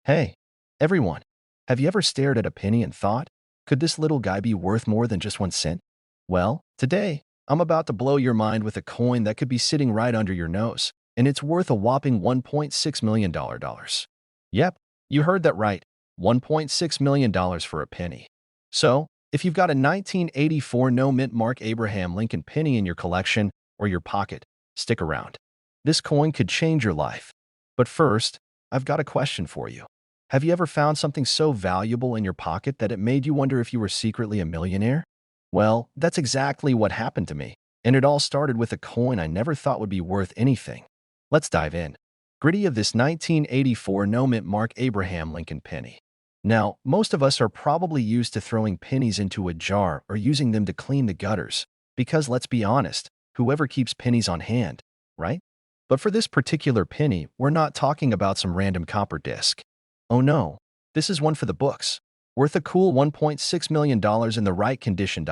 Hey, everyone, have you ever stared at a penny and thought, could this little guy be worth more than just 1 cent? Well, today, I'm about to blow your mind with a coin that could be sitting right under your nose, and it's worth a whopping $1.6 million. Yep, you heard that right, $1.6 million for a penny. So, if you've got a 1984 no-mint Mark Abraham Lincoln penny in your collection or your pocket, stick around. This coin could change your life. But first, I've got a question for you. Have you ever found something so valuable in your pocket that it made you wonder if you were secretly a millionaire? Well, that's exactly what happened to me, and it all started with a coin I never thought would be worth anything. Let's dive in. Gritty of this 1984 no-mint Mark Abraham Lincoln penny. Now, most of us are probably used to throwing pennies into a jar or using them to clean the gutters, because let's be honest, whoever keeps pennies on hand, right? But for this particular penny, we're not talking about some random copper disc. Oh no, this is one for the books, worth a cool $1.6 million in the right condition.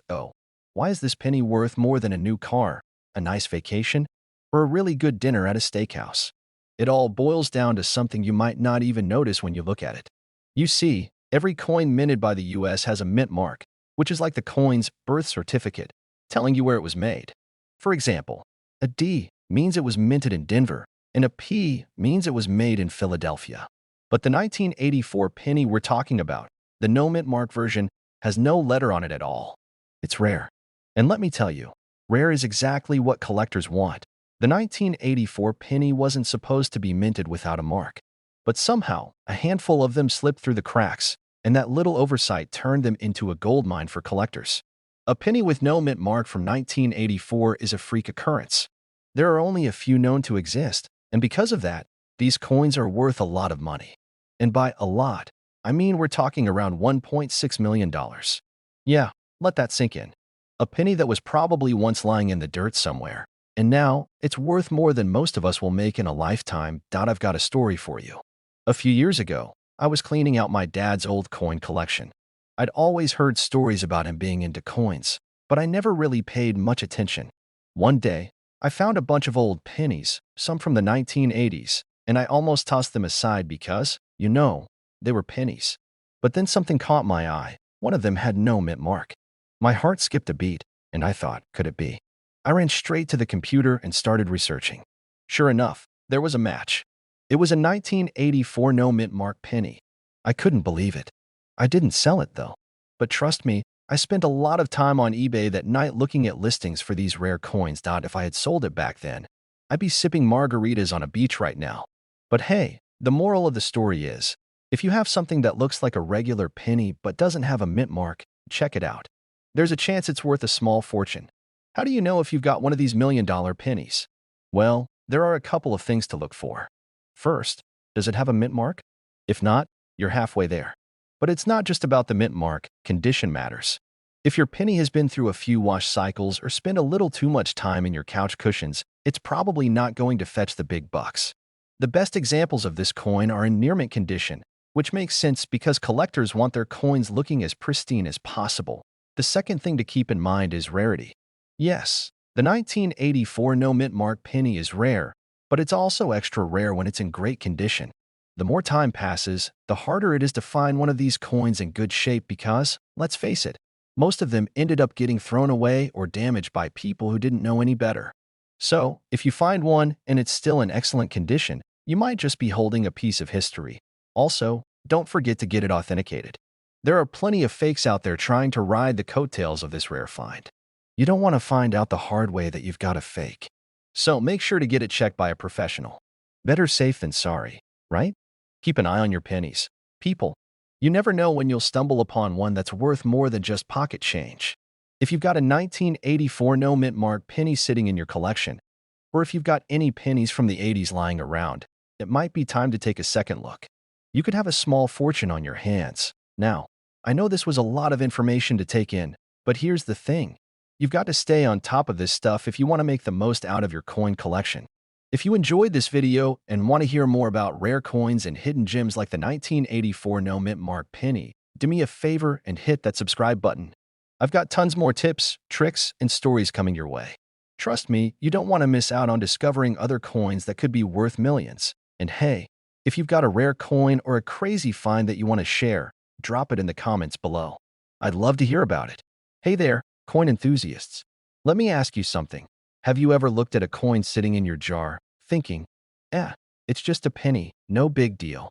So, why is this penny worth more than a new car, a nice vacation, or a really good dinner at a steakhouse? It all boils down to something you might not even notice when you look at it. You see, every coin minted by the US has a mint mark, which is like the coin's birth certificate, telling you where it was made. For example, a D means it was minted in Denver, and a P means it was made in Philadelphia. But the 1984 penny we're talking about, the no-mint mark version, has no letter on it at all. It's rare. And let me tell you, rare is exactly what collectors want. The 1984 penny wasn't supposed to be minted without a mark. But somehow, a handful of them slipped through the cracks, and that little oversight turned them into a goldmine for collectors. A penny with no mint mark from 1984 is a freak occurrence. There are only a few known to exist, and because of that, these coins are worth a lot of money. And by a lot, I mean we're talking around $1.6 million. Yeah, let that sink in. A penny that was probably once lying in the dirt somewhere, and now it's worth more than most of us will make in a lifetime. I've got a story for you. A few years ago, I was cleaning out my dad's old coin collection. I'd always heard stories about him being into coins, but I never really paid much attention. One day, I found a bunch of old pennies, some from the 1980s, and I almost tossed them aside because, they were pennies. But then something caught my eye. One of them had no mint mark. My heart skipped a beat, and I thought, could it be? I ran straight to the computer and started researching. Sure enough, there was a match. It was a 1984 no mint mark penny. I couldn't believe it. I didn't sell it, though. But trust me, I spent a lot of time on eBay that night looking at listings for these rare coins. If I had sold it back then, I'd be sipping margaritas on a beach right now. But hey, the moral of the story is, if you have something that looks like a regular penny but doesn't have a mint mark, check it out. There's a chance it's worth a small fortune. How do you know if you've got one of these million-dollar pennies? Well, there are a couple of things to look for. First, does it have a mint mark? If not, you're halfway there. But it's not just about the mint mark, condition matters. If your penny has been through a few wash cycles or spent a little too much time in your couch cushions, it's probably not going to fetch the big bucks. The best examples of this coin are in near mint condition, which makes sense because collectors want their coins looking as pristine as possible. The second thing to keep in mind is rarity. Yes, the 1984 no mint mark penny is rare, but it's also extra rare when it's in great condition. The more time passes, the harder it is to find one of these coins in good shape because, let's face it, most of them ended up getting thrown away or damaged by people who didn't know any better. So, if you find one and it's still in excellent condition, you might just be holding a piece of history. Also, don't forget to get it authenticated. There are plenty of fakes out there trying to ride the coattails of this rare find. You don't want to find out the hard way that you've got a fake. So make sure to get it checked by a professional. Better safe than sorry, right? Keep an eye on your pennies. People, you never know when you'll stumble upon one that's worth more than just pocket change. If you've got a 1984 no mint mark penny sitting in your collection, or if you've got any pennies from the 80s lying around, it might be time to take a second look. You could have a small fortune on your hands. Now, I know this was a lot of information to take in, but here's the thing. You've got to stay on top of this stuff if you want to make the most out of your coin collection. If you enjoyed this video and want to hear more about rare coins and hidden gems like the 1984 no mint mark penny, do me a favor and hit that subscribe button. I've got tons more tips, tricks, and stories coming your way. Trust me, you don't want to miss out on discovering other coins that could be worth millions. And hey, If you've got a rare coin or a crazy find that you want to share, drop it in the comments below. I'd love to hear about it. Hey there, coin enthusiasts. Let me ask you something. Have you ever looked at a coin sitting in your jar, thinking, it's just a penny, no big deal?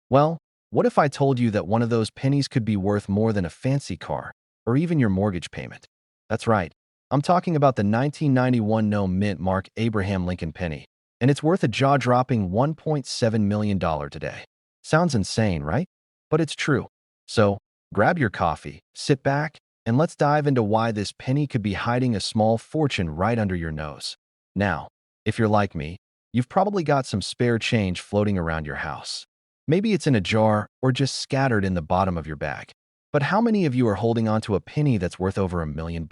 Well, what if I told you that one of those pennies could be worth more than a fancy car, or even your mortgage payment? That's right. I'm talking about the 1991 no mint mark Abraham Lincoln penny, and it's worth a jaw-dropping $1.7 million today. Sounds insane, right? But it's true. So, grab your coffee, sit back, and let's dive into why this penny could be hiding a small fortune right under your nose. Now, if you're like me, you've probably got some spare change floating around your house. Maybe it's in a jar or just scattered in the bottom of your bag. But how many of you are holding on to a penny that's worth over $1 million?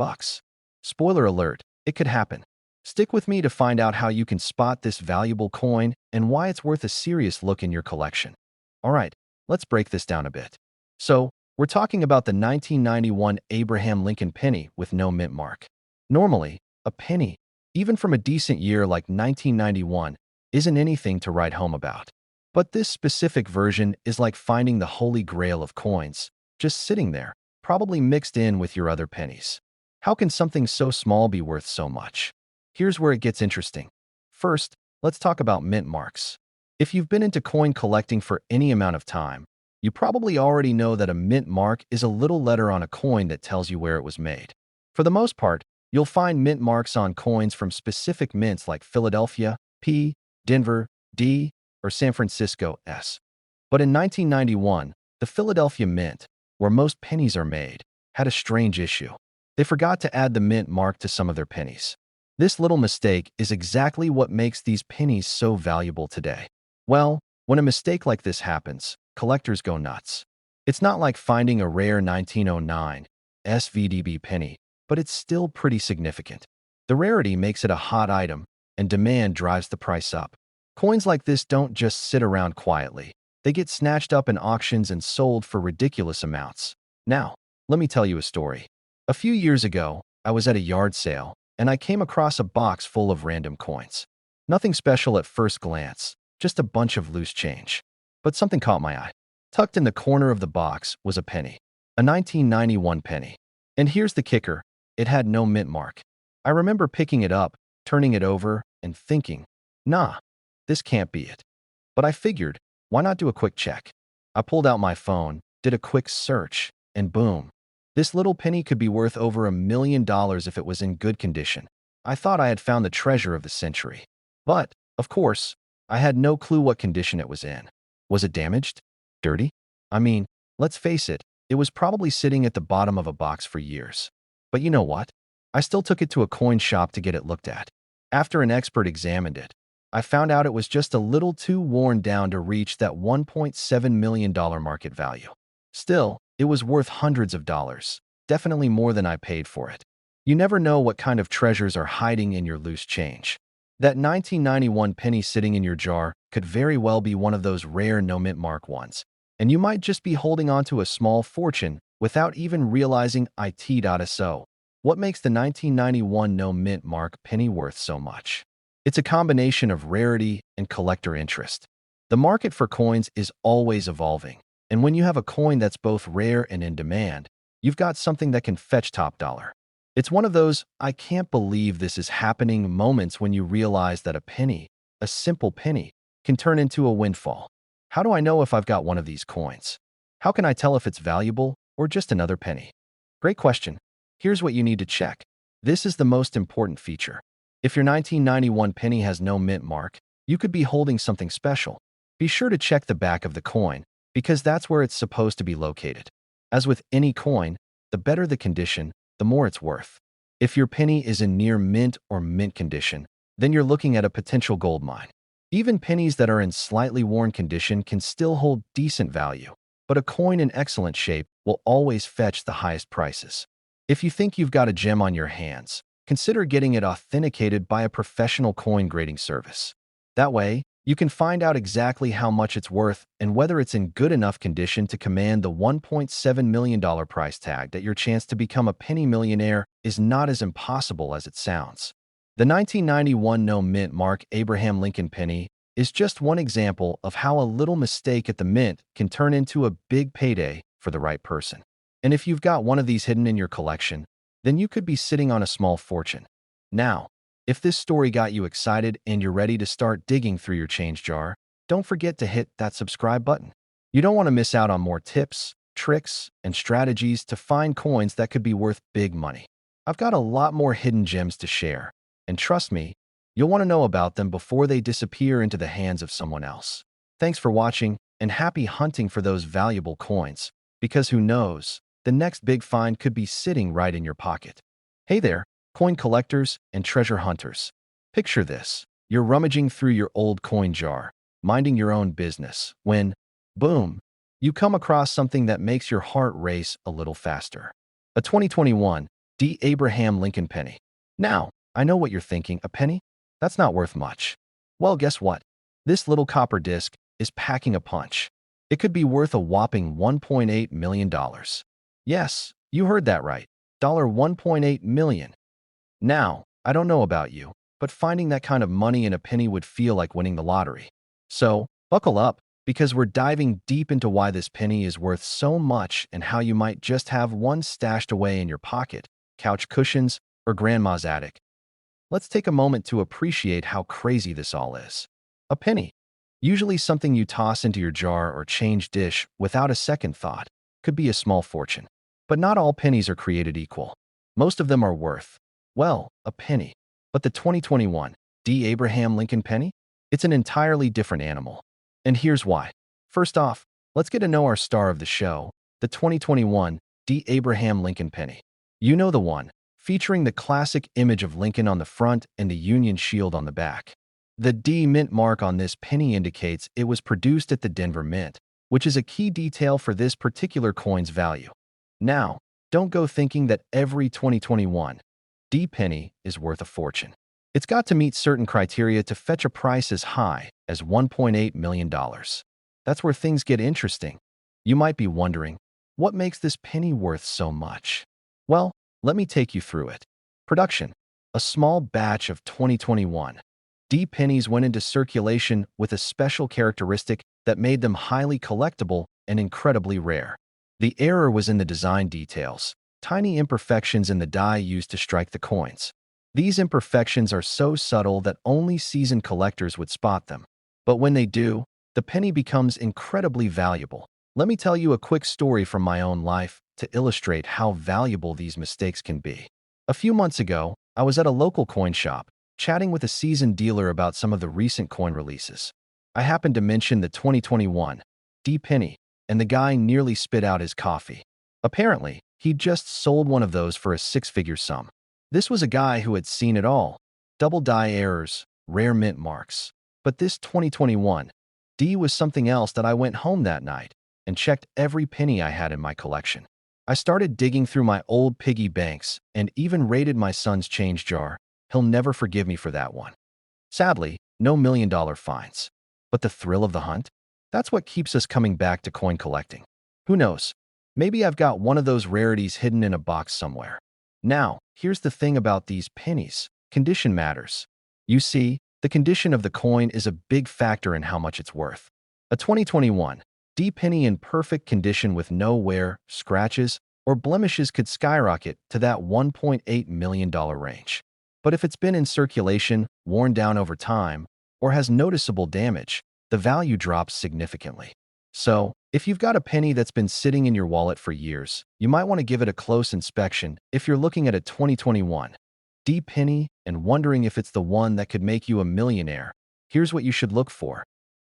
Spoiler alert, it could happen. Stick with me to find out how you can spot this valuable coin and why it's worth a serious look in your collection. All right, let's break this down a bit. So, we're talking about the 1991 Abraham Lincoln penny with no mint mark. Normally, a penny, even from a decent year like 1991, isn't anything to write home about. But this specific version is like finding the holy grail of coins, just sitting there, probably mixed in with your other pennies. How can something so small be worth so much? Here's where it gets interesting. First, let's talk about mint marks. If you've been into coin collecting for any amount of time, you probably already know that a mint mark is a little letter on a coin that tells you where it was made. For the most part, you'll find mint marks on coins from specific mints like Philadelphia, P, Denver, D, or San Francisco, S. But in 1991, the Philadelphia Mint, where most pennies are made, had a strange issue. They forgot to add the mint mark to some of their pennies. This little mistake is exactly what makes these pennies so valuable today. Well, when a mistake like this happens, collectors go nuts. It's not like finding a rare 1909 SVDB penny, but it's still pretty significant. The rarity makes it a hot item, and demand drives the price up. Coins like this don't just sit around quietly. They get snatched up in auctions and sold for ridiculous amounts. Now, let me tell you a story. A few years ago, I was at a yard sale, and I came across a box full of random coins. Nothing special at first glance, just a bunch of loose change. But something caught my eye. Tucked in the corner of the box was a penny, a 1991 penny. And here's the kicker, it had no mint mark. I remember picking it up, turning it over, and thinking, nah, this can't be it. But I figured, why not do a quick check? I pulled out my phone, did a quick search, and boom. This little penny could be worth over $1 million if it was in good condition. I thought I had found the treasure of the century. But, of course, I had no clue what condition it was in. Was it damaged? Dirty? I mean, let's face it, it was probably sitting at the bottom of a box for years. But you know what? I still took it to a coin shop to get it looked at. After an expert examined it, I found out it was just a little too worn down to reach that $1.7 million market value. Still, it was worth hundreds of dollars, definitely more than I paid for it. You never know what kind of treasures are hiding in your loose change. That 1991 penny sitting in your jar could very well be one of those rare no mint mark ones, and you might just be holding on to a small fortune without even realizing it. What makes the 1991 no mint mark penny worth so much? It's a combination of rarity and collector interest. The market for coins is always evolving, and when you have a coin that's both rare and in demand, you've got something that can fetch top dollar. It's one of those, I can't believe this is happening moments when you realize that a penny, a simple penny, can turn into a windfall. How do I know if I've got one of these coins? How can I tell if it's valuable or just another penny? Great question. Here's what you need to check. This is the most important feature. If your 1991 penny has no mint mark, you could be holding something special. Be sure to check the back of the coin, because that's where it's supposed to be located. As with any coin, the better the condition, the more it's worth. If your penny is in near mint or mint condition, then you're looking at a potential gold mine. Even pennies that are in slightly worn condition can still hold decent value, but a coin in excellent shape will always fetch the highest prices. If you think you've got a gem on your hands, consider getting it authenticated by a professional coin grading service. That way, you can find out exactly how much it's worth and whether it's in good enough condition to command the $1.7 million price tag. That your chance to become a penny millionaire is not as impossible as it sounds. The 1991 no mint mark Abraham Lincoln penny is just one example of how a little mistake at the mint can turn into a big payday for the right person. And if you've got one of these hidden in your collection, then you could be sitting on a small fortune. Now, if this story got you excited and you're ready to start digging through your change jar, don't forget to hit that subscribe button. You don't want to miss out on more tips, tricks, and strategies to find coins that could be worth big money. I've got a lot more hidden gems to share, and trust me, you'll want to know about them before they disappear into the hands of someone else. Thanks for watching, and happy hunting for those valuable coins, because who knows, the next big find could be sitting right in your pocket. Hey there, coin collectors and treasure hunters. Picture this. You're rummaging through your old coin jar, minding your own business, when, boom, you come across something that makes your heart race a little faster. A 2021 D. Abraham Lincoln penny. Now, I know what you're thinking, a penny? That's not worth much. Well, guess what? This little copper disc is packing a punch. It could be worth a whopping $1.8 million. Yes, you heard that right. $1.8 million. Now, I don't know about you, but finding that kind of money in a penny would feel like winning the lottery. So, buckle up, because we're diving deep into why this penny is worth so much and how you might just have one stashed away in your pocket, couch cushions, or grandma's attic. Let's take a moment to appreciate how crazy this all is. A penny, usually something you toss into your jar or change dish without a second thought, could be a small fortune. But not all pennies are created equal. Most of them are worth, well, a penny. But the 2021 D. Abraham Lincoln penny? It's an entirely different animal. And here's why. First off, let's get to know our star of the show, the 2021 D. Abraham Lincoln penny. You know the one, featuring the classic image of Lincoln on the front and the Union shield on the back. The D mint mark on this penny indicates it was produced at the Denver Mint, which is a key detail for this particular coin's value. Now, don't go thinking that every 2021 D penny is worth a fortune. It's got to meet certain criteria to fetch a price as high as $1.8 million. That's where things get interesting. You might be wondering, what makes this penny worth so much? Well, let me take you through it. Production. A small batch of 2021 D pennies went into circulation with a special characteristic that made them highly collectible and incredibly rare. The error was in the design details, tiny imperfections in the die used to strike the coins. These imperfections are so subtle that only seasoned collectors would spot them. But when they do, the penny becomes incredibly valuable. Let me tell you a quick story from my own life to illustrate how valuable these mistakes can be. A few months ago, I was at a local coin shop, chatting with a seasoned dealer about some of the recent coin releases. I happened to mention the 2021 D penny, and the guy nearly spit out his coffee. Apparently, he'd just sold one of those for a six-figure sum. This was a guy who had seen it all: double die errors, rare mint marks. But this 2021 D was something else that I went home that night and checked every penny I had in my collection. I started digging through my old piggy banks and even raided my son's change jar. He'll never forgive me for that one. Sadly, no million-dollar finds. But the thrill of the hunt? That's what keeps us coming back to coin collecting. Who knows? Maybe I've got one of those rarities hidden in a box somewhere. Now, here's the thing about these pennies. Condition matters. You see, the condition of the coin is a big factor in how much it's worth. A 2021 D penny in perfect condition with no wear, scratches, or blemishes could skyrocket to that $1.8 million range. But if it's been in circulation, worn down over time, or has noticeable damage, the value drops significantly. So, if you've got a penny that's been sitting in your wallet for years, you might want to give it a close inspection if you're looking at a 2021 D penny and wondering if it's the one that could make you a millionaire. Here's what you should look for.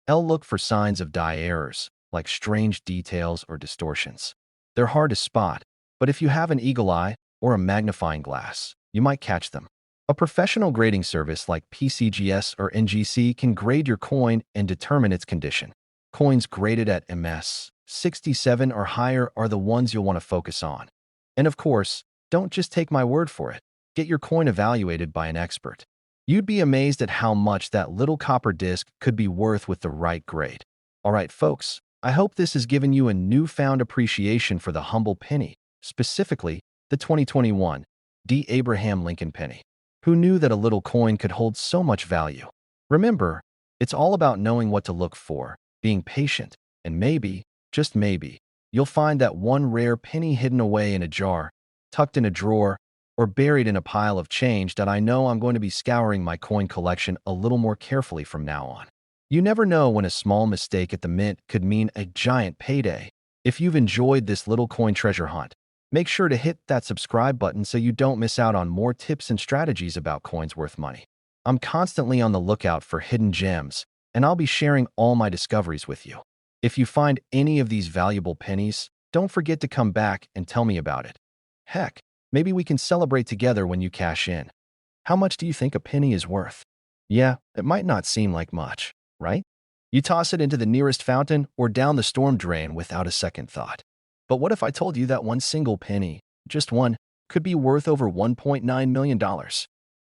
Look for signs of die errors, like strange details or distortions. They're hard to spot, but if you have an eagle eye or a magnifying glass, you might catch them. A professional grading service like PCGS or NGC can grade your coin and determine its condition. Coins graded at MS 67 or higher are the ones you'll want to focus on. And of course, don't just take my word for it. Get your coin evaluated by an expert. You'd be amazed at how much that little copper disc could be worth with the right grade. All right, folks, I hope this has given you a newfound appreciation for the humble penny, specifically the 2021 D. Abraham Lincoln penny. Who knew that a little coin could hold so much value? Remember, It's all about knowing what to look for, being patient, and maybe, just maybe, you'll find that one rare penny hidden away in a jar, tucked in a drawer, or buried in a pile of change that I know I'm going to be scouring my coin collection a little more carefully from now on. You never know when a small mistake at the mint could mean a giant payday. If you've enjoyed this little coin treasure hunt, make sure to hit that subscribe button so you don't miss out on more tips and strategies about coins worth money. I'm constantly on the lookout for hidden gems, and I'll be sharing all my discoveries with you. If you find any of these valuable pennies, don't forget to come back and tell me about it. Heck, maybe we can celebrate together when you cash in. How much do you think a penny is worth? Yeah, it might not seem like much, right? You toss it into the nearest fountain or down the storm drain without a second thought. But what if I told you that one single penny, just one, could be worth over $1.9 million?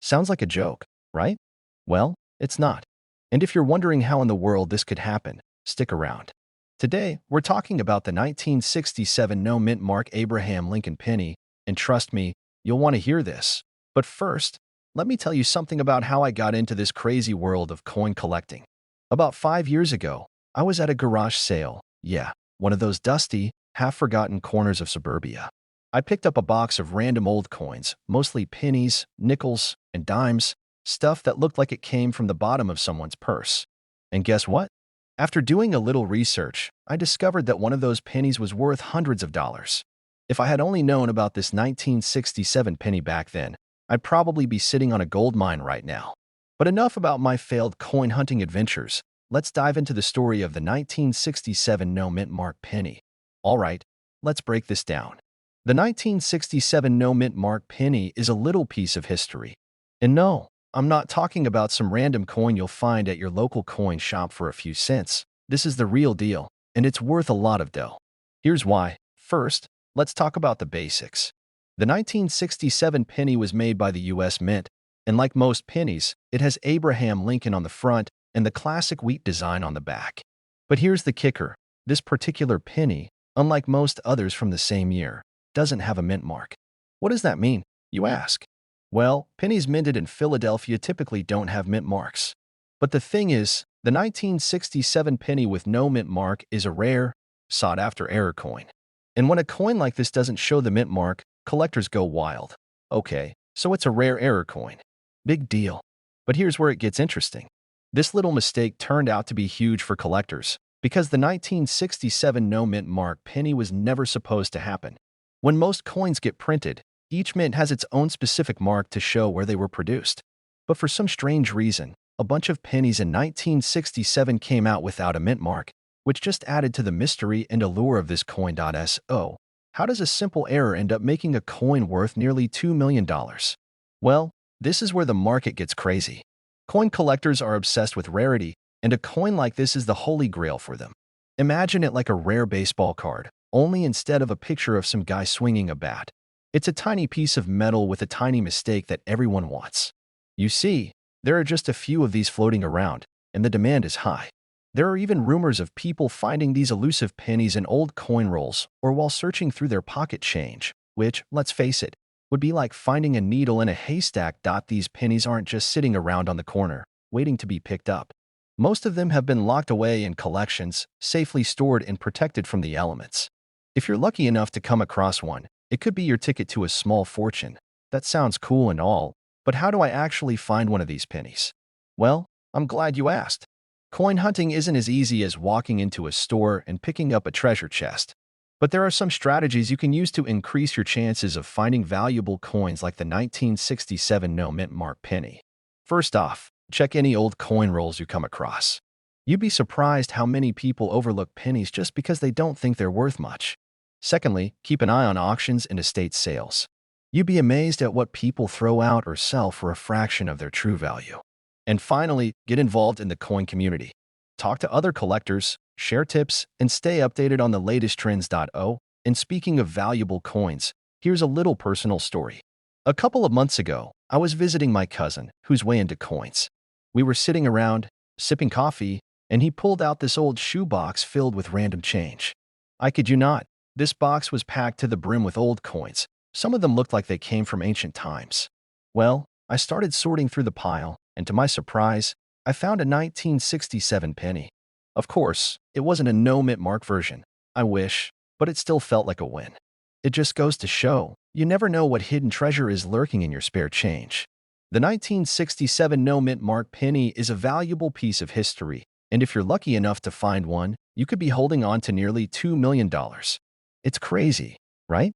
Sounds like a joke, right? Well, it's not. And if you're wondering how in the world this could happen, stick around. Today, we're talking about the 1967 no-mint mark Abraham Lincoln penny, and trust me, you'll want to hear this. But first, let me tell you something about how I got into this crazy world of coin collecting. About 5 years ago, I was at a garage sale. Yeah, one of those dusty, half-forgotten corners of suburbia. I picked up a box of random old coins, mostly pennies, nickels, and dimes, stuff that looked like it came from the bottom of someone's purse. And guess what? After doing a little research, I discovered that one of those pennies was worth hundreds of dollars. If I had only known about this 1967 penny back then, I'd probably be sitting on a gold mine right now. But enough about my failed coin hunting adventures. Let's dive into the story of the 1967 no-mint mark penny. All right, let's break this down. The 1967 no-mint mark penny is a little piece of history. And no, I'm not talking about some random coin you'll find at your local coin shop for a few cents. This is the real deal, and it's worth a lot of dough. Here's why. First, let's talk about the basics. The 1967 penny was made by the U.S. Mint, and like most pennies, it has Abraham Lincoln on the front and the classic wheat design on the back. But here's the kicker. This particular penny, unlike most others from the same year, doesn't have a mint mark. What does that mean, you ask? Well, pennies minted in Philadelphia typically don't have mint marks. But the thing is, the 1967 penny with no mint mark is a rare, sought-after error coin. And when a coin like this doesn't show the mint mark, collectors go wild. Okay, so it's a rare error coin. Big deal. But here's where it gets interesting. This little mistake turned out to be huge for collectors, because the 1967 no mint mark penny was never supposed to happen. When most coins get printed, each mint has its own specific mark to show where they were produced. But for some strange reason, a bunch of pennies in 1967 came out without a mint mark, which just added to the mystery and allure of this coin. So, how does a simple error end up making a coin worth nearly $2 million? Well, this is where the market gets crazy. Coin collectors are obsessed with rarity, and a coin like this is the holy grail for them. Imagine it like a rare baseball card, only instead of a picture of some guy swinging a bat. It's a tiny piece of metal with a tiny mistake that everyone wants. You see, there are just a few of these floating around, and the demand is high. There are even rumors of people finding these elusive pennies in old coin rolls or while searching through their pocket change, which, let's face it, would be like finding a needle in a haystack. These pennies aren't just sitting around on the corner, waiting to be picked up. Most of them have been locked away in collections, safely stored and protected from the elements. If you're lucky enough to come across one, it could be your ticket to a small fortune. That sounds cool and all, but how do I actually find one of these pennies? Well, I'm glad you asked. Coin hunting isn't as easy as walking into a store and picking up a treasure chest. But there are some strategies you can use to increase your chances of finding valuable coins like the 1967 no mint mark penny. First off, check any old coin rolls you come across. You'd be surprised how many people overlook pennies just because they don't think they're worth much. Secondly, keep an eye on auctions and estate sales. You'd be amazed at what people throw out or sell for a fraction of their true value. And finally, get involved in the coin community. Talk to other collectors, share tips, and stay updated on the latest trends. And speaking of valuable coins, here's a little personal story. A couple of months ago, I was visiting my cousin, who's way into coins. We were sitting around, sipping coffee, and he pulled out this old shoebox filled with random change. I kid you not, this box was packed to the brim with old coins. Some of them looked like they came from ancient times. Well, I started sorting through the pile, and to my surprise, I found a 1967 penny. Of course, it wasn't a no-mint mark version. I wish, but it still felt like a win. It just goes to show, you never know what hidden treasure is lurking in your spare change. The 1967 no-mint mark penny is a valuable piece of history, and if you're lucky enough to find one, you could be holding on to nearly $2 million. It's crazy, right?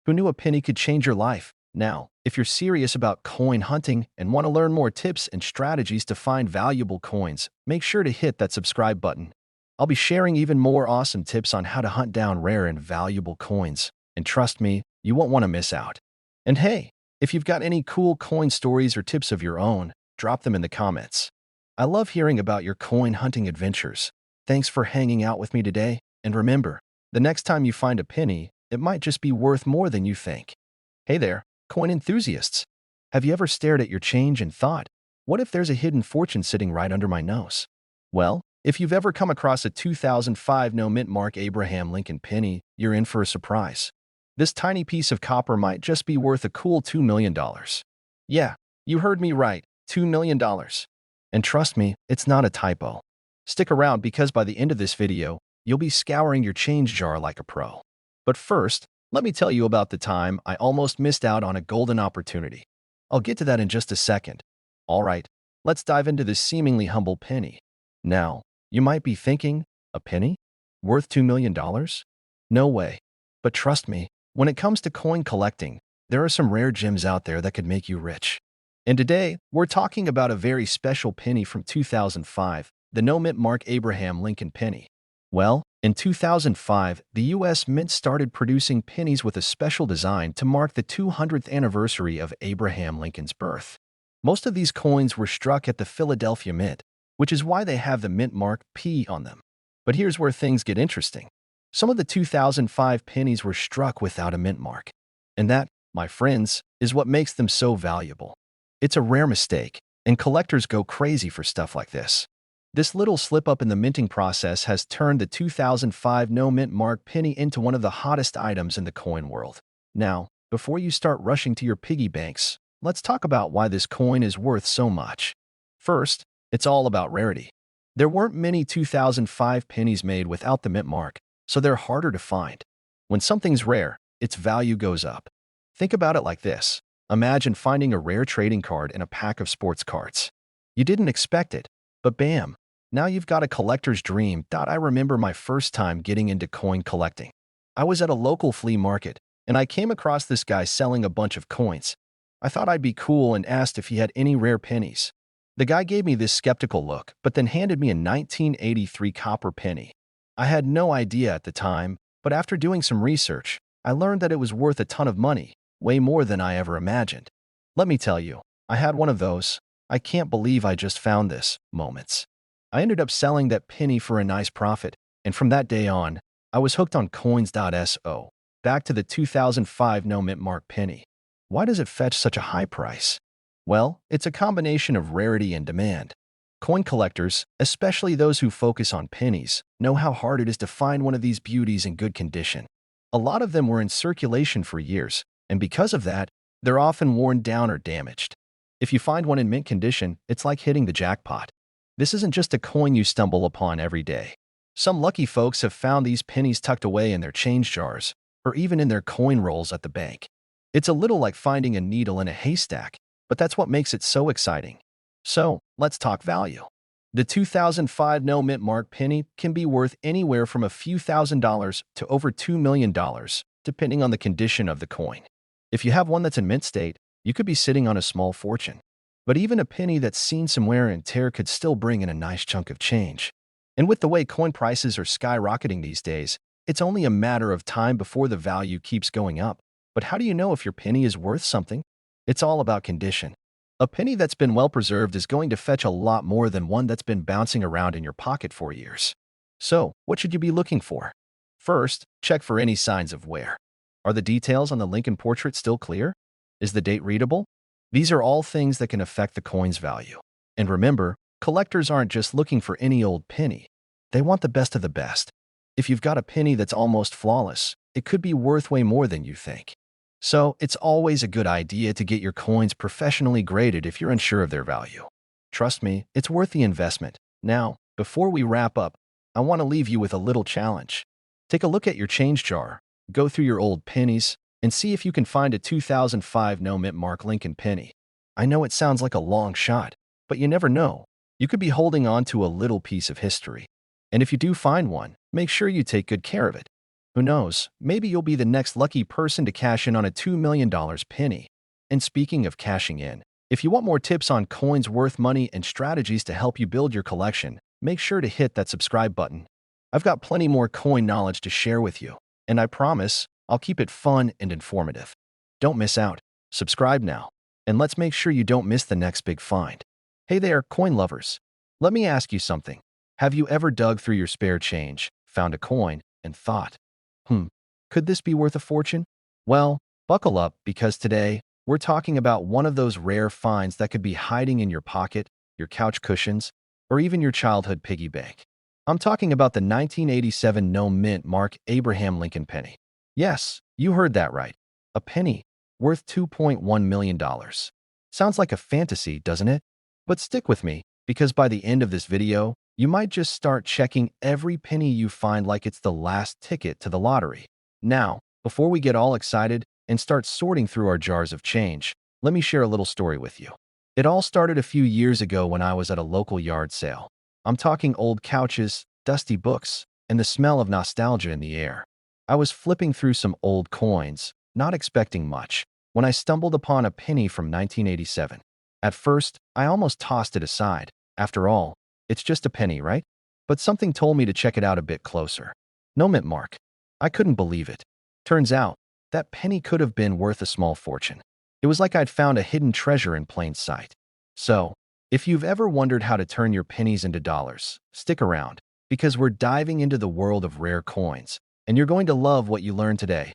Who knew a penny could change your life? Now, if you're serious about coin hunting and want to learn more tips and strategies to find valuable coins, make sure to hit that subscribe button. I'll be sharing even more awesome tips on how to hunt down rare and valuable coins. And trust me, you won't want to miss out. And hey, if you've got any cool coin stories or tips of your own, drop them in the comments. I love hearing about your coin hunting adventures. Thanks for hanging out with me today, and remember, the next time you find a penny, it might just be worth more than you think. Hey there, coin enthusiasts. Have you ever stared at your change and thought, what if there's a hidden fortune sitting right under my nose? Well, if you've ever come across a 2005 no-mint mark Abraham Lincoln penny, you're in for a surprise. This tiny piece of copper might just be worth a cool $2 million. Yeah, you heard me right, $2 million. And trust me, it's not a typo. Stick around because by the end of this video, you'll be scouring your change jar like a pro. But first, let me tell you about the time I almost missed out on a golden opportunity. I'll get to that in just a second. All right, let's dive into this seemingly humble penny. Now, you might be thinking, a penny? Worth $2 million? No way. But trust me, when it comes to coin collecting, there are some rare gems out there that could make you rich. And today, we're talking about a very special penny from 2005, the no-mint mark Abraham Lincoln penny. Well, in 2005, the U.S. Mint started producing pennies with a special design to mark the 200th anniversary of Abraham Lincoln's birth. Most of these coins were struck at the Philadelphia Mint, which is why they have the mint mark P on them. But here's where things get interesting. Some of the 2005 pennies were struck without a mint mark. And that, my friends, is what makes them so valuable. It's a rare mistake, and collectors go crazy for stuff like this. This little slip-up in the minting process has turned the 2005 no-mint mark penny into one of the hottest items in the coin world. Now, before you start rushing to your piggy banks, let's talk about why this coin is worth so much. First, it's all about rarity. There weren't many 2005 pennies made without the mint mark, so they're harder to find. When something's rare, its value goes up. Think about it like this. Imagine finding a rare trading card in a pack of sports cards. You didn't expect it, but bam, now you've got a collector's dream. I remember my first time getting into coin collecting. I was at a local flea market, and I came across this guy selling a bunch of coins. I thought I'd be cool and asked if he had any rare pennies. The guy gave me this skeptical look, but then handed me a 1983 copper penny. I had no idea at the time, but after doing some research, I learned that it was worth a ton of money, way more than I ever imagined. Let me tell you, I had one of those, I can't believe I just found this, moments. I ended up selling that penny for a nice profit, and from that day on, I was hooked on coins.so. Back to the 2005 no-mint mark penny. Why does it fetch such a high price? Well, it's a combination of rarity and demand. Coin collectors, especially those who focus on pennies, know how hard it is to find one of these beauties in good condition. A lot of them were in circulation for years, and because of that, they're often worn down or damaged. If you find one in mint condition, it's like hitting the jackpot. This isn't just a coin you stumble upon every day. Some lucky folks have found these pennies tucked away in their change jars, or even in their coin rolls at the bank. It's a little like finding a needle in a haystack, but that's what makes it so exciting. So, let's talk value. The 2005 no-mint mark penny can be worth anywhere from a few $1,000s to over $2 million, depending on the condition of the coin. If you have one that's in mint state, you could be sitting on a small fortune. But even a penny that's seen some wear and tear could still bring in a nice chunk of change. And with the way coin prices are skyrocketing these days, it's only a matter of time before the value keeps going up. But how do you know if your penny is worth something? It's all about condition. A penny that's been well preserved is going to fetch a lot more than one that's been bouncing around in your pocket for years. So, what should you be looking for? First, check for any signs of wear. Are the details on the Lincoln portrait still clear? Is the date readable? These are all things that can affect the coin's value. And remember, collectors aren't just looking for any old penny. They want the best of the best. If you've got a penny that's almost flawless, it could be worth way more than you think. So, it's always a good idea to get your coins professionally graded if you're unsure of their value. Trust me, it's worth the investment. Now, before we wrap up, I want to leave you with a little challenge. Take a look at your change jar, go through your old pennies, and see if you can find a 2005 no-mint mark Lincoln penny. I know it sounds like a long shot, but you never know. You could be holding on to a little piece of history. And if you do find one, make sure you take good care of it. Who knows, maybe you'll be the next lucky person to cash in on a $2 million penny. And speaking of cashing in, if you want more tips on coins worth money and strategies to help you build your collection, make sure to hit that subscribe button. I've got plenty more coin knowledge to share with you, and I promise I'll keep it fun and informative. Don't miss out. Subscribe now, and let's make sure you don't miss the next big find. Hey there, coin lovers. Let me ask you something. Have you ever dug through your spare change, found a coin, and thought, could this be worth a fortune? Well, buckle up, because today we're talking about one of those rare finds that could be hiding in your pocket, your couch cushions, or even your childhood piggy bank. I'm talking about the 1987 no-mint mark Abraham Lincoln penny. Yes, you heard that right. A penny worth $2.1 million. Sounds like a fantasy, doesn't it? But stick with me, because by the end of this video, you might just start checking every penny you find like it's the last ticket to the lottery. Now, before we get all excited and start sorting through our jars of change, let me share a little story with you. It all started a few years ago when I was at a local yard sale. I'm talking old couches, dusty books, and the smell of nostalgia in the air. I was flipping through some old coins, not expecting much, when I stumbled upon a penny from 1987. At first, I almost tossed it aside. After all, it's just a penny, right? But something told me to check it out a bit closer. No mint mark. I couldn't believe it. Turns out, that penny could have been worth a small fortune. It was like I'd found a hidden treasure in plain sight. So, if you've ever wondered how to turn your pennies into dollars, stick around, because we're diving into the world of rare coins, and you're going to love what you learn today.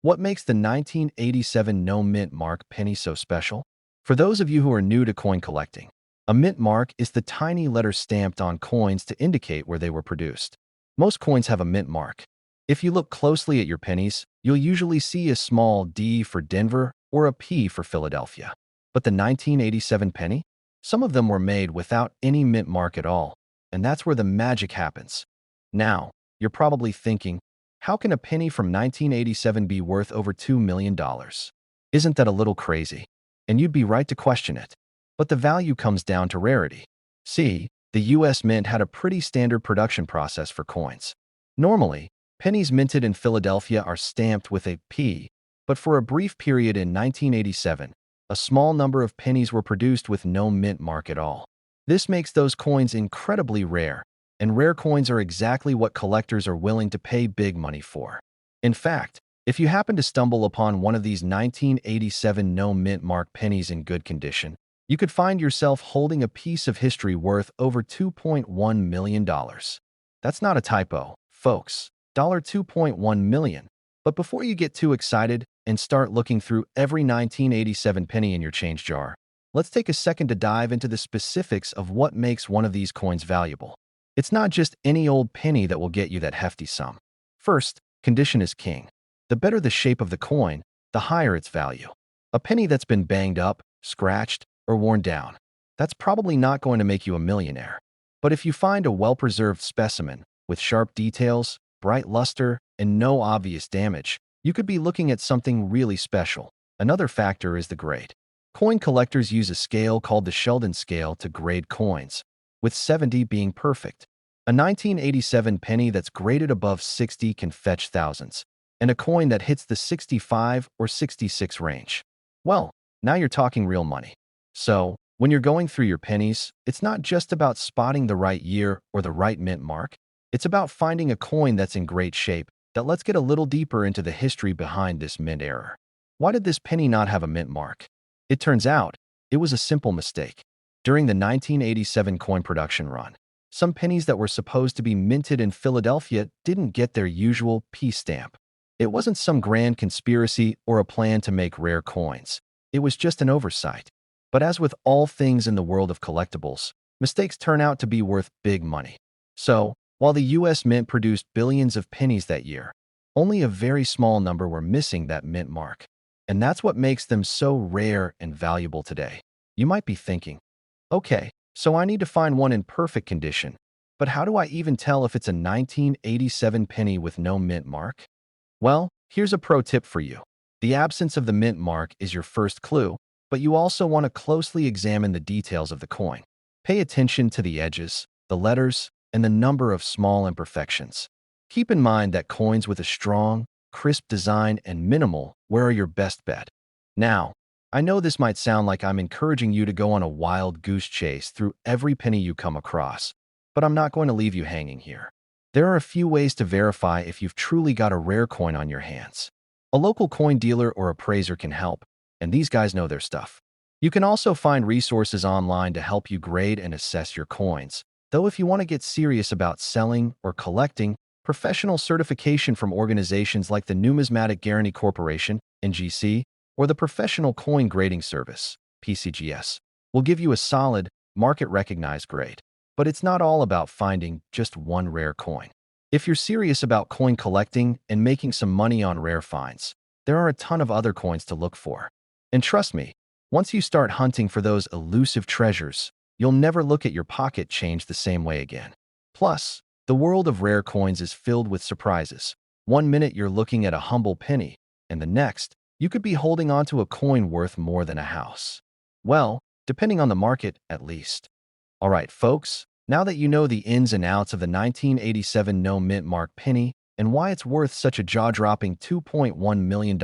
What makes the 1987 no-mint mark penny so special? For those of you who are new to coin collecting, a mint mark is the tiny letter stamped on coins to indicate where they were produced. Most coins have a mint mark. If you look closely at your pennies, you'll usually see a small D for Denver or a P for Philadelphia. But the 1987 penny? Some of them were made without any mint mark at all, and that's where the magic happens. Now, you're probably thinking, how can a penny from 1987 be worth over $2 million? Isn't that a little crazy? And you'd be right to question it. But the value comes down to rarity. See, the US Mint had a pretty standard production process for coins. Normally, pennies minted in Philadelphia are stamped with a P, but for a brief period in 1987, a small number of pennies were produced with no mint mark at all. This makes those coins incredibly rare, and rare coins are exactly what collectors are willing to pay big money for. In fact, if you happen to stumble upon one of these 1987 no mint mark pennies in good condition, you could find yourself holding a piece of history worth over $2.1 million. That's not a typo, folks. $2.1 million. But before you get too excited and start looking through every 1987 penny in your change jar, let's take a second to dive into the specifics of what makes one of these coins valuable. It's not just any old penny that will get you that hefty sum. First, condition is king. The better the shape of the coin, the higher its value. A penny that's been banged up, scratched, or worn down, that's probably not going to make you a millionaire. But if you find a well-preserved specimen with sharp details, bright luster, and no obvious damage, you could be looking at something really special. Another factor is the grade. Coin collectors use a scale called the Sheldon scale to grade coins, with 70 being perfect. A 1987 penny that's graded above 60 can fetch thousands, and a coin that hits the 65 or 66 range, well, now you're talking real money. So, when you're going through your pennies, it's not just about spotting the right year or the right mint mark. It's about finding a coin that's in great shape. Let's get a little deeper into the history behind this mint error. Why did this penny not have a mint mark? It turns out, it was a simple mistake. During the 1987 coin production run, some pennies that were supposed to be minted in Philadelphia didn't get their usual P stamp. It wasn't some grand conspiracy or a plan to make rare coins. It was just an oversight. But as with all things in the world of collectibles, mistakes turn out to be worth big money. So, while the US Mint produced billions of pennies that year, only a very small number were missing that mint mark. And that's what makes them so rare and valuable today. You might be thinking, okay, So I need to find one in perfect condition. But how do I even tell if it's a 1987 penny with no mint mark? Well, here's a pro tip for you. The absence of the mint mark is your first clue, but you also want to closely examine the details of the coin. Pay attention to the edges, the letters, and the number of small imperfections. Keep in mind that coins with a strong, crisp design and minimal wear are your best bet. Now, I know this might sound like I'm encouraging you to go on a wild goose chase through every penny you come across, but I'm not going to leave you hanging here. There are a few ways to verify if you've truly got a rare coin on your hands. A local coin dealer or appraiser can help, and these guys know their stuff. You can also find resources online to help you grade and assess your coins. Though if you want to get serious about selling or collecting, professional certification from organizations like the Numismatic Guarantee Corporation, NGC, or the Professional Coin Grading Service, PCGS, will give you a solid, market-recognized grade. But it's not all about finding just one rare coin. If you're serious about coin collecting and making some money on rare finds, there are a ton of other coins to look for. And trust me, once you start hunting for those elusive treasures, you'll never look at your pocket change the same way again. Plus, the world of rare coins is filled with surprises. One minute you're looking at a humble penny, and the next, you could be holding onto a coin worth more than a house. Well, depending on the market, at least. All right, folks, now that you know the ins and outs of the 1987 no mint mark penny and why it's worth such a jaw-dropping $2.1 million,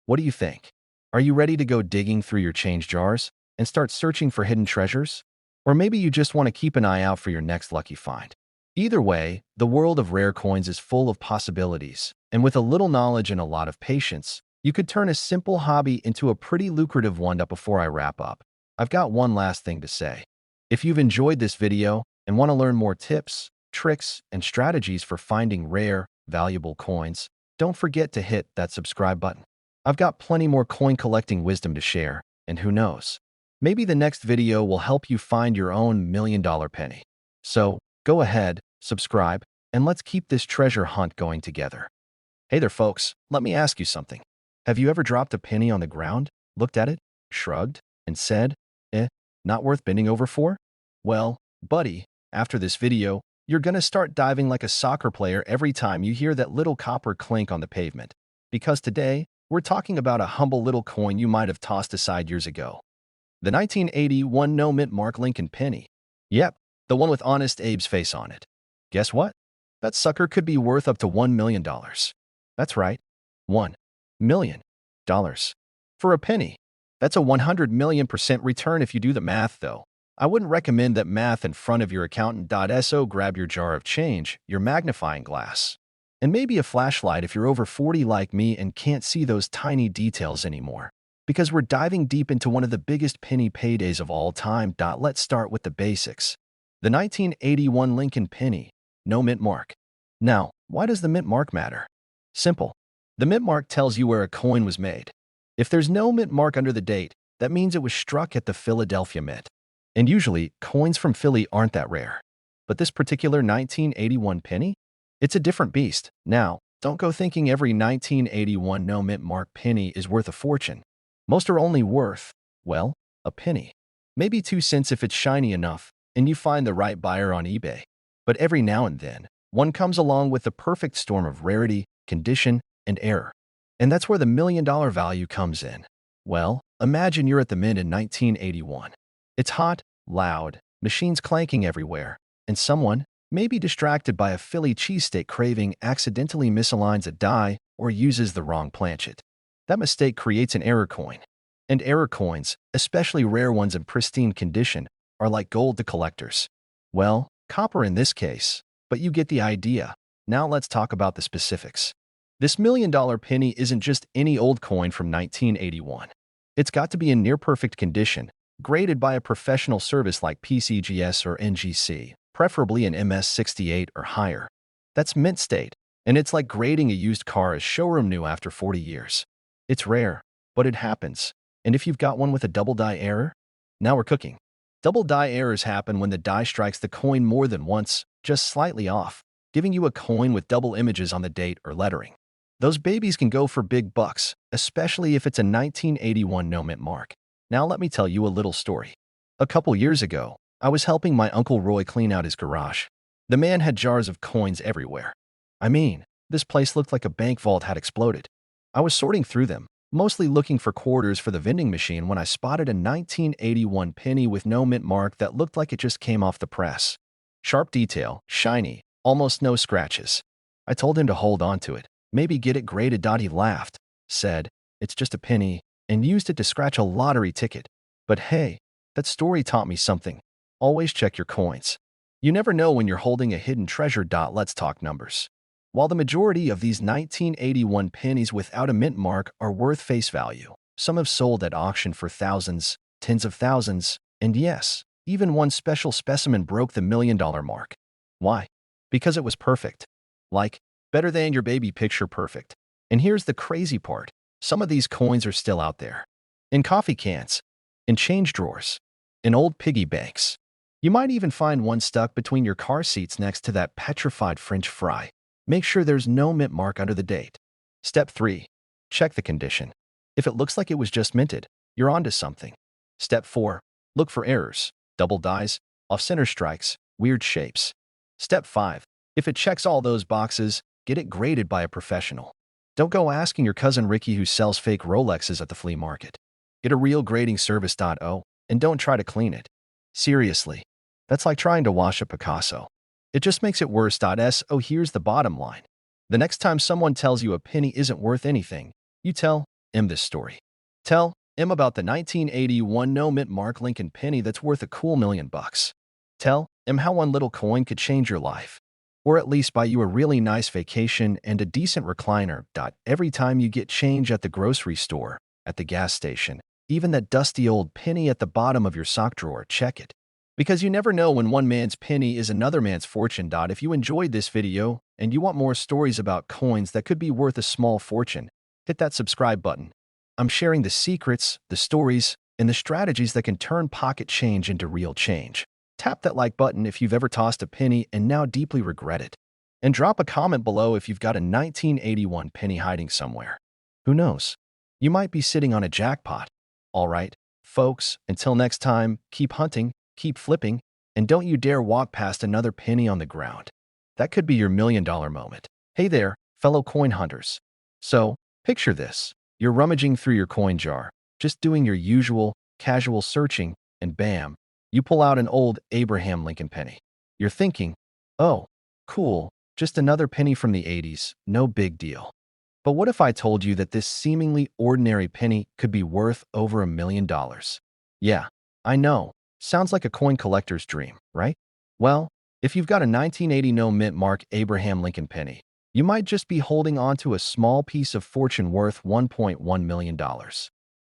what do you think? Are you ready to go digging through your change jars and start searching for hidden treasures? Or maybe you just want to keep an eye out for your next lucky find. Either way, the world of rare coins is full of possibilities, and with a little knowledge and a lot of patience, you could turn a simple hobby into a pretty lucrative one. Before I wrap up, I've got one last thing to say. If you've enjoyed this video and want to learn more tips, tricks, and strategies for finding rare, valuable coins, don't forget to hit that subscribe button. I've got plenty more coin collecting wisdom to share, and who knows, maybe the next video will help you find your own million-dollar penny. So, go ahead, subscribe, and let's keep this treasure hunt going together. Hey there, folks, let me ask you something. Have you ever dropped a penny on the ground, looked at it, shrugged, and said, not worth bending over for? Well, buddy, after this video, you're gonna start diving like a soccer player every time you hear that little copper clink on the pavement. Because today, we're talking about a humble little coin you might have tossed aside years ago. The 1981 no mint mark Lincoln penny. Yep, the one with Honest Abe's face on it. Guess what? That sucker could be worth up to $1 million. That's right, $1 million. For a penny. That's a 100,000,000% return if you do the math, though. I wouldn't recommend that math in front of your accountant. So grab your jar of change, your magnifying glass, and maybe a flashlight if you're over 40 like me and can't see those tiny details anymore. Because we're diving deep into one of the biggest penny paydays of all time. Let's start with the basics. The 1981 Lincoln penny, no mint mark. Now, why does the mint mark matter? Simple. The mint mark tells you where a coin was made. If there's no mint mark under the date, that means it was struck at the Philadelphia Mint. And usually, coins from Philly aren't that rare. But this particular 1981 penny? It's a different beast. Now, don't go thinking every 1981 no mint mark penny is worth a fortune. Most are only worth, well, a penny. Maybe 2 cents if it's shiny enough, and you find the right buyer on eBay. But every now and then, one comes along with the perfect storm of rarity, condition, and error. And that's where the million-dollar value comes in. Well, imagine you're at the mint in 1981. It's hot, loud, machines clanking everywhere, and someone, maybe distracted by a Philly cheesesteak craving, accidentally misaligns a die or uses the wrong planchet. That mistake creates an error coin. And error coins, especially rare ones in pristine condition, are like gold to collectors. Well, copper in this case, but you get the idea. Now let's talk about the specifics. This million-dollar penny isn't just any old coin from 1981. It's got to be in near-perfect condition, graded by a professional service like PCGS or NGC, preferably an MS68 or higher. That's mint state, and it's like grading a used car as showroom new after 40 years. It's rare, but it happens. And if you've got one with a double die error, now we're cooking. Double die errors happen when the die strikes the coin more than once, just slightly off, giving you a coin with double images on the date or lettering. Those babies can go for big bucks, especially if it's a 1981 no mint mark. Now let me tell you a little story. A couple years ago, I was helping my Uncle Roy clean out his garage. The man had jars of coins everywhere. I mean, this place looked like a bank vault had exploded. I was sorting through them, mostly looking for quarters for the vending machine when I spotted a 1981 penny with no mint mark that looked like it just came off the press. Sharp detail, shiny, almost no scratches. I told him to hold on to it, maybe get it graded. He laughed, said, "It's just a penny," and used it to scratch a lottery ticket. But hey, that story taught me something. Always check your coins. You never know when you're holding a hidden treasure. Let's talk numbers. While the majority of these 1981 pennies without a mint mark are worth face value, some have sold at auction for thousands, tens of thousands, and yes, even one special specimen broke the $1 million mark. Why? Because it was perfect. Like, better than your baby picture perfect. And here's the crazy part. Some of these coins are still out there. In coffee cans, in change drawers, in old piggy banks. You might even find one stuck between your car seats next to that petrified French fry. Make sure there's no mint mark under the date. Step 3. Check the condition. If it looks like it was just minted, you're onto something. Step 4. Look for errors, double dies, off-center strikes, weird shapes. Step 5. If it checks all those boxes, get it graded by a professional. Don't go asking your cousin Ricky who sells fake Rolexes at the flea market. Get a real grading service. And don't try to clean it. Seriously. That's like trying to wash a Picasso. It just makes it worse. Here's the bottom line. The next time someone tells you a penny isn't worth anything, you tell him this story. Tell him about the 1981 no mint mark Lincoln penny that's worth a cool $1,000,000. Tell him how one little coin could change your life. Or at least buy you a really nice vacation and a decent recliner. Every time you get change at the grocery store, at the gas station, even that dusty old penny at the bottom of your sock drawer, check it. Because you never know when one man's penny is another man's fortune. If you enjoyed this video and you want more stories about coins that could be worth a small fortune, hit that subscribe button. I'm sharing the secrets, the stories, and the strategies that can turn pocket change into real change. Tap that like button if you've ever tossed a penny and now deeply regret it. And drop a comment below if you've got a 1981 penny hiding somewhere. Who knows? You might be sitting on a jackpot. All right, folks, until next time, keep hunting, keep flipping, and don't you dare walk past another penny on the ground. That could be your $1,000,000 moment. Hey there, fellow coin hunters. So, picture this. You're rummaging through your coin jar, just doing your usual, casual searching, and bam, you pull out an old Abraham Lincoln penny. You're thinking, oh, cool, just another penny from the 80s, no big deal. But what if I told you that this seemingly ordinary penny could be worth over $1,000,000? Yeah, I know. Sounds like a coin collector's dream, right? Well, if you've got a 1980 no mint mark Abraham Lincoln penny, you might just be holding on to a small piece of fortune worth $1.1 million.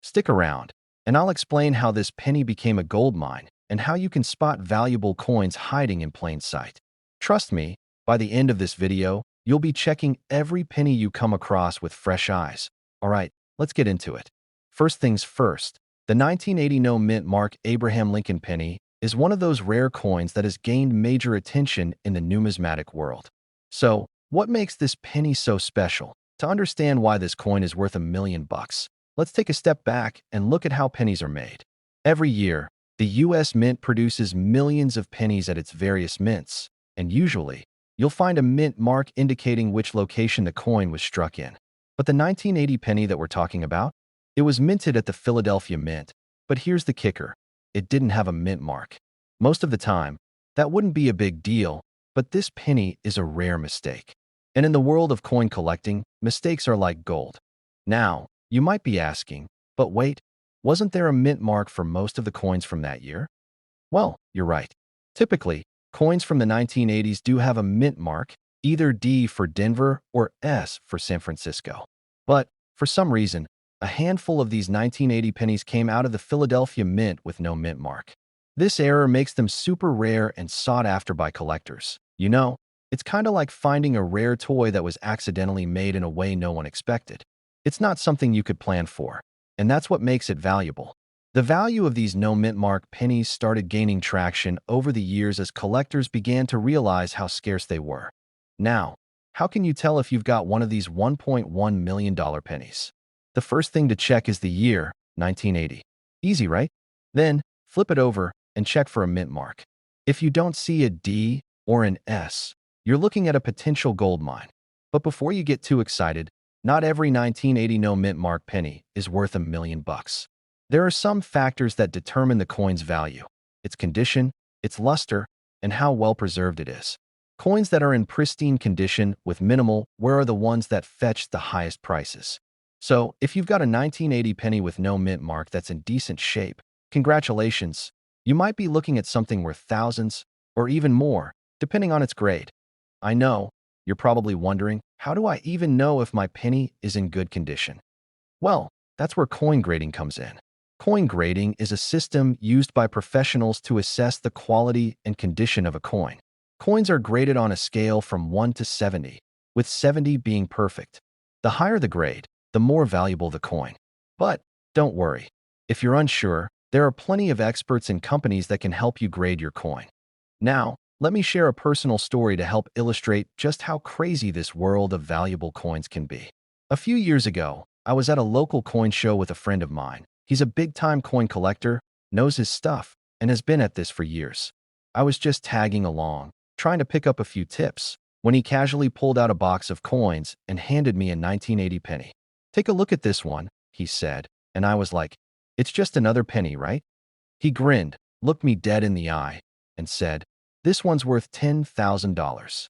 Stick around, and I'll explain how this penny became a gold mine and how you can spot valuable coins hiding in plain sight. Trust me, by the end of this video, you'll be checking every penny you come across with fresh eyes. All right, let's get into it. First things first, the 1980 no mint mark Abraham Lincoln penny is one of those rare coins that has gained major attention in the numismatic world. So, what makes this penny so special? To understand why this coin is worth $1,000,000, let's take a step back and look at how pennies are made. Every year, the U.S. Mint produces millions of pennies at its various mints, and usually, you'll find a mint mark indicating which location the coin was struck in. But the 1980 penny that we're talking about, it was minted at the Philadelphia Mint. But here's the kicker. It didn't have a mint mark. Most of the time, that wouldn't be a big deal, but this penny is a rare mistake. And in the world of coin collecting, mistakes are like gold. Now, you might be asking, but wait, wasn't there a mint mark for most of the coins from that year? Well, you're right. Typically, coins from the 1980s do have a mint mark, either D for Denver or S for San Francisco. But, for some reason, a handful of these 1980 pennies came out of the Philadelphia Mint with no mint mark. This error makes them super rare and sought after by collectors. You know, it's kind of like finding a rare toy that was accidentally made in a way no one expected. It's not something you could plan for, and that's what makes it valuable. The value of these no mint mark pennies started gaining traction over the years as collectors began to realize how scarce they were. Now, how can you tell if you've got one of these $1.1 million pennies? The first thing to check is the year, 1980. Easy, right? Then, flip it over and check for a mint mark. If you don't see a D or an S, you're looking at a potential gold mine. But before you get too excited, not every 1980 no mint mark penny is worth $1 million. There are some factors that determine the coin's value: its condition, its luster, and how well preserved it is. Coins that are in pristine condition with minimal wear are the ones that fetch the highest prices. So, if you've got a 1980 penny with no mint mark that's in decent shape, congratulations, you might be looking at something worth thousands or even more, depending on its grade. I know, you're probably wondering, how do I even know if my penny is in good condition? Well, that's where coin grading comes in. Coin grading is a system used by professionals to assess the quality and condition of a coin. Coins are graded on a scale from 1 to 70, with 70 being perfect. The higher the grade, the more valuable the coin. But don't worry. If you're unsure, there are plenty of experts and companies that can help you grade your coin. Now, let me share a personal story to help illustrate just how crazy this world of valuable coins can be. A few years ago, I was at a local coin show with a friend of mine. He's a big-time coin collector, knows his stuff, and has been at this for years. I was just tagging along, trying to pick up a few tips, when he casually pulled out a box of coins and handed me a 1980 penny. "Take a look at this one," he said, and I was like, "It's just another penny, right?" He grinned, looked me dead in the eye, and said, "This one's worth $10,000.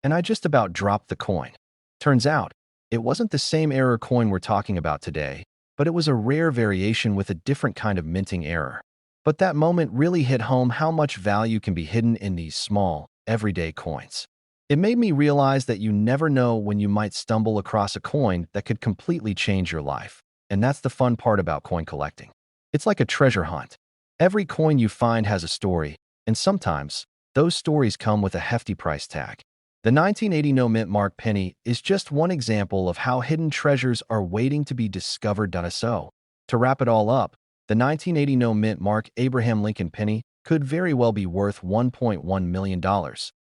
And I just about dropped the coin. Turns out, it wasn't the same error coin we're talking about today, but it was a rare variation with a different kind of minting error. But that moment really hit home how much value can be hidden in these small, everyday coins. It made me realize that you never know when you might stumble across a coin that could completely change your life. And that's the fun part about coin collecting. It's like a treasure hunt. Every coin you find has a story, and sometimes, those stories come with a hefty price tag. The 1980 no mint mark penny is just one example of how hidden treasures are waiting to be discovered. So, to wrap it all up, the 1980 no mint mark Abraham Lincoln penny could very well be worth $1.1 million,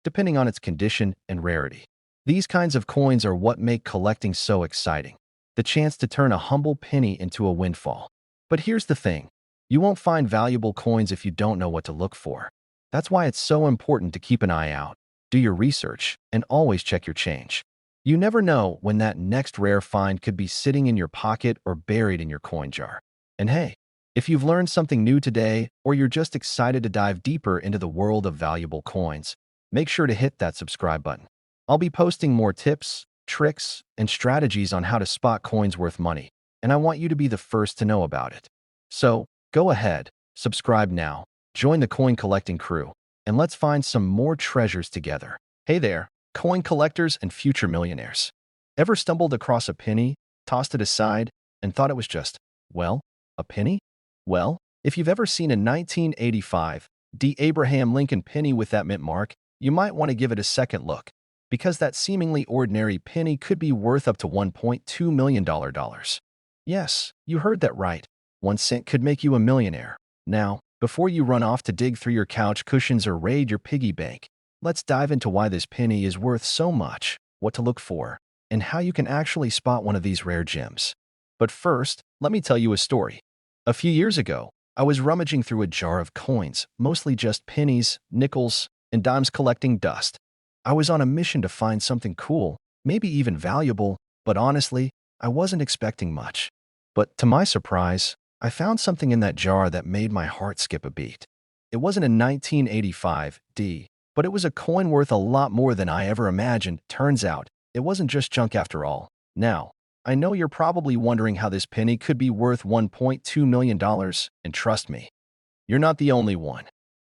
depending on its condition and rarity. These kinds of coins are what make collecting so exciting: the chance to turn a humble penny into a windfall. But here's the thing: you won't find valuable coins if you don't know what to look for. That's why it's so important to keep an eye out, do your research, and always check your change. You never know when that next rare find could be sitting in your pocket or buried in your coin jar. And hey, if you've learned something new today, or you're just excited to dive deeper into the world of valuable coins, make sure to hit that subscribe button. I'll be posting more tips, tricks, and strategies on how to spot coins worth money, and I want you to be the first to know about it. So, go ahead, subscribe now, join the coin collecting crew, and let's find some more treasures together. Hey there, coin collectors and future millionaires. Ever stumbled across a penny, tossed it aside, and thought it was just, well, a penny? Well, if you've ever seen a 1985 D. Abraham Lincoln penny with that mint mark, you might want to give it a second look, because that seemingly ordinary penny could be worth up to $1.2 million. Yes, you heard that right. 1 cent could make you a millionaire. Now, before you run off to dig through your couch cushions or raid your piggy bank, let's dive into why this penny is worth so much, what to look for, and how you can actually spot one of these rare gems. But first, let me tell you a story. A few years ago, I was rummaging through a jar of coins, mostly just pennies, nickels, and dimes collecting dust. I was on a mission to find something cool, maybe even valuable, but honestly, I wasn't expecting much. But to my surprise, I found something in that jar that made my heart skip a beat. It wasn't a 1985 D, but it was a coin worth a lot more than I ever imagined. Turns out, it wasn't just junk after all. Now, I know you're probably wondering how this penny could be worth $1.2 million, and trust me, you're not the only one.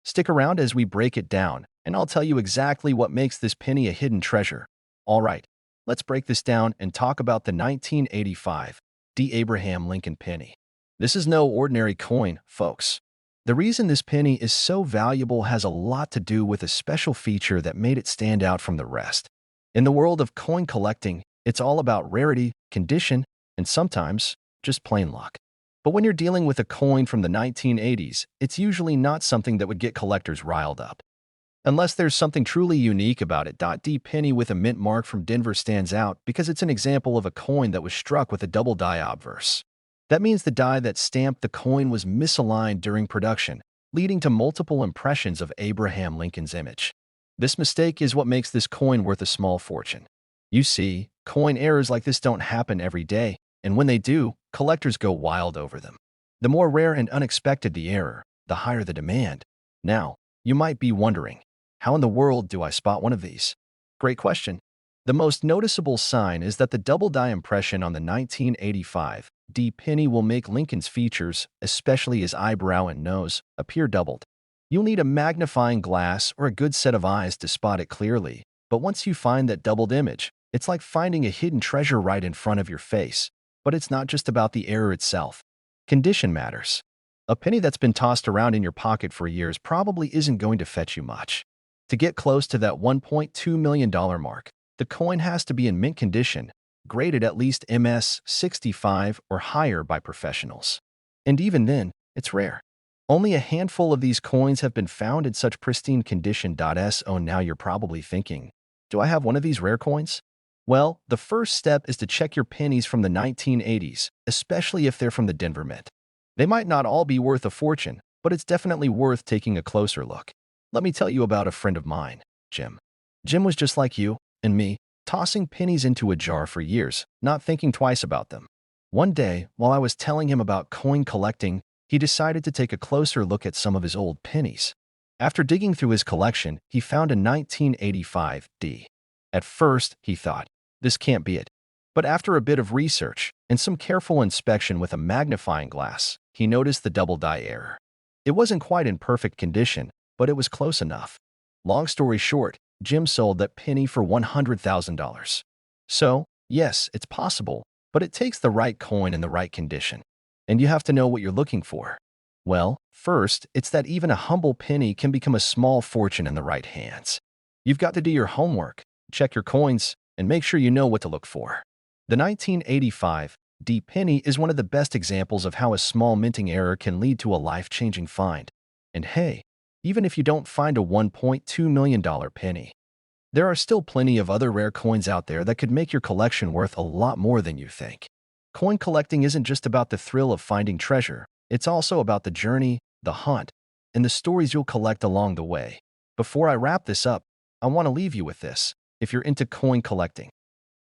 Stick around as we break it down, and I'll tell you exactly what makes this penny a hidden treasure. All right, let's break this down and talk about the 1985 D. Abraham Lincoln penny. This is no ordinary coin, folks. The reason this penny is so valuable has a lot to do with a special feature that made it stand out from the rest. In the world of coin collecting, it's all about rarity, condition, and sometimes just plain luck. But when you're dealing with a coin from the 1980s, it's usually not something that would get collectors riled up. Unless there's something truly unique about it. D penny with a mint mark from Denver stands out because it's an example of a coin that was struck with a double die obverse. That means the die that stamped the coin was misaligned during production, leading to multiple impressions of Abraham Lincoln's image. This mistake is what makes this coin worth a small fortune. You see, coin errors like this don't happen every day, and when they do, collectors go wild over them. The more rare and unexpected the error, the higher the demand. Now, you might be wondering, how in the world do I spot one of these? Great question. The most noticeable sign is that the double die impression on the 1985 D penny will make Lincoln's features, especially his eyebrow and nose, appear doubled. You'll need a magnifying glass or a good set of eyes to spot it clearly, but once you find that doubled image, it's like finding a hidden treasure right in front of your face. But it's not just about the error itself. Condition matters. A penny that's been tossed around in your pocket for years probably isn't going to fetch you much. To get close to that $1.2 million mark, the coin has to be in mint condition, graded at least MS 65 or higher by professionals. And even then, it's rare. Only a handful of these coins have been found in such pristine condition. So now you're probably thinking, do I have one of these rare coins? Well, the first step is to check your pennies from the 1980s, especially if they're from the Denver Mint. They might not all be worth a fortune, but it's definitely worth taking a closer look. Let me tell you about a friend of mine, Jim. Jim was just like you and me, tossing pennies into a jar for years, not thinking twice about them. One day, while I was telling him about coin collecting, he decided to take a closer look at some of his old pennies. After digging through his collection, he found a 1985 D. At first, he thought, this can't be it. But after a bit of research and some careful inspection with a magnifying glass, he noticed the double die error. It wasn't quite in perfect condition, but it was close enough. Long story short, Jim sold that penny for $100,000. So, yes, it's possible, but it takes the right coin in the right condition. And you have to know what you're looking for. Well, first, it's that even a humble penny can become a small fortune in the right hands. You've got to do your homework, check your coins, and make sure you know what to look for. The 1985 D penny is one of the best examples of how a small minting error can lead to a life-changing find. And hey, even if you don't find a $1.2 million penny, there are still plenty of other rare coins out there that could make your collection worth a lot more than you think. Coin collecting isn't just about the thrill of finding treasure, it's also about the journey, the hunt, and the stories you'll collect along the way. Before I wrap this up, I want to leave you with this. If you're into coin collecting,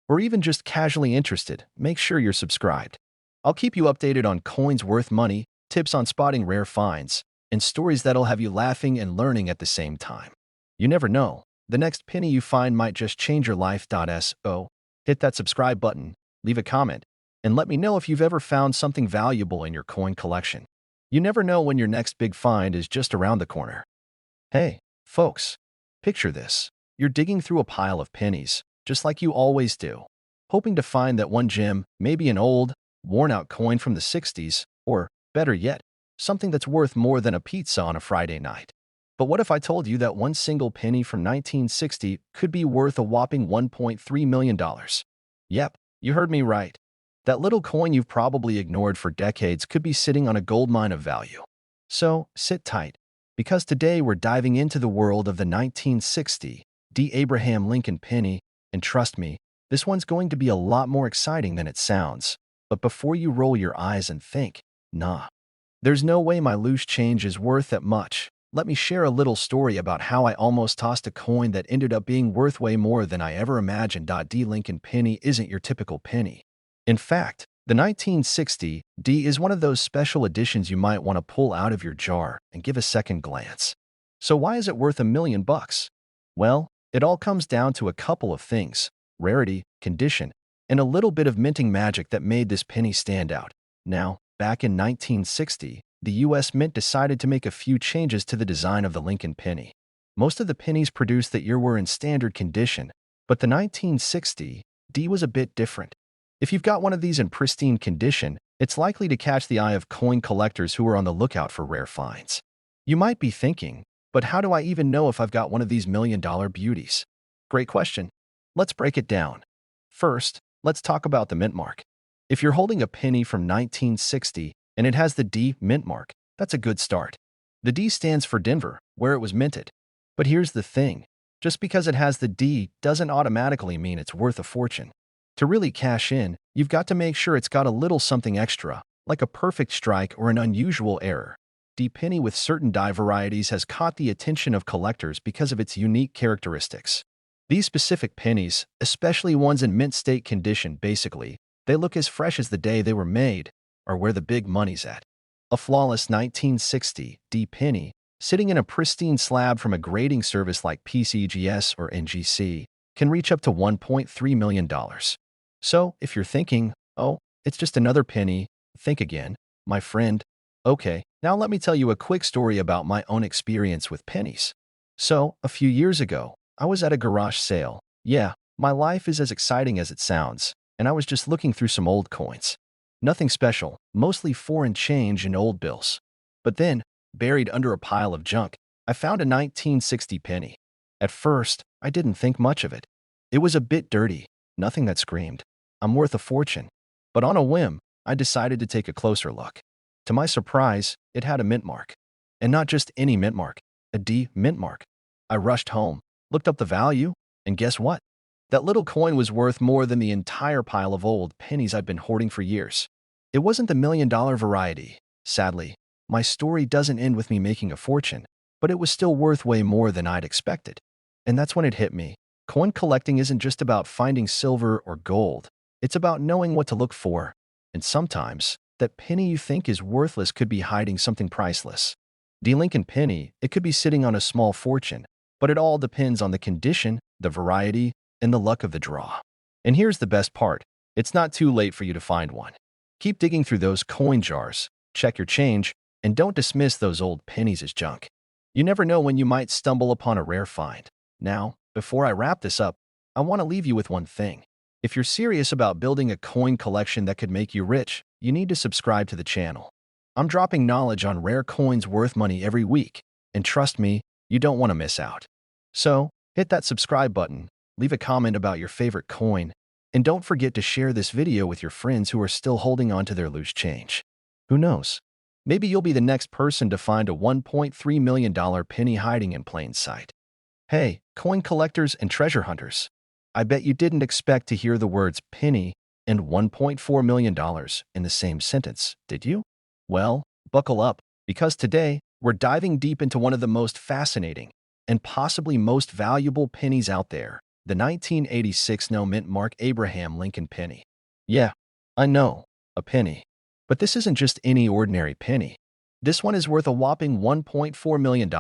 or even just casually interested, make sure you're subscribed. I'll keep you updated on coins worth money, tips on spotting rare finds, and stories that'll have you laughing and learning at the same time. You never know, the next penny you find might just change your life. So, hit that subscribe button, leave a comment, and let me know if you've ever found something valuable in your coin collection. You never know when your next big find is just around the corner. Hey, folks, picture this. You're digging through a pile of pennies, just like you always do, hoping to find that one gem, maybe an old, worn-out coin from the 60s, or, better yet, something that's worth more than a pizza on a Friday night. But what if I told you that one single penny from 1960 could be worth a whopping $1.3 million? Yep, you heard me right. That little coin you've probably ignored for decades could be sitting on a goldmine of value. So, sit tight, because today we're diving into the world of the 1960 D. Abraham Lincoln penny, and trust me, this one's going to be a lot more exciting than it sounds. But before you roll your eyes and think, nah, there's no way my loose change is worth that much, let me share a little story about how I almost tossed a coin that ended up being worth way more than I ever imagined. D. Lincoln penny isn't your typical penny. In fact, the 1960 D is one of those special editions you might want to pull out of your jar and give a second glance. So why is it worth $1 million? Well, it all comes down to a couple of things: rarity, condition, and a little bit of minting magic that made this penny stand out. Now, back in 1960, the U.S. Mint decided to make a few changes to the design of the Lincoln penny. Most of the pennies produced that year were in standard condition, but the 1960 D was a bit different. If you've got one of these in pristine condition, it's likely to catch the eye of coin collectors who are on the lookout for rare finds. You might be thinking, but how do I even know if I've got one of these million-dollar beauties? Great question. Let's break it down. First, let's talk about the mint mark. If you're holding a penny from 1960 and it has the D mint mark, that's a good start. The D stands for Denver, where it was minted. But here's the thing. Just because it has the D doesn't automatically mean it's worth a fortune. To really cash in, you've got to make sure it's got a little something extra, like a perfect strike or an unusual error. D penny with certain die varieties has caught the attention of collectors because of its unique characteristics. These specific pennies, especially ones in mint state condition, basically, they look as fresh as the day they were made, are where the big money's at. A flawless 1960 D penny, sitting in a pristine slab from a grading service like PCGS or NGC, can reach up to $1.3 million. So, if you're thinking, oh, it's just another penny, think again, my friend. Okay, now let me tell you a quick story about my own experience with pennies. So, a few years ago, I was at a garage sale. Yeah, my life is as exciting as it sounds, and I was just looking through some old coins. Nothing special, mostly foreign change and old bills. But then, buried under a pile of junk, I found a 1960 penny. At first, I didn't think much of it. It was a bit dirty, nothing that screamed, I'm worth a fortune. But on a whim, I decided to take a closer look. To my surprise, it had a mint mark. And not just any mint mark, a D mint mark. I rushed home, looked up the value, and guess what? That little coin was worth more than the entire pile of old pennies I'd been hoarding for years. It wasn't the $1 million variety. Sadly, my story doesn't end with me making a fortune, but it was still worth way more than I'd expected. And that's when it hit me. Coin collecting isn't just about finding silver or gold. It's about knowing what to look for. And sometimes, that penny you think is worthless could be hiding something priceless. D Lincoln penny, it could be sitting on a small fortune, but it all depends on the condition, the variety, and the luck of the draw. And here's the best part. It's not too late for you to find one. Keep digging through those coin jars, check your change, and don't dismiss those old pennies as junk. You never know when you might stumble upon a rare find. Now, before I wrap this up, I want to leave you with one thing. If you're serious about building a coin collection that could make you rich, you need to subscribe to the channel. I'm dropping knowledge on rare coins worth money every week, and trust me, you don't want to miss out. So, hit that subscribe button, leave a comment about your favorite coin, and don't forget to share this video with your friends who are still holding on to their loose change. Who knows? Maybe you'll be the next person to find a $1.3 million penny hiding in plain sight. Hey, coin collectors and treasure hunters. I bet you didn't expect to hear the words penny and $1.4 million in the same sentence, did you? Well, buckle up, because today we're diving deep into one of the most fascinating and possibly most valuable pennies out there, the 1986 no mint mark Abraham Lincoln penny. Yeah, I know, a penny. But this isn't just any ordinary penny. This one is worth a whopping $1.4 million.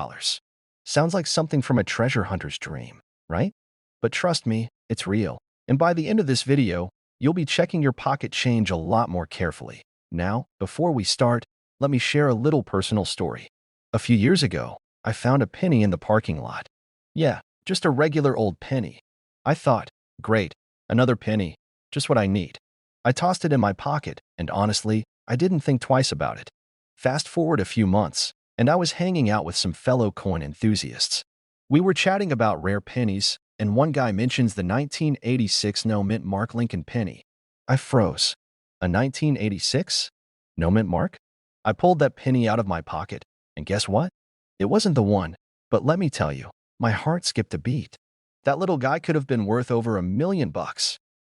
Sounds like something from a treasure hunter's dream, right? But trust me, it's real. And by the end of this video, you'll be checking your pocket change a lot more carefully. Now, before we start, let me share a little personal story. A few years ago, I found a penny in the parking lot. Yeah, just a regular old penny. I thought, great, another penny, just what I need. I tossed it in my pocket, and honestly, I didn't think twice about it. Fast forward a few months, and I was hanging out with some fellow coin enthusiasts. We were chatting about rare pennies, and one guy mentions the 1986 no mint mark Lincoln penny. I froze. A 1986? No mint mark? I pulled that penny out of my pocket, and guess what? It wasn't the one, but let me tell you, my heart skipped a beat. That little guy could have been worth over $1 million.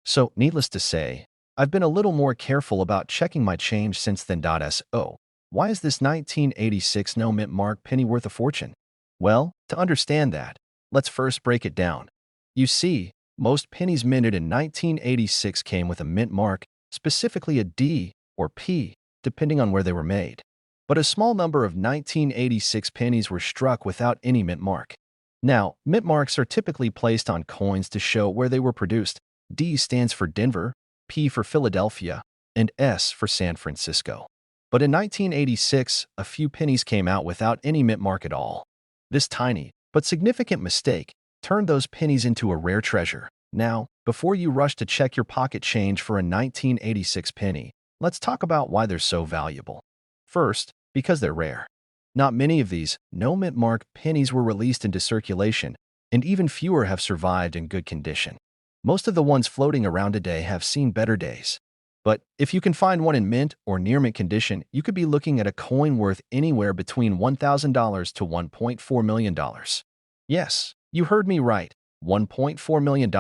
So, needless to say, I've been a little more careful about checking my change since then. So, why is this 1986 no mint mark penny worth a fortune? Well, to understand that, let's first break it down. You see, most pennies minted in 1986 came with a mint mark, specifically a D or P, depending on where they were made. But a small number of 1986 pennies were struck without any mint mark. Now, mint marks are typically placed on coins to show where they were produced. D stands for Denver, P for Philadelphia, and S for San Francisco. But in 1986, a few pennies came out without any mint mark at all. This tiny, but significant mistake turned those pennies into a rare treasure. Now, before you rush to check your pocket change for a 1986 penny, let's talk about why they're so valuable. First, because they're rare. Not many of these no mint mark pennies were released into circulation, and even fewer have survived in good condition. Most of the ones floating around today have seen better days. But if you can find one in mint or near mint condition, you could be looking at a coin worth anywhere between $1,000 to $1.4 million. Yes, you heard me right, $1.4 million.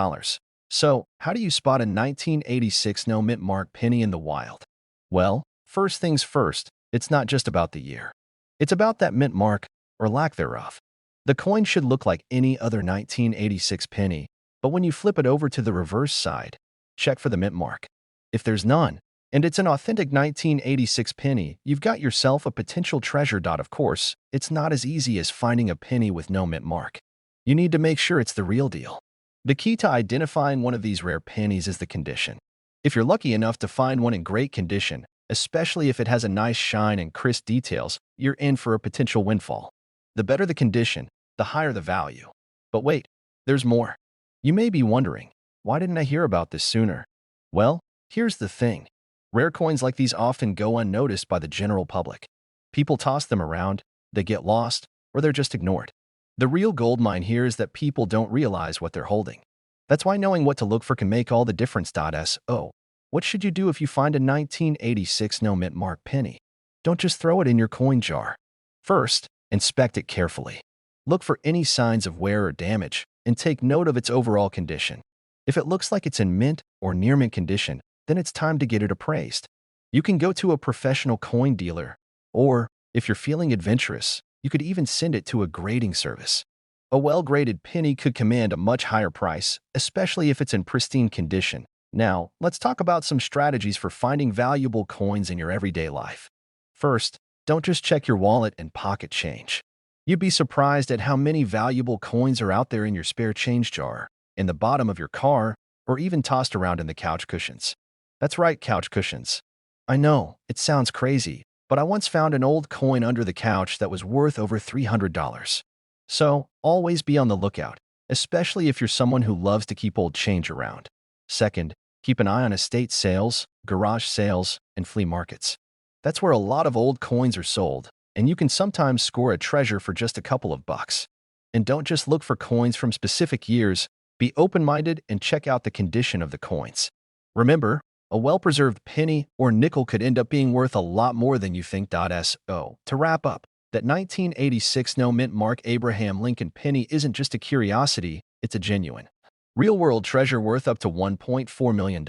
So, how do you spot a 1986 no mint mark penny in the wild? Well, first things first, it's not just about the year. It's about that mint mark, or lack thereof. The coin should look like any other 1986 penny, but when you flip it over to the reverse side, check for the mint mark. If there's none, and it's an authentic 1986 penny, you've got yourself a potential treasure. Of course, it's not as easy as finding a penny with no mint mark. You need to make sure it's the real deal. The key to identifying one of these rare pennies is the condition. If you're lucky enough to find one in great condition, especially if it has a nice shine and crisp details, you're in for a potential windfall. The better the condition, the higher the value. But wait, there's more. You may be wondering, why didn't I hear about this sooner? Well, here's the thing. Rare coins like these often go unnoticed by the general public. People toss them around, they get lost, or they're just ignored. The real gold mine here is that people don't realize what they're holding. That's why knowing what to look for can make all the difference. So, what should you do if you find a 1986 no mint mark penny? Don't just throw it in your coin jar. First, inspect it carefully. Look for any signs of wear or damage, and take note of its overall condition. If it looks like it's in mint or near mint condition, then it's time to get it appraised. You can go to a professional coin dealer, or, if you're feeling adventurous, you could even send it to a grading service. A well-graded penny could command a much higher price, especially if it's in pristine condition. Now, let's talk about some strategies for finding valuable coins in your everyday life. First, don't just check your wallet and pocket change. You'd be surprised at how many valuable coins are out there in your spare change jar, in the bottom of your car, or even tossed around in the couch cushions. That's right, couch cushions. I know, it sounds crazy, but I once found an old coin under the couch that was worth over $300. So, always be on the lookout, especially if you're someone who loves to keep old change around. Second, keep an eye on estate sales, garage sales, and flea markets. That's where a lot of old coins are sold, and you can sometimes score a treasure for just a couple of bucks. And don't just look for coins from specific years, be open-minded and check out the condition of the coins. Remember, a well-preserved penny or nickel could end up being worth a lot more than you think. So, to wrap up, that 1986 no mint mark Abraham Lincoln penny isn't just a curiosity, it's a genuine, real-world treasure worth up to $1.4 million.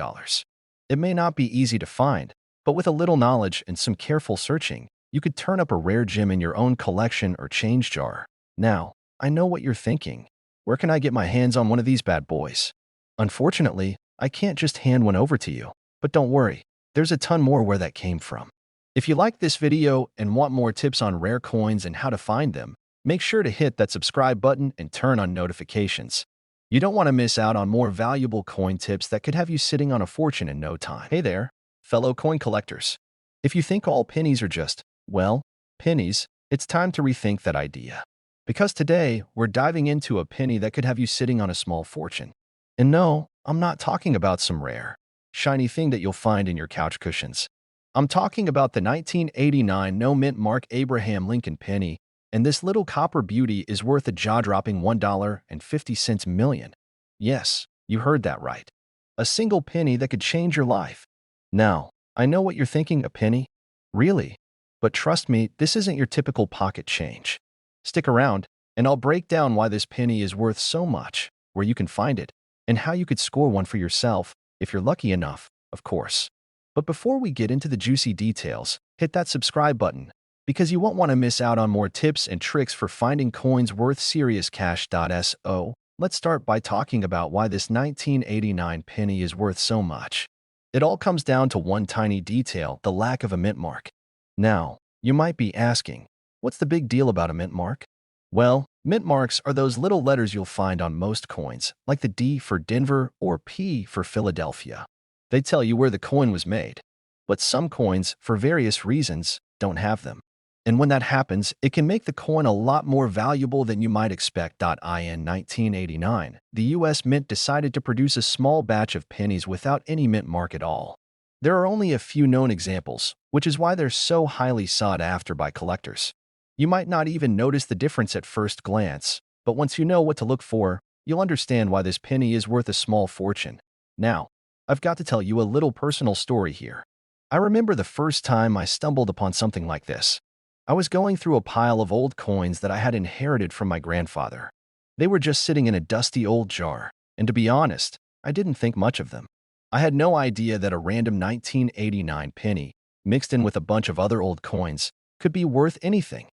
It may not be easy to find, but with a little knowledge and some careful searching, you could turn up a rare gem in your own collection or change jar. Now, I know what you're thinking. Where can I get my hands on one of these bad boys? Unfortunately, I can't just hand one over to you. But don't worry, there's a ton more where that came from. If you like this video and want more tips on rare coins and how to find them, make sure to hit that subscribe button and turn on notifications. You don't want to miss out on more valuable coin tips that could have you sitting on a fortune in no time. Hey there, fellow coin collectors. If you think all pennies are just, well, pennies, it's time to rethink that idea. Because today, we're diving into a penny that could have you sitting on a small fortune. And no, I'm not talking about some rare, shiny thing that you'll find in your couch cushions. I'm talking about the 1989 no mint mark Abraham Lincoln penny, and this little copper beauty is worth a jaw-dropping $1.50 million. Yes, you heard that right. A single penny that could change your life. Now, I know what you're thinking, a penny? Really? But trust me, this isn't your typical pocket change. Stick around, and I'll break down why this penny is worth so much, where you can find it, and how you could score one for yourself, if you're lucky enough, of course. But before we get into the juicy details, hit that subscribe button, because you won't want to miss out on more tips and tricks for finding coins worth serious cash. So, let's start by talking about why this 1989 penny is worth so much. It all comes down to one tiny detail, the lack of a mint mark. Now, you might be asking, what's the big deal about a mint mark? Well, mint marks are those little letters you'll find on most coins, like the D for Denver or P for Philadelphia. They tell you where the coin was made. But some coins, for various reasons, don't have them. And when that happens, it can make the coin a lot more valuable than you might expect. In 1989, the U.S. Mint decided to produce a small batch of pennies without any mint mark at all. There are only a few known examples, which is why they're so highly sought after by collectors. You might not even notice the difference at first glance, but once you know what to look for, you'll understand why this penny is worth a small fortune. Now, I've got to tell you a little personal story here. I remember the first time I stumbled upon something like this. I was going through a pile of old coins that I had inherited from my grandfather. They were just sitting in a dusty old jar, and to be honest, I didn't think much of them. I had no idea that a random 1989 penny, mixed in with a bunch of other old coins, could be worth anything.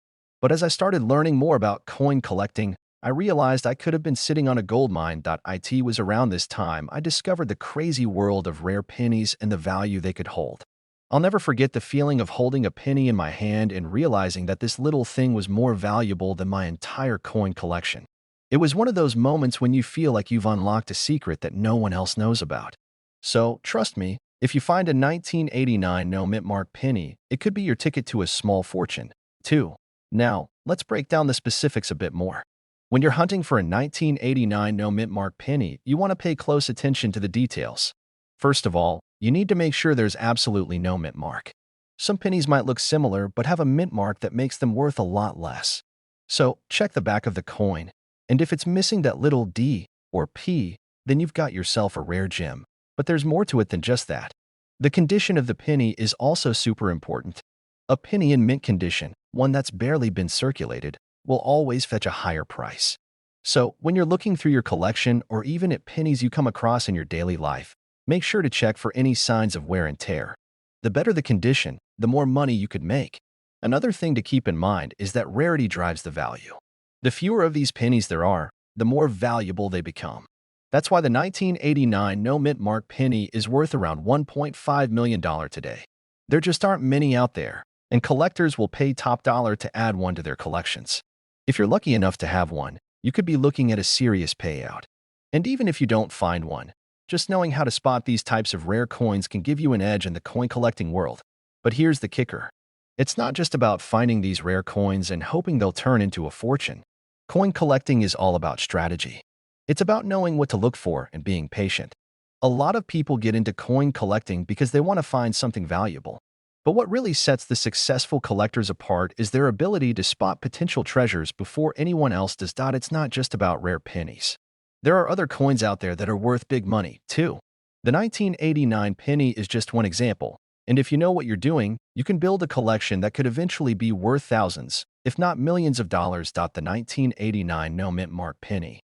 But as I started learning more about coin collecting, I realized I could have been sitting on a gold mine. It was around this time I discovered the crazy world of rare pennies and the value they could hold. I'll never forget the feeling of holding a penny in my hand and realizing that this little thing was more valuable than my entire coin collection. It was one of those moments when you feel like you've unlocked a secret that no one else knows about. So, trust me, if you find a 1989 no mint mark penny, it could be your ticket to a small fortune, too. Now, let's break down the specifics a bit more. When you're hunting for a 1989 no mint mark penny, you want to pay close attention to the details. First of all, you need to make sure there's absolutely no mint mark. Some pennies might look similar but have a mint mark that makes them worth a lot less. So, check the back of the coin, and if it's missing that little D or P, then you've got yourself a rare gem. But there's more to it than just that. The condition of the penny is also super important. A penny in mint condition, one that's barely been circulated, will always fetch a higher price. So, when you're looking through your collection or even at pennies you come across in your daily life, make sure to check for any signs of wear and tear. The better the condition, the more money you could make. Another thing to keep in mind is that rarity drives the value. The fewer of these pennies there are, the more valuable they become. That's why the 1989 no mint mark penny is worth around $1.5 million today. There just aren't many out there, and collectors will pay top dollar to add one to their collections. If you're lucky enough to have one, you could be looking at a serious payout. And even if you don't find one, just knowing how to spot these types of rare coins can give you an edge in the coin collecting world. But here's the kicker. It's not just about finding these rare coins and hoping they'll turn into a fortune. Coin collecting is all about strategy. It's about knowing what to look for and being patient. A lot of people get into coin collecting because they want to find something valuable. But what really sets the successful collectors apart is their ability to spot potential treasures before anyone else does. It's not just about rare pennies. There are other coins out there that are worth big money, too. The 1989 penny is just one example, and if you know what you're doing, you can build a collection that could eventually be worth thousands, if not millions of dollars. The 1989 no mint mark penny.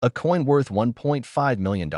A coin worth $1.5 million.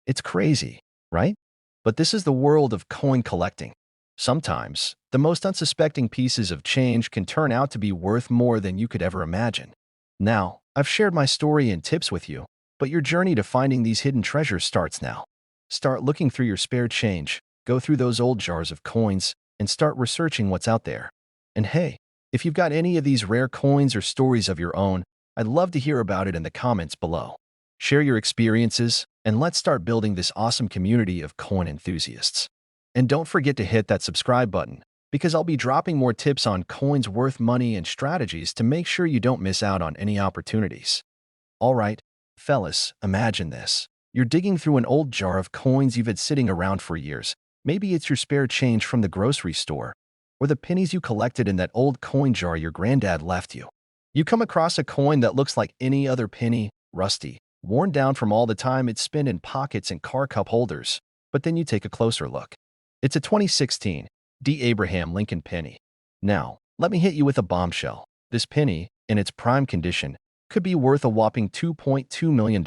It's crazy, right? But this is the world of coin collecting. Sometimes, the most unsuspecting pieces of change can turn out to be worth more than you could ever imagine. Now, I've shared my story and tips with you, but your journey to finding these hidden treasures starts now. Start looking through your spare change, go through those old jars of coins, and start researching what's out there. And hey, if you've got any of these rare coins or stories of your own, I'd love to hear about it in the comments below. Share your experiences, and let's start building this awesome community of coin enthusiasts. And don't forget to hit that subscribe button, because I'll be dropping more tips on coins worth money and strategies to make sure you don't miss out on any opportunities. Alright, fellas, imagine this. You're digging through an old jar of coins you've had sitting around for years. Maybe it's your spare change from the grocery store, or the pennies you collected in that old coin jar your granddad left you. You come across a coin that looks like any other penny, rusty, worn down from all the time it's spent in pockets and car cup holders. But then you take a closer look. It's a 2016 D. Abraham Lincoln penny. Now, let me hit you with a bombshell. This penny, in its prime condition, could be worth a whopping $2.2 million.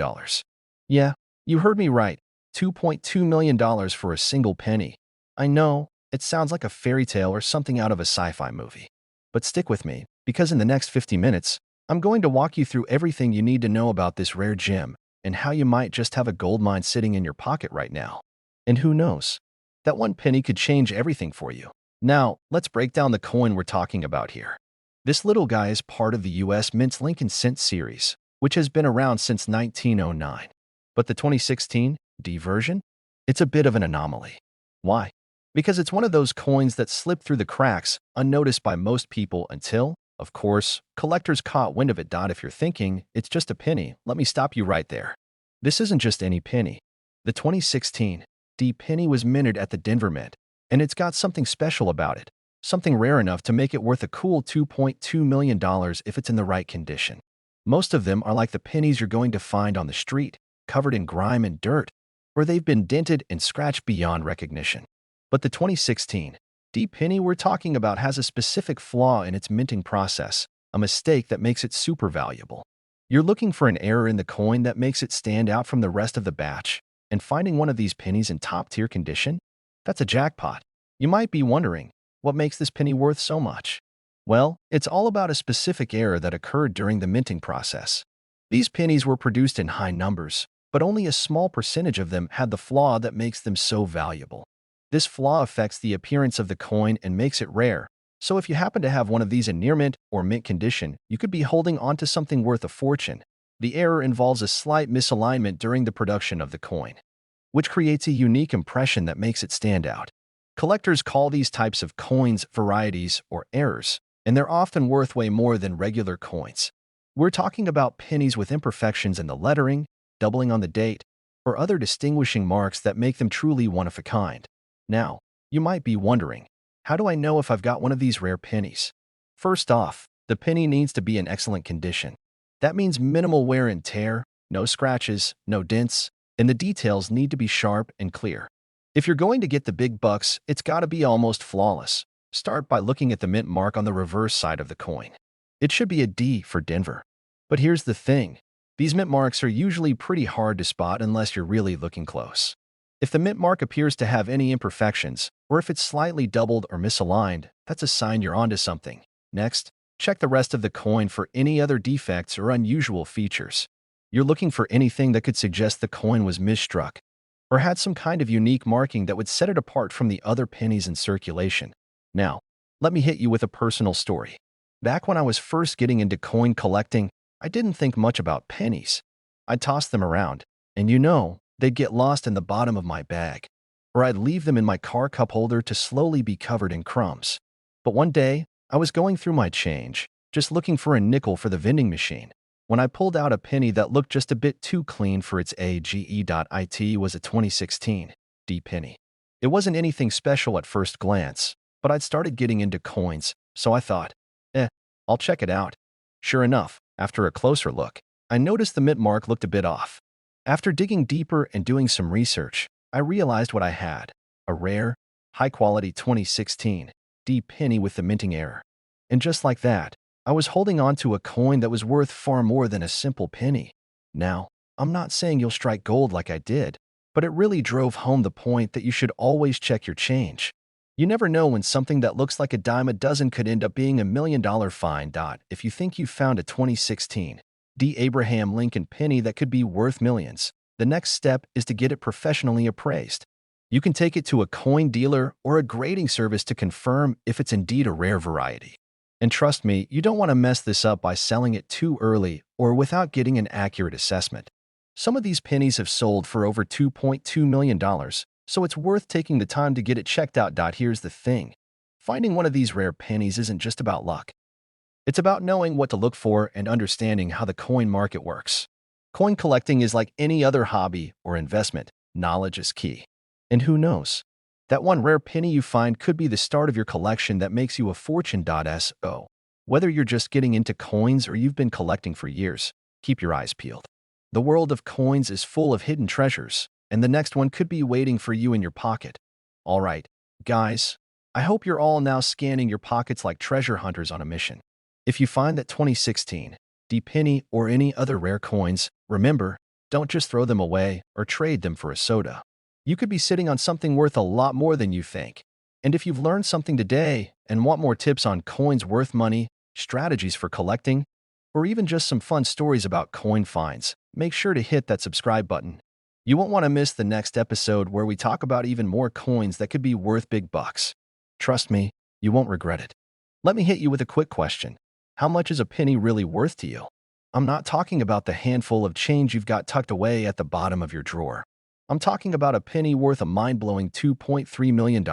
Yeah, you heard me right. $2.2 million for a single penny. I know, it sounds like a fairy tale or something out of a sci-fi movie. But stick with me, because in the next 50 minutes, I'm going to walk you through everything you need to know about this rare gem and how you might just have a gold mine sitting in your pocket right now. And who knows? That one penny could change everything for you. Now, let's break down the coin we're talking about here. This little guy is part of the U.S. Mint's Lincoln Cent series, which has been around since 1909. But the 2016 D version? It's a bit of an anomaly. Why? Because it's one of those coins that slip through the cracks, unnoticed by most people until, of course, collectors caught wind of it. If you're thinking, it's just a penny, let me stop you right there. This isn't just any penny. The 2016 D penny was minted at the Denver Mint, and it's got something special about it, something rare enough to make it worth a cool $2.2 million if it's in the right condition. Most of them are like the pennies you're going to find on the street, covered in grime and dirt, or they've been dented and scratched beyond recognition. But the 2016 D penny we're talking about has a specific flaw in its minting process, a mistake that makes it super valuable. You're looking for an error in the coin that makes it stand out from the rest of the batch, and finding one of these pennies in top-tier condition? That's a jackpot. You might be wondering, what makes this penny worth so much? Well, it's all about a specific error that occurred during the minting process. These pennies were produced in high numbers, but only a small percentage of them had the flaw that makes them so valuable. This flaw affects the appearance of the coin and makes it rare. So if you happen to have one of these in near mint or mint condition, you could be holding onto something worth a fortune. The error involves a slight misalignment during the production of the coin, which creates a unique impression that makes it stand out. Collectors call these types of coins varieties or errors, and they're often worth way more than regular coins. We're talking about pennies with imperfections in the lettering, doubling on the date, or other distinguishing marks that make them truly one of a kind. Now, you might be wondering, how do I know if I've got one of these rare pennies? First off, the penny needs to be in excellent condition. That means minimal wear and tear, no scratches, no dents, and the details need to be sharp and clear. If you're going to get the big bucks, it's got to be almost flawless. Start by looking at the mint mark on the reverse side of the coin. It should be a D for Denver. But here's the thing. These mint marks are usually pretty hard to spot unless you're really looking close. If the mint mark appears to have any imperfections, or if it's slightly doubled or misaligned, that's a sign you're onto something. Next, check the rest of the coin for any other defects or unusual features. You're looking for anything that could suggest the coin was misstruck, or had some kind of unique marking that would set it apart from the other pennies in circulation. Now, let me hit you with a personal story. Back when I was first getting into coin collecting, I didn't think much about pennies. I'd toss them around, and they'd get lost in the bottom of my bag, or I'd leave them in my car cup holder to slowly be covered in crumbs. But one day, I was going through my change, just looking for a nickel for the vending machine, when I pulled out a penny that looked just a bit too clean for its AGE.IT was a 2016 D penny. It wasn't anything special at first glance, but I'd started getting into coins, so I thought, I'll check it out. Sure enough, after a closer look, I noticed the mint mark looked a bit off. After digging deeper and doing some research, I realized what I had: a rare, high-quality 2016 D penny with the minting error. And just like that, I was holding on to a coin that was worth far more than a simple penny. Now, I'm not saying you'll strike gold like I did, but it really drove home the point that you should always check your change. You never know when something that looks like a dime a dozen could end up being $1 million find. If you think you've found a 2016 D Abraham Lincoln penny that could be worth millions, the next step is to get it professionally appraised. You can take it to a coin dealer or a grading service to confirm if it's indeed a rare variety. And trust me, you don't want to mess this up by selling it too early or without getting an accurate assessment. Some of these pennies have sold for over $2.2 million, so it's worth taking the time to get it checked out. Here's the thing. Finding one of these rare pennies isn't just about luck. It's about knowing what to look for and understanding how the coin market works. Coin collecting is like any other hobby or investment. Knowledge is key. And who knows? That one rare penny you find could be the start of your collection that makes you a fortune. So, whether you're just getting into coins or you've been collecting for years, keep your eyes peeled. The world of coins is full of hidden treasures, and the next one could be waiting for you in your pocket. All right, guys, I hope you're all now scanning your pockets like treasure hunters on a mission. If you find that 2016 D penny or any other rare coins, remember, don't just throw them away or trade them for a soda. You could be sitting on something worth a lot more than you think. And if you've learned something today and want more tips on coins worth money, strategies for collecting, or even just some fun stories about coin finds, make sure to hit that subscribe button. You won't want to miss the next episode where we talk about even more coins that could be worth big bucks. Trust me, you won't regret it. Let me hit you with a quick question. How much is a penny really worth to you? I'm not talking about the handful of change you've got tucked away at the bottom of your drawer. I'm talking about a penny worth a mind-blowing $2.3 million.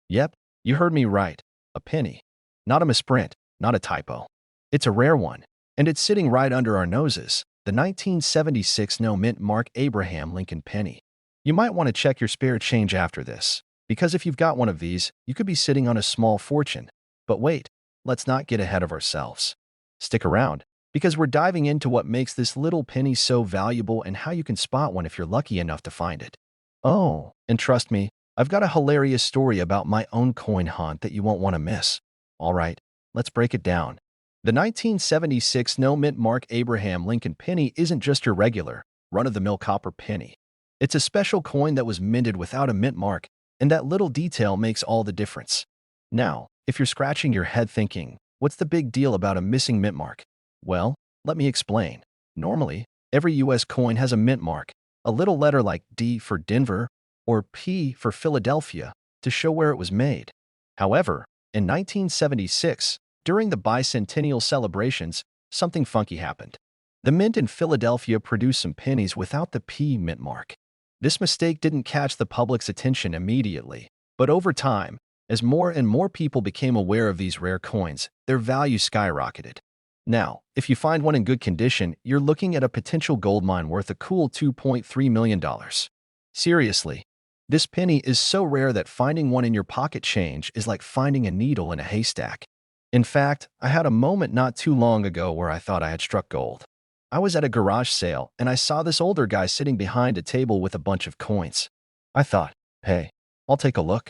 Yep, you heard me right. A penny. Not a misprint, not a typo. It's a rare one, and it's sitting right under our noses, the 1976 no mint mark Abraham Lincoln penny. You might want to check your spare change after this, because if you've got one of these, you could be sitting on a small fortune. But wait, let's not get ahead of ourselves. Stick around, because we're diving into what makes this little penny so valuable and how you can spot one if you're lucky enough to find it. Oh, and trust me, I've got a hilarious story about my own coin hunt that you won't want to miss. All right, let's break it down. The 1976 no mint mark Abraham Lincoln penny isn't just your regular, run-of-the-mill copper penny. It's a special coin that was minted without a mint mark, and that little detail makes all the difference. Now, if you're scratching your head thinking, What's the big deal about a missing mint mark? Well, let me explain. Normally, every US coin has a mint mark, a little letter like D for Denver or P for Philadelphia to show where it was made. However, in 1976, during the bicentennial celebrations, something funky happened. The mint in Philadelphia produced some pennies without the P mint mark. This mistake didn't catch the public's attention immediately, but over time, as more and more people became aware of these rare coins, their value skyrocketed. Now, if you find one in good condition, you're looking at a potential gold mine worth a cool $2.3 million. Seriously, this penny is so rare that finding one in your pocket change is like finding a needle in a haystack. In fact, I had a moment not too long ago where I thought I had struck gold. I was at a garage sale and I saw this older guy sitting behind a table with a bunch of coins. I thought, hey, I'll take a look.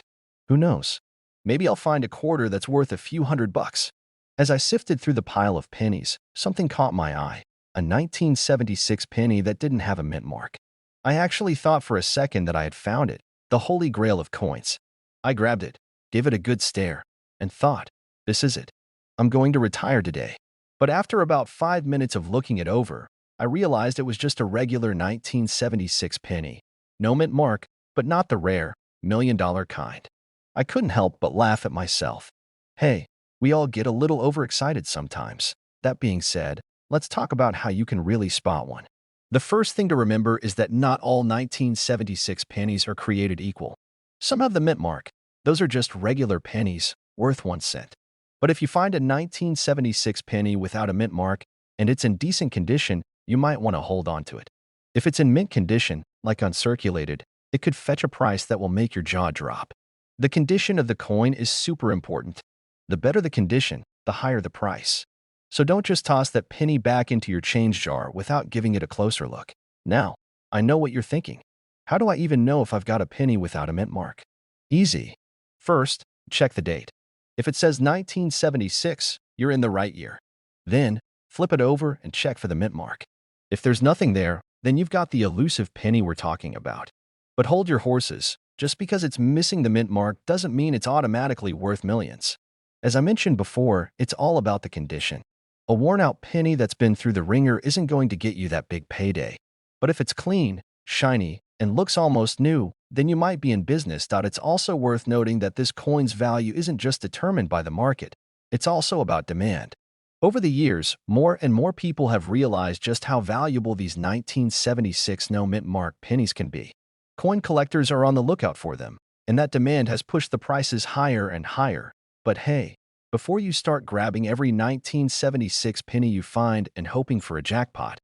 Who knows? Maybe I'll find a quarter that's worth a few $100. As I sifted through the pile of pennies, something caught my eye. A 1976 penny that didn't have a mint mark. I actually thought for a second that I had found it, the holy grail of coins. I grabbed it, gave it a good stare, and thought, this is it. I'm going to retire today. But after about 5 minutes of looking it over, I realized it was just a regular 1976 penny. No mint mark, but not the rare, $1 million kind. I couldn't help but laugh at myself. Hey, we all get a little overexcited sometimes. That being said, let's talk about how you can really spot one. The first thing to remember is that not all 1976 pennies are created equal. Some have the mint mark. Those are just regular pennies, worth 1 cent. But if you find a 1976 penny without a mint mark and it's in decent condition, you might want to hold on to it. If it's in mint condition, like uncirculated, it could fetch a price that will make your jaw drop. The condition of the coin is super important. The better the condition, the higher the price. So don't just toss that penny back into your change jar without giving it a closer look. Now, I know what you're thinking. How do I even know if I've got a penny without a mint mark? Easy. First, check the date. If it says 1976, you're in the right year. Then, flip it over and check for the mint mark. If there's nothing there, then you've got the elusive penny we're talking about. But hold your horses. Just because it's missing the mint mark doesn't mean it's automatically worth millions. As I mentioned before, it's all about the condition. A worn-out penny that's been through the ringer isn't going to get you that big payday. But if it's clean, shiny, and looks almost new, then you might be in business. It's also worth noting that this coin's value isn't just determined by the market. It's also about demand. Over the years, more and more people have realized just how valuable these 1976 no mint mark pennies can be. Coin collectors are on the lookout for them, and that demand has pushed the prices higher and higher. But hey, before you start grabbing every 1976 penny you find and hoping for a jackpot,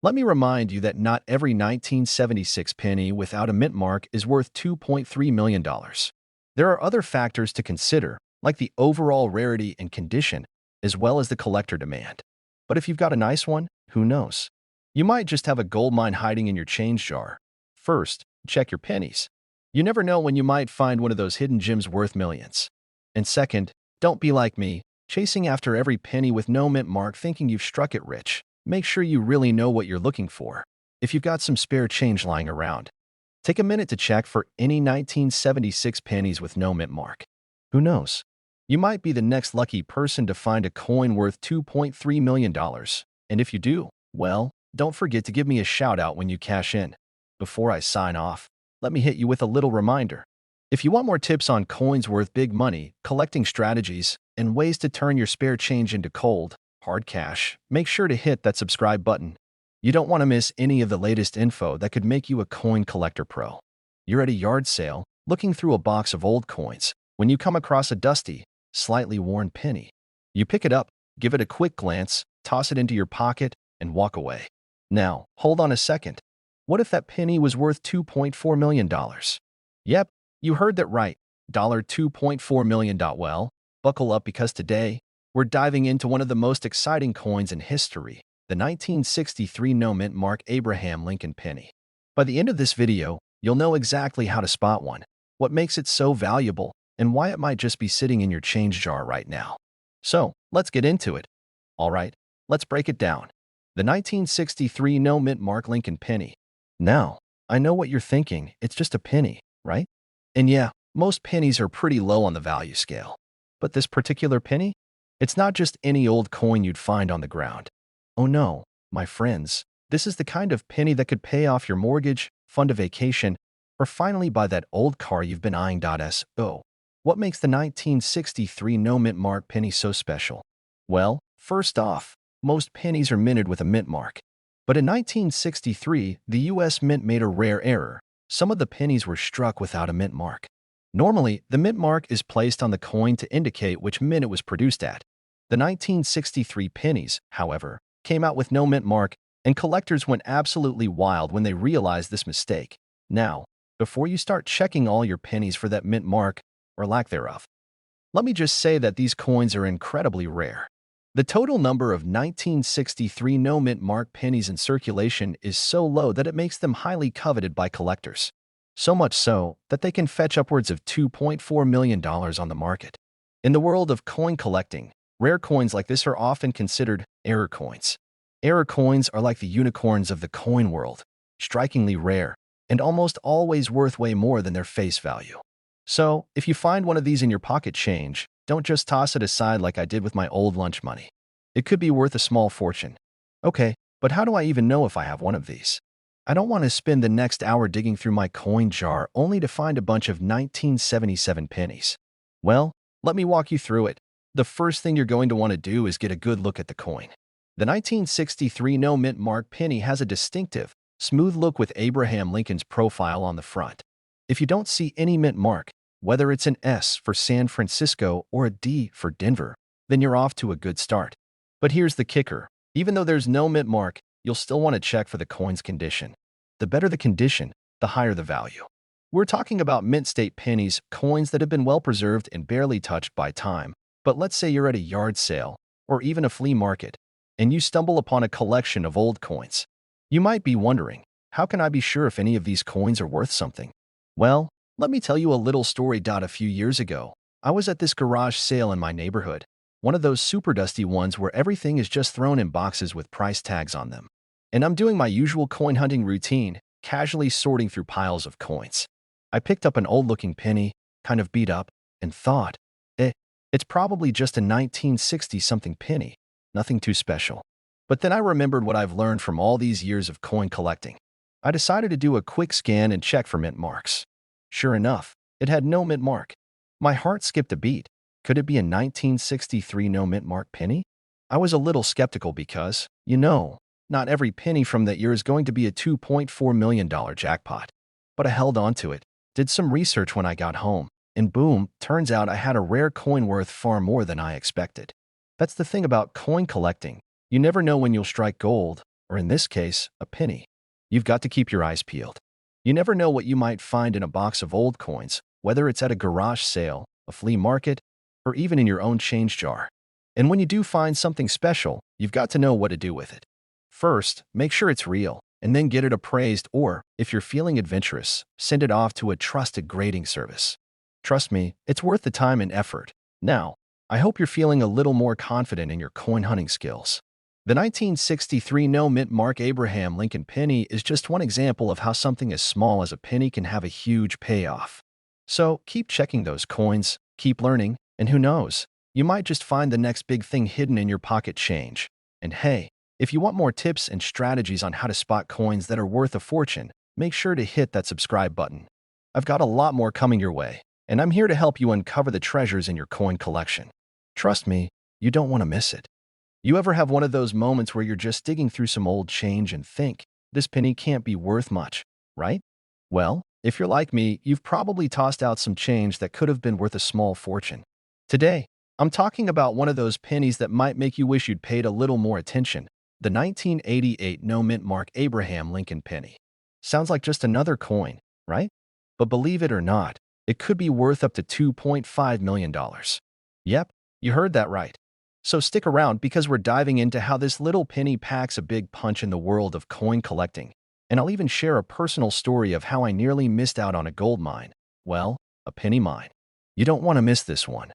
let me remind you that not every 1976 penny without a mint mark is worth $2.3 million. There are other factors to consider, like the overall rarity and condition, as well as the collector demand. But if you've got a nice one, who knows? You might just have a gold mine hiding in your change jar. First, check your pennies. You never know when you might find one of those hidden gems worth millions. And second, don't be like me, chasing after every penny with no mint mark thinking you've struck it rich. Make sure you really know what you're looking for. If you've got some spare change lying around, take a minute to check for any 1976 pennies with no mint mark. Who knows? You might be the next lucky person to find a coin worth $2.3 million. And if you do, well, don't forget to give me a shout out when you cash in. Before I sign off, let me hit you with a little reminder. If you want more tips on coins worth big money, collecting strategies, and ways to turn your spare change into cold, hard cash, make sure to hit that subscribe button. You don't want to miss any of the latest info that could make you a coin collector pro. You're at a yard sale, looking through a box of old coins, when you come across a dusty, slightly worn penny. You pick it up, give it a quick glance, toss it into your pocket, and walk away. Now, hold on a second. What if that penny was worth $2.4 million? Yep, you heard that right. $2.4 million. Well, buckle up because today, we're diving into one of the most exciting coins in history, the 1963 no mint mark Abraham Lincoln penny. By the end of this video, you'll know exactly how to spot one, what makes it so valuable, and why it might just be sitting in your change jar right now. So, let's get into it. All right, let's break it down. The 1963 no mint mark Lincoln penny. Now, I know what you're thinking, it's just a penny, right? And yeah, most pennies are pretty low on the value scale. But this particular penny? It's not just any old coin you'd find on the ground. Oh no, my friends, this is the kind of penny that could pay off your mortgage, fund a vacation, or finally buy that old car you've been eyeing. So, what makes the 1963 no mint mark penny so special? Well, first off, most pennies are minted with a mint mark. But in 1963, the US Mint made a rare error. Some of the pennies were struck without a mint mark. Normally, the mint mark is placed on the coin to indicate which mint it was produced at. The 1963 pennies, however, came out with no mint mark, and collectors went absolutely wild when they realized this mistake. Now, before you start checking all your pennies for that mint mark, or lack thereof, let me just say that these coins are incredibly rare. The total number of 1963 no mint mark pennies in circulation is so low that it makes them highly coveted by collectors. So much so that they can fetch upwards of $2.4 million on the market. In the world of coin collecting, rare coins like this are often considered error coins. Error coins are like the unicorns of the coin world, strikingly rare, and almost always worth way more than their face value. So, if you find one of these in your pocket change, don't just toss it aside like I did with my old lunch money. It could be worth a small fortune. Okay, but how do I even know if I have one of these? I don't want to spend the next hour digging through my coin jar only to find a bunch of 1977 pennies. Well, let me walk you through it. The first thing you're going to want to do is get a good look at the coin. The 1963 no mint mark penny has a distinctive, smooth look with Abraham Lincoln's profile on the front. If you don't see any mint mark, whether it's an S for San Francisco or a D for Denver, then you're off to a good start. But here's the kicker. Even though there's no mint mark, you'll still want to check for the coin's condition. The better the condition, the higher the value. We're talking about mint state pennies, coins that have been well preserved and barely touched by time. But let's say you're at a yard sale, or even a flea market, and you stumble upon a collection of old coins. You might be wondering, how can I be sure if any of these coins are worth something? Well, let me tell you a little story. A few years ago, I was at this garage sale in my neighborhood, one of those super dusty ones where everything is just thrown in boxes with price tags on them. And I'm doing my usual coin hunting routine, casually sorting through piles of coins. I picked up an old-looking penny, kind of beat up, and thought, it's probably just a 1960-something penny, nothing too special. But then I remembered what I've learned from all these years of coin collecting. I decided to do a quick scan and check for mint marks. Sure enough, it had no mint mark. My heart skipped a beat. Could it be a 1963 no mint mark penny? I was a little skeptical because, not every penny from that year is going to be a $2.4 million jackpot. But I held on to it, did some research when I got home, and boom, turns out I had a rare coin worth far more than I expected. That's the thing about coin collecting. You never know when you'll strike gold, or in this case, a penny. You've got to keep your eyes peeled. You never know what you might find in a box of old coins, whether it's at a garage sale, a flea market, or even in your own change jar. And when you do find something special, you've got to know what to do with it. First, make sure it's real, and then get it appraised, or, if you're feeling adventurous, send it off to a trusted grading service. Trust me, it's worth the time and effort. Now, I hope you're feeling a little more confident in your coin hunting skills. The 1963 no mint mark Abraham Lincoln penny is just one example of how something as small as a penny can have a huge payoff. So keep checking those coins, keep learning, and who knows, you might just find the next big thing hidden in your pocket change. And hey, if you want more tips and strategies on how to spot coins that are worth a fortune, make sure to hit that subscribe button. I've got a lot more coming your way, and I'm here to help you uncover the treasures in your coin collection. Trust me, you don't want to miss it. You ever have one of those moments where you're just digging through some old change and think, this penny can't be worth much, right? Well, if you're like me, you've probably tossed out some change that could have been worth a small fortune. Today, I'm talking about one of those pennies that might make you wish you'd paid a little more attention, the 1988 no mint mark Abraham Lincoln penny. Sounds like just another coin, right? But believe it or not, it could be worth up to $2.5 million. Yep, you heard that right. So stick around because we're diving into how this little penny packs a big punch in the world of coin collecting. And I'll even share a personal story of how I nearly missed out on a gold mine. Well, a penny mine. You don't want to miss this one.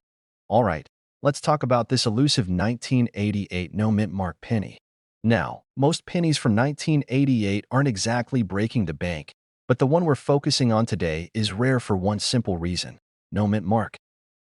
All right, let's talk about this elusive 1988 no mint mark penny. Now, most pennies from 1988 aren't exactly breaking the bank, but the one we're focusing on today is rare for one simple reason: no mint mark.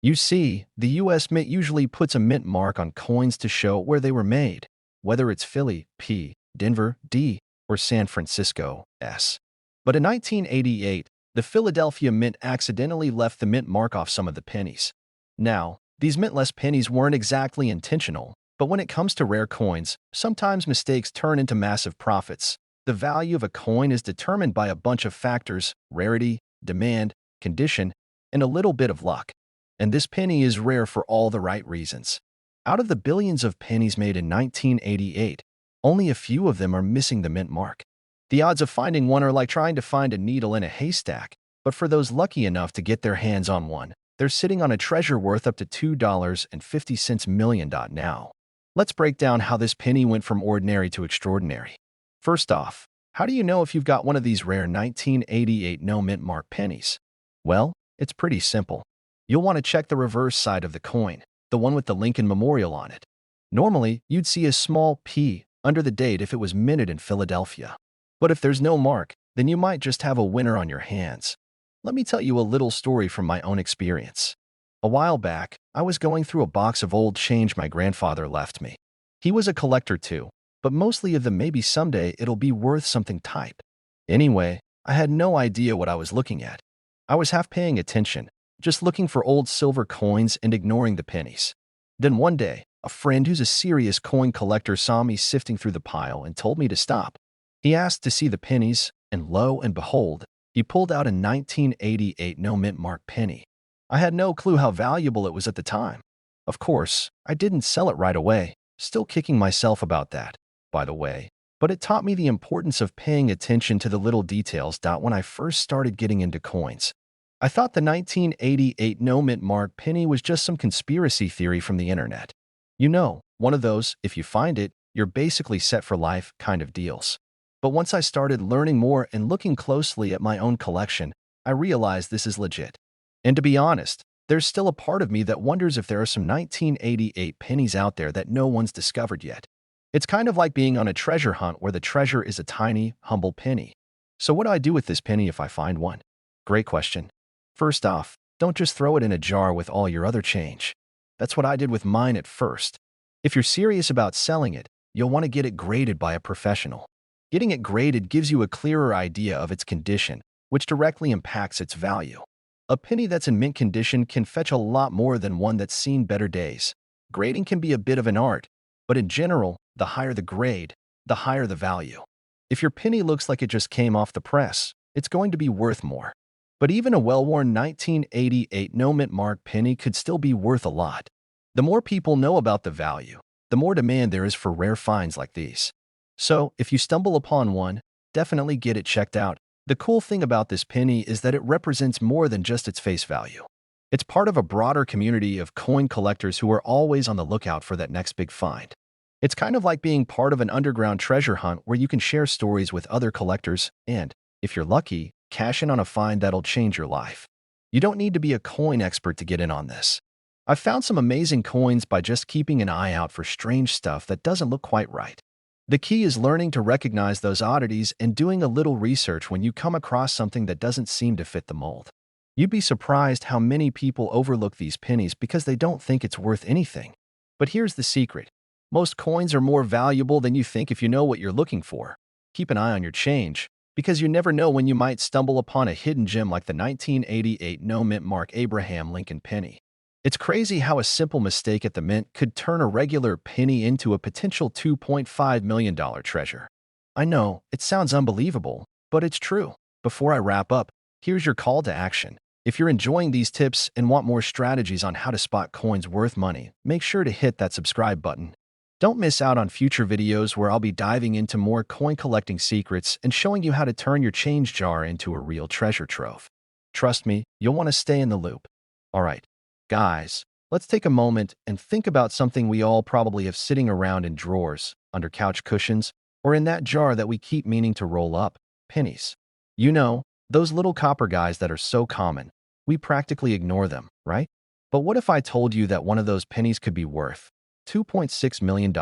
You see, the US Mint usually puts a mint mark on coins to show where they were made, whether it's Philly, P, Denver, D, or San Francisco, S. But in 1988, the Philadelphia Mint accidentally left the mint mark off some of the pennies. Now, these mintless pennies weren't exactly intentional, but when it comes to rare coins, sometimes mistakes turn into massive profits. The value of a coin is determined by a bunch of factors: rarity, demand, condition, and a little bit of luck. And this penny is rare for all the right reasons. Out of the billions of pennies made in 1988, only a few of them are missing the mint mark. The odds of finding one are like trying to find a needle in a haystack, but for those lucky enough to get their hands on one, they're sitting on a treasure worth up to $2.50 million now. Let's break down how this penny went from ordinary to extraordinary. First off, how do you know if you've got one of these rare 1988 no mint mark pennies? Well, it's pretty simple. You'll want to check the reverse side of the coin, the one with the Lincoln Memorial on it. Normally, you'd see a small P under the date if it was minted in Philadelphia. But if there's no mark, then you might just have a winner on your hands. Let me tell you a little story from my own experience. A while back, I was going through a box of old change my grandfather left me. He was a collector too, but mostly of the maybe someday it'll be worth something type. Anyway, I had no idea what I was looking at. I was half paying attention, just looking for old silver coins and ignoring the pennies. Then one day, a friend who's a serious coin collector saw me sifting through the pile and told me to stop. He asked to see the pennies, and lo and behold, he pulled out a 1988 no mint mark penny. I had no clue how valuable it was at the time. Of course, I didn't sell it right away, still kicking myself about that, by the way. But it taught me the importance of paying attention to the little details. When I first started getting into coins, I thought the 1988 no mint mark penny was just some conspiracy theory from the internet. You know, one of those, if you find it, you're basically set for life kind of deals. But once I started learning more and looking closely at my own collection, I realized this is legit. And to be honest, there's still a part of me that wonders if there are some 1988 pennies out there that no one's discovered yet. It's kind of like being on a treasure hunt where the treasure is a tiny, humble penny. So what do I do with this penny if I find one? Great question. First off, don't just throw it in a jar with all your other change. That's what I did with mine at first. If you're serious about selling it, you'll want to get it graded by a professional. Getting it graded gives you a clearer idea of its condition, which directly impacts its value. A penny that's in mint condition can fetch a lot more than one that's seen better days. Grading can be a bit of an art, but in general, the higher the grade, the higher the value. If your penny looks like it just came off the press, it's going to be worth more. But even a well-worn 1988 no mint mark penny could still be worth a lot. The more people know about the value, the more demand there is for rare finds like these. So, if you stumble upon one, definitely get it checked out. The cool thing about this penny is that it represents more than just its face value. It's part of a broader community of coin collectors who are always on the lookout for that next big find. It's kind of like being part of an underground treasure hunt where you can share stories with other collectors and, if you're lucky, cash in on a find that'll change your life. You don't need to be a coin expert to get in on this. I've found some amazing coins by just keeping an eye out for strange stuff that doesn't look quite right. The key is learning to recognize those oddities and doing a little research when you come across something that doesn't seem to fit the mold. You'd be surprised how many people overlook these pennies because they don't think it's worth anything. But here's the secret. Most coins are more valuable than you think if you know what you're looking for. Keep an eye on your change, because you never know when you might stumble upon a hidden gem like the 1988 no mint mark Abraham Lincoln penny. It's crazy how a simple mistake at the mint could turn a regular penny into a potential $2.5 million treasure. I know, it sounds unbelievable, but it's true. Before I wrap up, here's your call to action. If you're enjoying these tips and want more strategies on how to spot coins worth money, make sure to hit that subscribe button. Don't miss out on future videos where I'll be diving into more coin collecting secrets and showing you how to turn your change jar into a real treasure trove. Trust me, you'll want to stay in the loop. Alright, guys, let's take a moment and think about something we all probably have sitting around in drawers, under couch cushions, or in that jar that we keep meaning to roll up: pennies. You know, those little copper guys that are so common, we practically ignore them, right? But what if I told you that one of those pennies could be worth $2.6 million?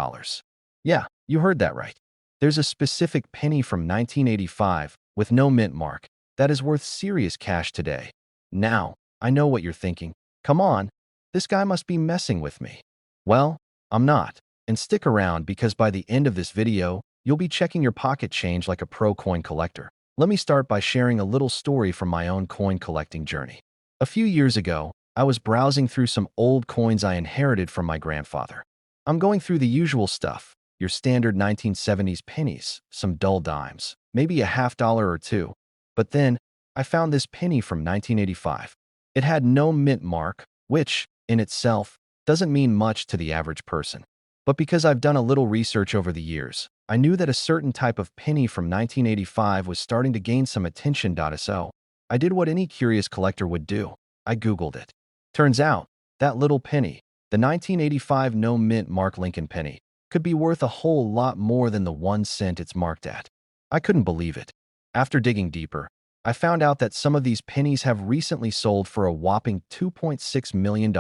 Yeah, you heard that right. There's a specific penny from 1985 with no mint mark that is worth serious cash today. Now, I know what you're thinking. Come on, This guy must be messing with me. Well, I'm not. And stick around because by the end of this video, you'll be checking your pocket change like a pro coin collector. Let me start by sharing a little story from my own coin collecting journey. A few years ago, I was browsing through some old coins I inherited from my grandfather. I'm going through the usual stuff, your standard 1970s pennies, some dull dimes, maybe a $50 or two. But then, I found this penny from 1985. It had no mint mark, which, in itself, doesn't mean much to the average person. But because I've done a little research over the years, I knew that a certain type of penny from 1985 was starting to gain some attention. So I did what any curious collector would do. I Googled it. Turns out, that little penny, the 1985 no mint mark Lincoln penny, could be worth a whole lot more than the 1 cent it's marked at. I couldn't believe it. After digging deeper, I found out that some of these pennies have recently sold for a whopping $2.6 million.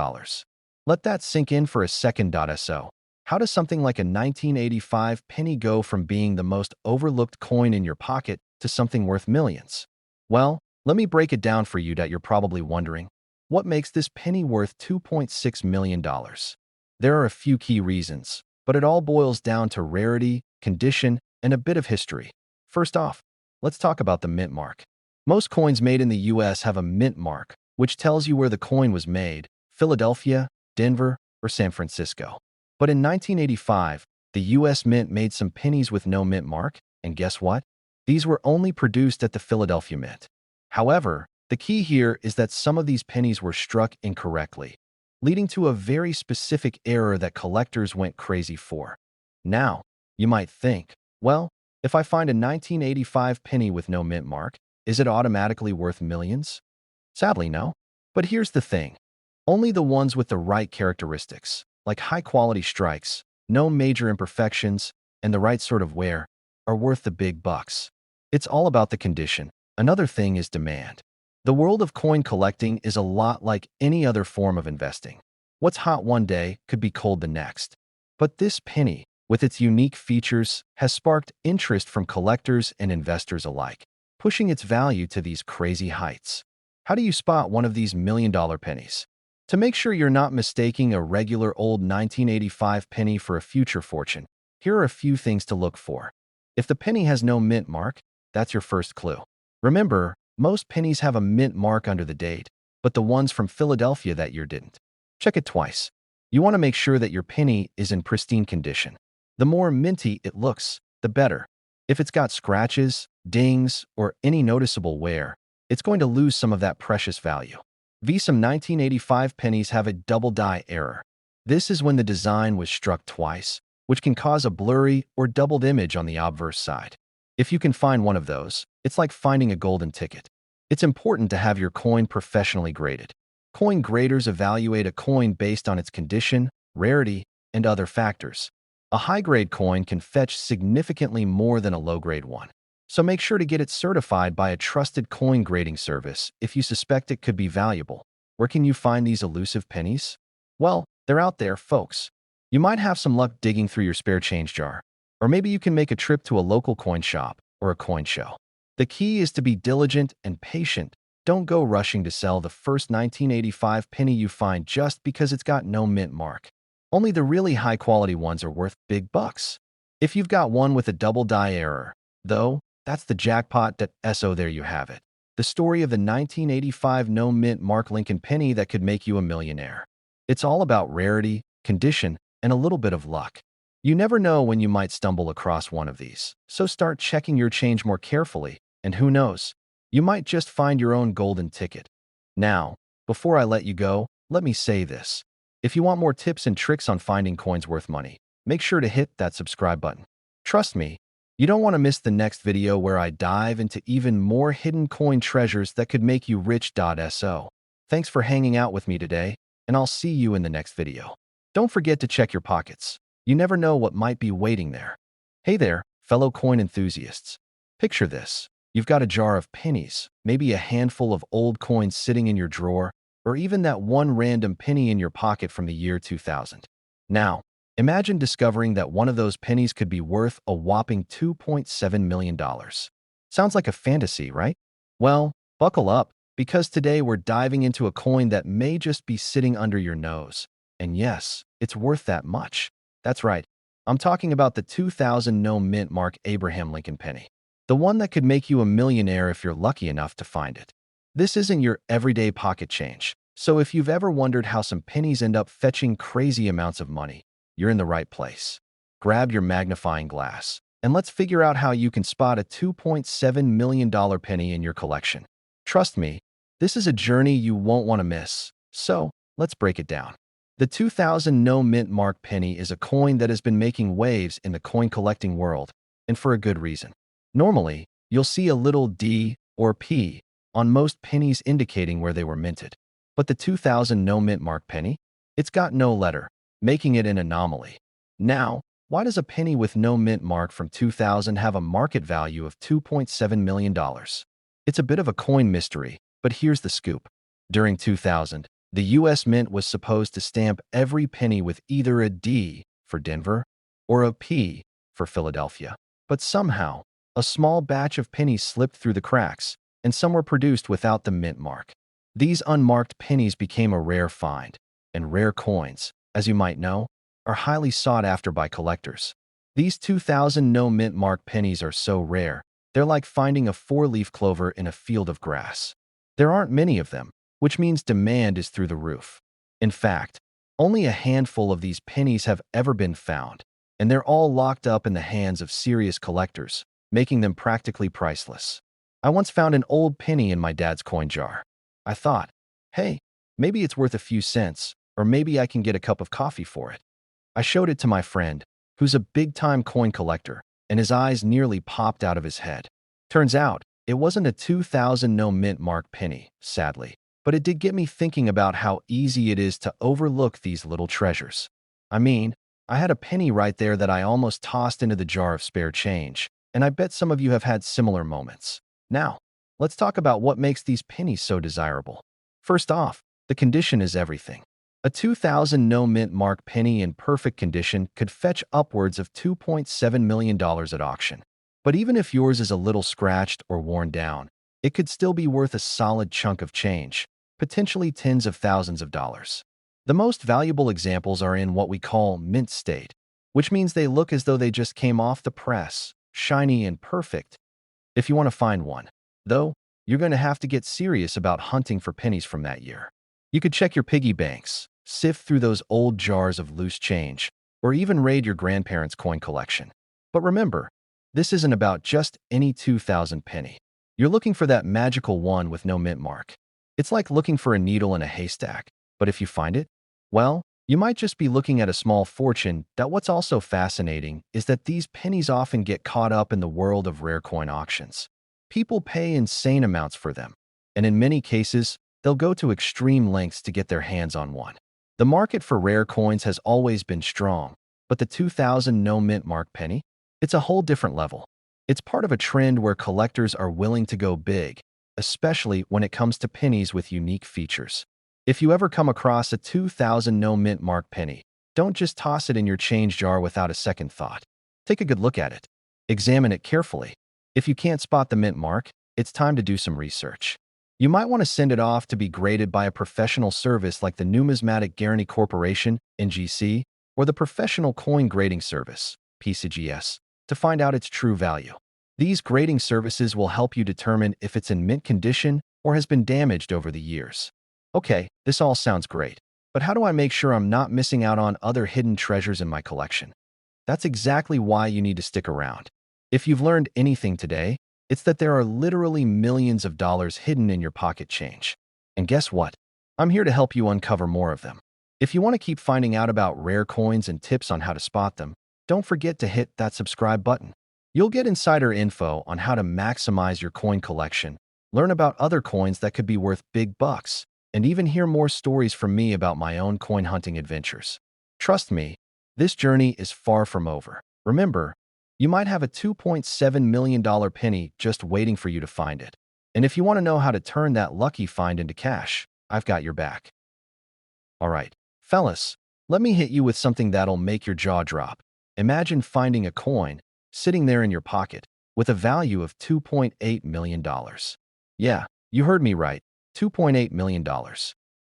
Let that sink in for a second. So how does something like a 1985 penny go from being the most overlooked coin in your pocket to something worth millions? Well, let me break it down for you. You're probably wondering, what makes this penny worth $2.6 million? There are a few key reasons, but it all boils down to rarity, condition, and a bit of history. First off, let's talk about the mint mark. Most coins made in the US have a mint mark, which tells you where the coin was made: Philadelphia, Denver, or San Francisco. But in 1985, the US Mint made some pennies with no mint mark, and guess what? These were only produced at the Philadelphia Mint. However, the key here is that some of these pennies were struck incorrectly, leading to a very specific error that collectors went crazy for. Now, you might think, well, if I find a 1985 penny with no mint mark, is it automatically worth millions? Sadly, no. But here's the thing. Only the ones with the right characteristics, like high-quality strikes, no major imperfections, and the right sort of wear, are worth the big bucks. It's all about the condition. Another thing is demand. The world of coin collecting is a lot like any other form of investing. What's hot one day could be cold the next. But this penny, with its unique features, has sparked interest from collectors and investors alike, pushing its value to these crazy heights. How do you spot one of these million-dollar pennies? To make sure you're not mistaking a regular old 1985 penny for a future fortune, here are a few things to look for. If the penny has no mint mark, that's your first clue. Remember, most pennies have a mint mark under the date, but the ones from Philadelphia that year didn't. Check it twice. You want to make sure that your penny is in pristine condition. The more minty it looks, the better. If it's got scratches, dings, or any noticeable wear, it's going to lose some of that precious value. Some 1985 pennies have a double die error. This is when the design was struck twice, which can cause a blurry or doubled image on the obverse side. If you can find one of those, it's like finding a golden ticket. It's important to have your coin professionally graded. Coin graders evaluate a coin based on its condition, rarity, and other factors. A high-grade coin can fetch significantly more than a low-grade one. So make sure to get it certified by a trusted coin grading service if you suspect it could be valuable. Where can you find these elusive pennies? Well, they're out there, folks. You might have some luck digging through your spare change jar, or maybe you can make a trip to a local coin shop or a coin show. The key is to be diligent and patient. Don't go rushing to sell the first 1985 penny you find just because it's got no mint mark. Only the really high-quality ones are worth big bucks. If you've got one with a double die error, though, that's the jackpot. So there you have it. The story of the 1985 no mint mark Lincoln penny that could make you a millionaire. It's all about rarity, condition, and a little bit of luck. You never know when you might stumble across one of these, so start checking your change more carefully, and who knows, you might just find your own golden ticket. Now, before I let you go, let me say this. If you want more tips and tricks on finding coins worth money, make sure to hit that subscribe button. Trust me, you don't want to miss the next video where I dive into even more hidden coin treasures that could make you rich. So, thanks for hanging out with me today, and I'll see you in the next video. Don't forget to check your pockets. You never know what might be waiting there. Hey there, fellow coin enthusiasts. Picture this. You've got a jar of pennies, maybe a handful of old coins sitting in your drawer, or even that one random penny in your pocket from the year 2000. Now, imagine discovering that one of those pennies could be worth a whopping $2.7 million. Sounds like a fantasy, right? Well, buckle up, Because today we're diving into a coin that may just be sitting under your nose. And yes, it's worth that much. That's right. I'm talking about the 2000 no mint mark Abraham Lincoln penny. The one that could make you a millionaire if you're lucky enough to find it. This isn't your everyday pocket change. So if you've ever wondered how some pennies end up fetching crazy amounts of money, you're in the right place. Grab your magnifying glass, and let's figure out how you can spot a $2.7 million penny in your collection. Trust me, this is a journey you won't want to miss. So, let's break it down. The 2000 no mint mark penny is a coin that has been making waves in the coin collecting world, and for a good reason. Normally, you'll see a little D or P on most pennies indicating where they were minted. But the 2000 no mint mark penny? It's got no letter, making it an anomaly. Now, why does a penny with no mint mark from 2000 have a market value of $2.7 million? It's a bit of a coin mystery, but here's the scoop. During 2000, the U.S. Mint was supposed to stamp every penny with either a D for Denver or a P for Philadelphia. But somehow, a small batch of pennies slipped through the cracks, and some were produced without the mint mark. These unmarked pennies became a rare find, and rare coins, as you might know, are highly sought after by collectors. These 2000 no mint mark pennies are so rare, they're like finding a four-leaf clover in a field of grass. There aren't many of them, which means demand is through the roof. In fact, only a handful of these pennies have ever been found, and they're all locked up in the hands of serious collectors, making them practically priceless. I once found an old penny in my dad's coin jar. I thought, hey, maybe it's worth a few cents, or maybe I can get a cup of coffee for it. I showed it to my friend, who's a big-time coin collector, and his eyes nearly popped out of his head. Turns out, it wasn't a 2000 no mint mark penny, sadly, but it did get me thinking about how easy it is to overlook these little treasures. I mean, I had a penny right there that I almost tossed into the jar of spare change, and I bet some of you have had similar moments. Now, let's talk about what makes these pennies so desirable. First off, the condition is everything. A 2000 no mint mark penny in perfect condition could fetch upwards of $2.7 million at auction. But even if yours is a little scratched or worn down, it could still be worth a solid chunk of change, potentially tens of thousands of dollars. The most valuable examples are in what we call mint state, which means they look as though they just came off the press, shiny and perfect. If you want to find one, though, you're going to have to get serious about hunting for pennies from that year. You could check your piggy banks, sift through those old jars of loose change, or even raid your grandparents' coin collection. But remember, this isn't about just any 2000 penny. You're looking for that magical one with no mint mark. It's like looking for a needle in a haystack, but if you find it, well, you might just be looking at a small fortune. What's also fascinating is that these pennies often get caught up in the world of rare coin auctions. People pay insane amounts for them, and in many cases, they'll go to extreme lengths to get their hands on one. The market for rare coins has always been strong, but the 2000 no mint mark penny? It's a whole different level. It's part of a trend where collectors are willing to go big, especially when it comes to pennies with unique features. If you ever come across a 2000 no mint mark penny, don't just toss it in your change jar without a second thought. Take a good look at it. Examine it carefully. If you can't spot the mint mark, it's time to do some research. You might want to send it off to be graded by a professional service like the Numismatic Guarantee Corporation, NGC, or the Professional Coin Grading Service, PCGS, to find out its true value. These grading services will help you determine if it's in mint condition or has been damaged over the years. Okay, this all sounds great, but how do I make sure I'm not missing out on other hidden treasures in my collection? That's exactly why you need to stick around. If you've learned anything today, it's that there are literally millions of dollars hidden in your pocket change. And guess what? I'm here to help you uncover more of them. If you want to keep finding out about rare coins and tips on how to spot them, don't forget to hit that subscribe button. You'll get insider info on how to maximize your coin collection, learn about other coins that could be worth big bucks, and even hear more stories from me about my own coin hunting adventures. Trust me, this journey is far from over. Remember, you might have a $2.7 million penny just waiting for you to find it. And if you want to know how to turn that lucky find into cash, I've got your back. All right, fellas, let me hit you with something that'll make your jaw drop. Imagine finding a coin sitting there in your pocket with a value of $2.8 million. Yeah, you heard me right. $2.8 million.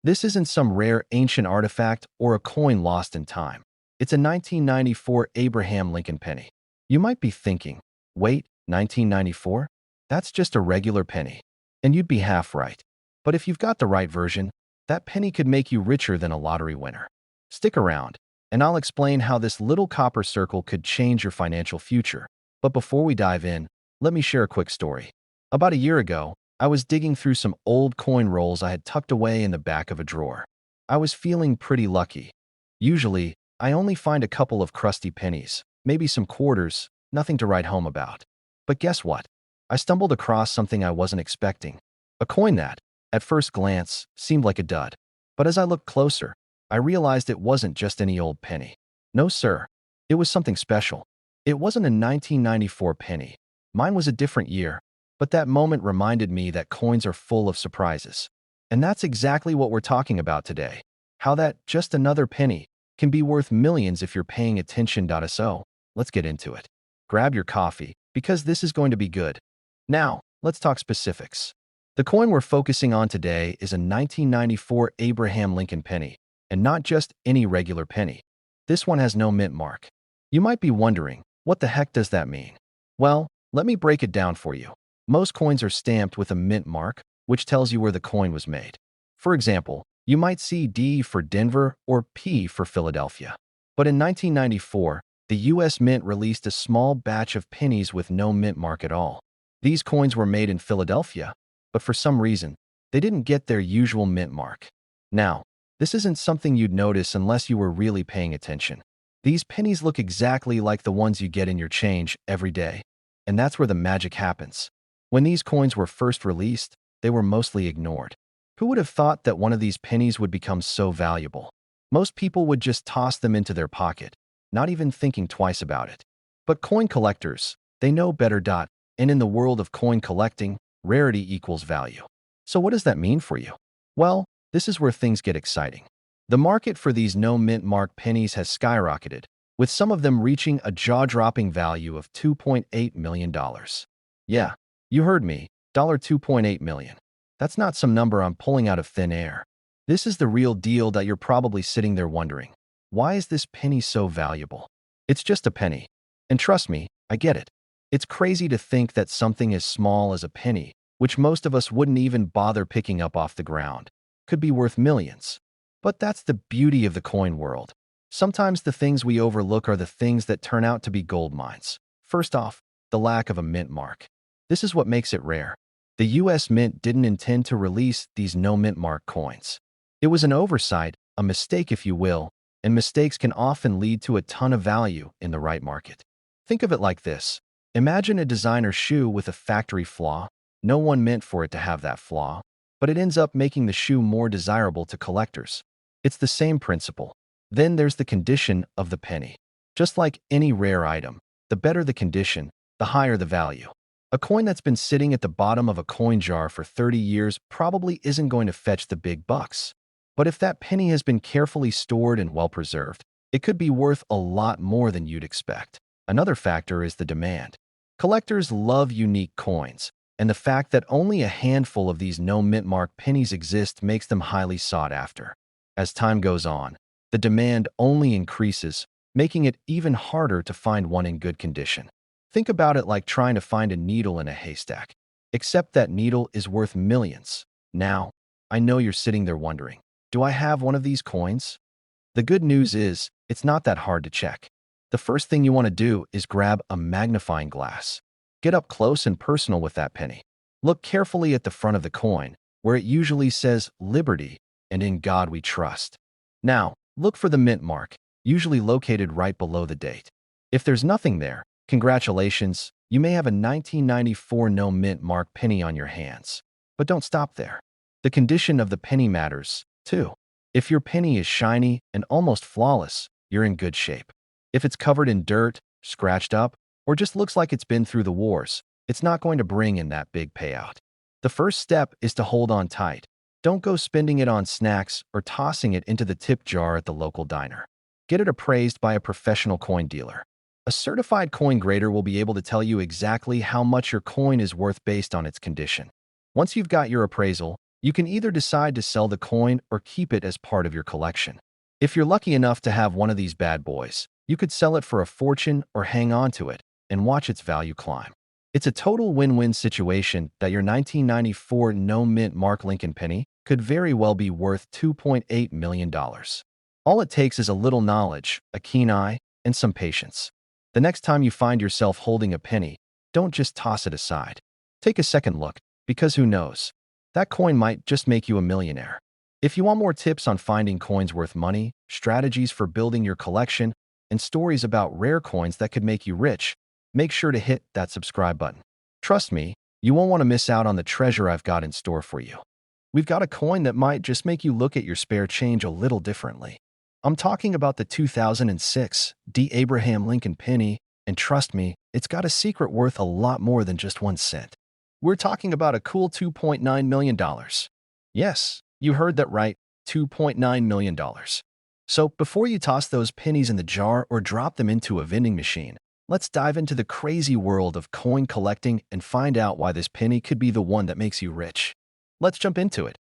This isn't some rare ancient artifact or a coin lost in time. It's a 1994 Abraham Lincoln penny. You might be thinking, wait, 1994? That's just a regular penny. And you'd be half right. But if you've got the right version, that penny could make you richer than a lottery winner. Stick around, and I'll explain how this little copper circle could change your financial future. But before we dive in, let me share a quick story. About a year ago, I was digging through some old coin rolls I had tucked away in the back of a drawer. I was feeling pretty lucky. Usually, I only find a couple of crusty pennies, maybe some quarters, nothing to write home about. But guess what? I stumbled across something I wasn't expecting. A coin that, at first glance, seemed like a dud. But as I looked closer, I realized it wasn't just any old penny. No, sir. It was something special. It wasn't a 1994 penny. Mine was a different year. But that moment reminded me that coins are full of surprises. And that's exactly what we're talking about today. How that just another penny can be worth millions if you're paying attention. So, let's get into it. Grab your coffee, because this is going to be good. Now, let's talk specifics. The coin we're focusing on today is a 1994 Abraham Lincoln penny, and not just any regular penny. This one has no mint mark. You might be wondering, what the heck does that mean? Well, let me break it down for you. Most coins are stamped with a mint mark, which tells you where the coin was made. For example, you might see D for Denver or P for Philadelphia. But in 1994, the U.S. Mint released a small batch of pennies with no mint mark at all. These coins were made in Philadelphia, but for some reason, they didn't get their usual mint mark. Now, this isn't something you'd notice unless you were really paying attention. These pennies look exactly like the ones you get in your change every day, and that's where the magic happens. When these coins were first released, they were mostly ignored. Who would have thought that one of these pennies would become so valuable? Most people would just toss them into their pocket, not even thinking twice about it. But coin collectors, they know better. And in the world of coin collecting, rarity equals value. So what does that mean for you? Well, this is where things get exciting. The market for these no mint mark pennies has skyrocketed, with some of them reaching a jaw-dropping value of $2.8 million. Yeah, you heard me, $2.8 million. That's not some number I'm pulling out of thin air. This is the real deal that you're probably sitting there wondering. Why is this penny so valuable? It's just a penny. And trust me, I get it. It's crazy to think that something as small as a penny, which most of us wouldn't even bother picking up off the ground, could be worth millions. But that's the beauty of the coin world. Sometimes the things we overlook are the things that turn out to be gold mines. First off, the lack of a mint mark. This is what makes it rare. The U.S. Mint didn't intend to release these no mint mark coins. It was an oversight, a mistake if you will, and mistakes can often lead to a ton of value in the right market. Think of it like this. Imagine a designer shoe with a factory flaw. No one meant for it to have that flaw, but it ends up making the shoe more desirable to collectors. It's the same principle. Then there's the condition of the penny. Just like any rare item, the better the condition, the higher the value. A coin that's been sitting at the bottom of a coin jar for 30 years probably isn't going to fetch the big bucks. But if that penny has been carefully stored and well preserved, it could be worth a lot more than you'd expect. Another factor is the demand. Collectors love unique coins, and the fact that only a handful of these no mint mark pennies exist makes them highly sought after. As time goes on, the demand only increases, making it even harder to find one in good condition. Think about it like trying to find a needle in a haystack, except that needle is worth millions. Now, I know you're sitting there wondering, do I have one of these coins? The good news is, it's not that hard to check. The first thing you want to do is grab a magnifying glass. Get up close and personal with that penny. Look carefully at the front of the coin, where it usually says Liberty and In God We Trust. Now, look for the mint mark, usually located right below the date. If there's nothing there, congratulations, you may have a 1994 no mint mark penny on your hands. But don't stop there. The condition of the penny matters, too. If your penny is shiny and almost flawless, you're in good shape. If it's covered in dirt, scratched up, or just looks like it's been through the wars, it's not going to bring in that big payout. The first step is to hold on tight. Don't go spending it on snacks or tossing it into the tip jar at the local diner. Get it appraised by a professional coin dealer. A certified coin grader will be able to tell you exactly how much your coin is worth based on its condition. Once you've got your appraisal, You can either decide to sell the coin or keep it as part of your collection. If you're lucky enough to have one of these bad boys, you could sell it for a fortune or hang on to it and watch its value climb. It's a total win-win situation that your 1994 no-mint Mark Lincoln penny could very well be worth $2.8 million. All it takes is a little knowledge, a keen eye, and some patience. The next time you find yourself holding a penny, don't just toss it aside. Take a second look, because who knows? That coin might just make you a millionaire. If you want more tips on finding coins worth money, strategies for building your collection, and stories about rare coins that could make you rich, make sure to hit that subscribe button. Trust me, you won't want to miss out on the treasure I've got in store for you. We've got a coin that might just make you look at your spare change a little differently. I'm talking about the 2006 Abraham Lincoln penny, and trust me, it's got a secret worth a lot more than just 1 cent. We're talking about a cool $2.9 million. Yes, you heard that right, $2.9 million. So before you toss those pennies in the jar or drop them into a vending machine, let's dive into the crazy world of coin collecting and find out why this penny could be the one that makes you rich. Let's jump into it.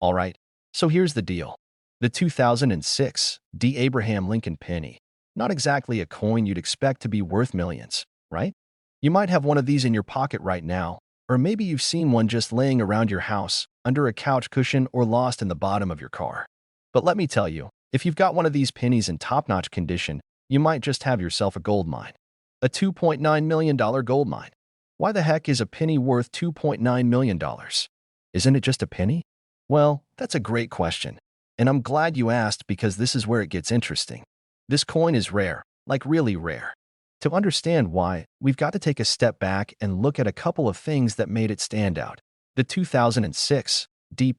All right, so here's the deal. The 2006 Abraham Lincoln penny. Not exactly a coin you'd expect to be worth millions, right? You might have one of these in your pocket right now, or maybe you've seen one just laying around your house, under a couch cushion, or lost in the bottom of your car. But let me tell you, if you've got one of these pennies in top-notch condition, you might just have yourself a gold mine. A $2.9 million gold mine. Why the heck is a penny worth $2.9 million? Isn't it just a penny? Well, that's a great question. And I'm glad you asked because this is where it gets interesting. This coin is rare, like really rare. To understand why, we've got to take a step back and look at a couple of things that made it stand out. The 2006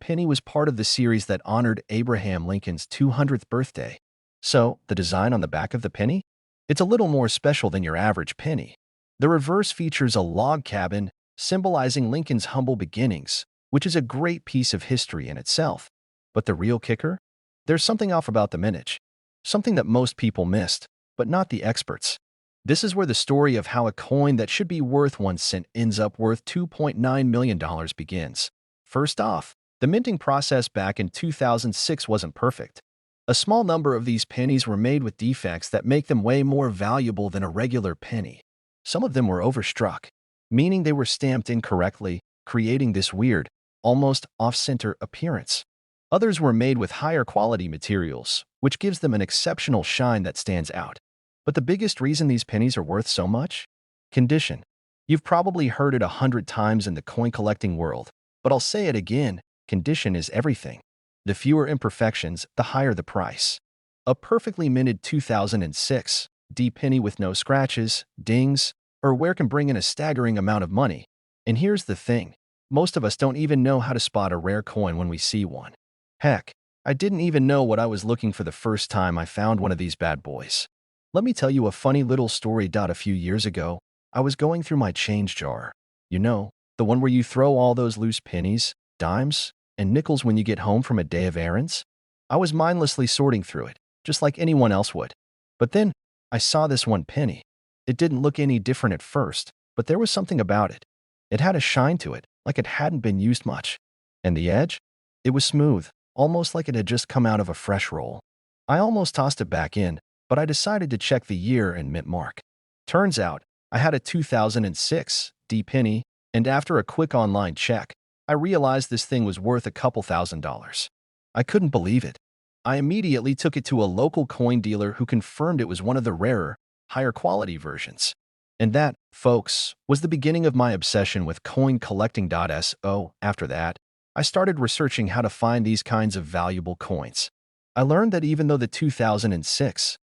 penny was part of the series that honored Abraham Lincoln's 200th birthday. So, the design on the back of the penny? It's a little more special than your average penny. The reverse features a log cabin symbolizing Lincoln's humble beginnings, which is a great piece of history in itself. But the real kicker? There's something off about the mintage. Something that most people missed, but not the experts. This is where the story of how a coin that should be worth 1 cent ends up worth $2.9 million begins. First off, the minting process back in 2006 wasn't perfect. A small number of these pennies were made with defects that make them way more valuable than a regular penny. Some of them were overstruck, meaning they were stamped incorrectly, creating this weird, almost off-center appearance. Others were made with higher quality materials, which gives them an exceptional shine that stands out. But the biggest reason these pennies are worth so much? Condition. You've probably heard it 100 times in the coin collecting world, but I'll say it again, condition is everything. The fewer imperfections, the higher the price. A perfectly minted 2006 penny with no scratches, dings, or wear can bring in a staggering amount of money. And here's the thing. Most of us don't even know how to spot a rare coin when we see one. Heck, I didn't even know what I was looking for the first time I found one of these bad boys. Let me tell you a funny little story. A few years ago, I was going through my change jar. You know, the one where you throw all those loose pennies, dimes, and nickels when you get home from a day of errands. I was mindlessly sorting through it, just like anyone else would. But then, I saw this one penny. It didn't look any different at first, but there was something about it. It had a shine to it, like it hadn't been used much. And the edge? It was smooth, almost like it had just come out of a fresh roll. I almost tossed it back in, but I decided to check the year and mint mark. Turns out, I had a 2006 penny, and after a quick online check, I realized this thing was worth a couple $1,000s. I couldn't believe it. I immediately took it to a local coin dealer who confirmed it was one of the rarer, higher quality versions. And that, folks, was the beginning of my obsession with coin collecting. So, after that, I started researching how to find these kinds of valuable coins. I learned that even though the 2006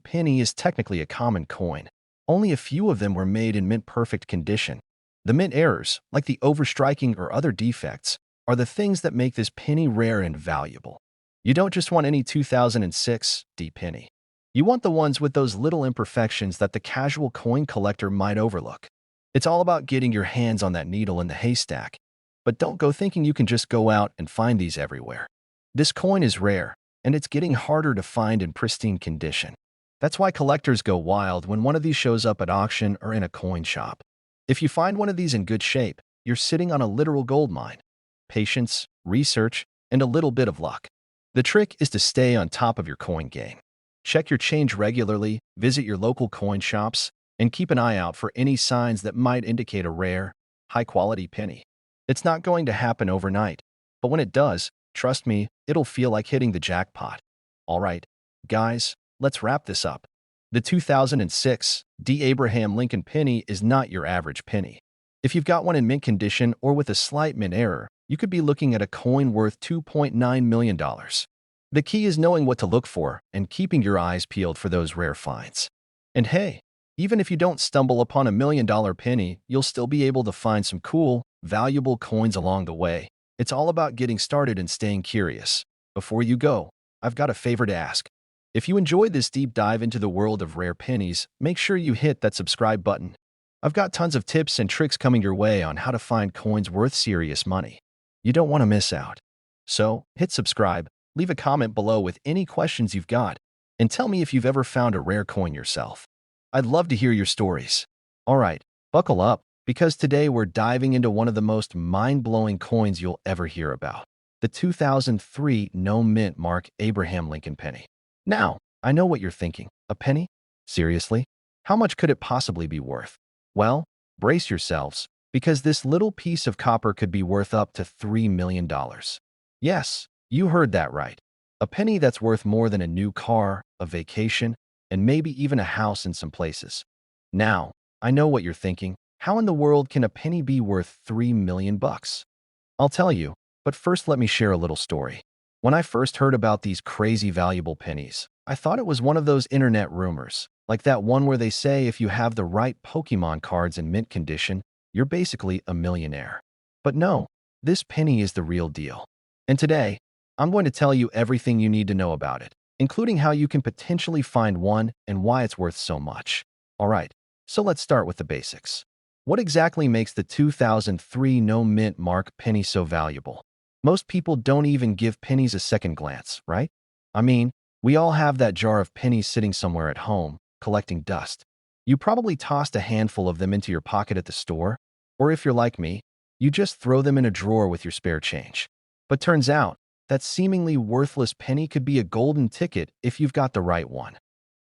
penny is technically a common coin, only a few of them were made in mint-perfect condition. The mint errors, like the overstriking or other defects, are the things that make this penny rare and valuable. You don't just want any 2006 penny. You want the ones with those little imperfections that the casual coin collector might overlook. It's all about getting your hands on that needle in the haystack. But don't go thinking you can just go out and find these everywhere. This coin is rare, and it's getting harder to find in pristine condition. That's why collectors go wild when one of these shows up at auction or in a coin shop. If you find one of these in good shape, you're sitting on a literal gold mine. Patience, research, and a little bit of luck. The trick is to stay on top of your coin game. Check your change regularly, visit your local coin shops, and keep an eye out for any signs that might indicate a rare, high-quality penny. It's not going to happen overnight, but when it does, trust me, it'll feel like hitting the jackpot. All right, guys, let's wrap this up. The 2006 D. Abraham Lincoln penny is not your average penny. If you've got one in mint condition or with a slight mint error, you could be looking at a coin worth $2.9 million. The key is knowing what to look for and keeping your eyes peeled for those rare finds. And hey, even if you don't stumble upon a $1 million penny, you'll still be able to find some cool, valuable coins along the way. It's all about getting started and staying curious. Before you go, I've got a favor to ask. If you enjoyed this deep dive into the world of rare pennies, make sure you hit that subscribe button. I've got tons of tips and tricks coming your way on how to find coins worth serious money. You don't want to miss out. So, hit subscribe, leave a comment below with any questions you've got, and tell me if you've ever found a rare coin yourself. I'd love to hear your stories. All right, buckle up, because today we're diving into one of the most mind-blowing coins you'll ever hear about. The 2003 No Mint Mark Abraham Lincoln penny. Now, I know what you're thinking. A penny? Seriously? How much could it possibly be worth? Well, brace yourselves, because this little piece of copper could be worth up to $3 million. Yes, you heard that right. A penny that's worth more than a new car, a vacation, and maybe even a house in some places. Now, I know what you're thinking. How in the world can a penny be worth $3 million? I'll tell you, but first let me share a little story. When I first heard about these crazy valuable pennies, I thought it was one of those internet rumors, like that one where they say if you have the right Pokemon cards in mint condition, you're basically a millionaire. But no, this penny is the real deal. And today, I'm going to tell you everything you need to know about it, including how you can potentially find one and why it's worth so much. All right, so let's start with the basics. What exactly makes the 2003 No Mint Mark penny so valuable? Most people don't even give pennies a second glance, right? I mean, we all have that jar of pennies sitting somewhere at home, collecting dust. You probably tossed a handful of them into your pocket at the store, or if you're like me, you just throw them in a drawer with your spare change. But turns out, that seemingly worthless penny could be a golden ticket if you've got the right one.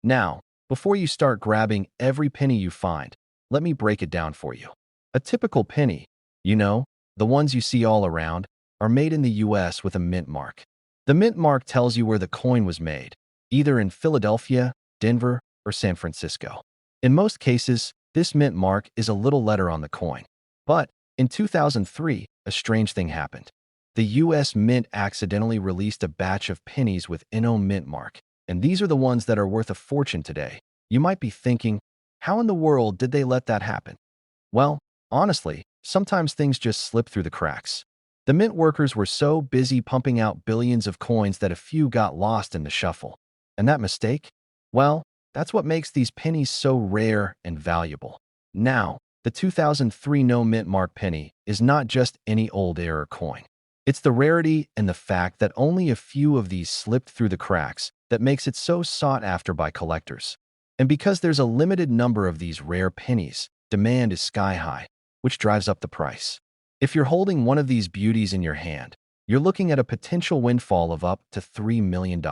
Now, before you start grabbing every penny you find, let me break it down for you. A typical penny, you know, the ones you see all around, are made in the US with a mint mark. The mint mark tells you where the coin was made, either in Philadelphia, Denver, or San Francisco. In most cases, this mint mark is a little letter on the coin. But in 2003, a strange thing happened. The US Mint accidentally released a batch of pennies with no mint mark, and these are the ones that are worth a fortune today. You might be thinking, how in the world did they let that happen? Well, honestly, sometimes things just slip through the cracks. The mint workers were so busy pumping out billions of coins that a few got lost in the shuffle. And that mistake? Well, that's what makes these pennies so rare and valuable. Now, the 2003 No Mint Mark penny is not just any old error coin. It's the rarity and the fact that only a few of these slipped through the cracks that makes it so sought after by collectors. And because there's a limited number of these rare pennies, demand is sky high, which drives up the price. If you're holding one of these beauties in your hand, you're looking at a potential windfall of up to $3 million.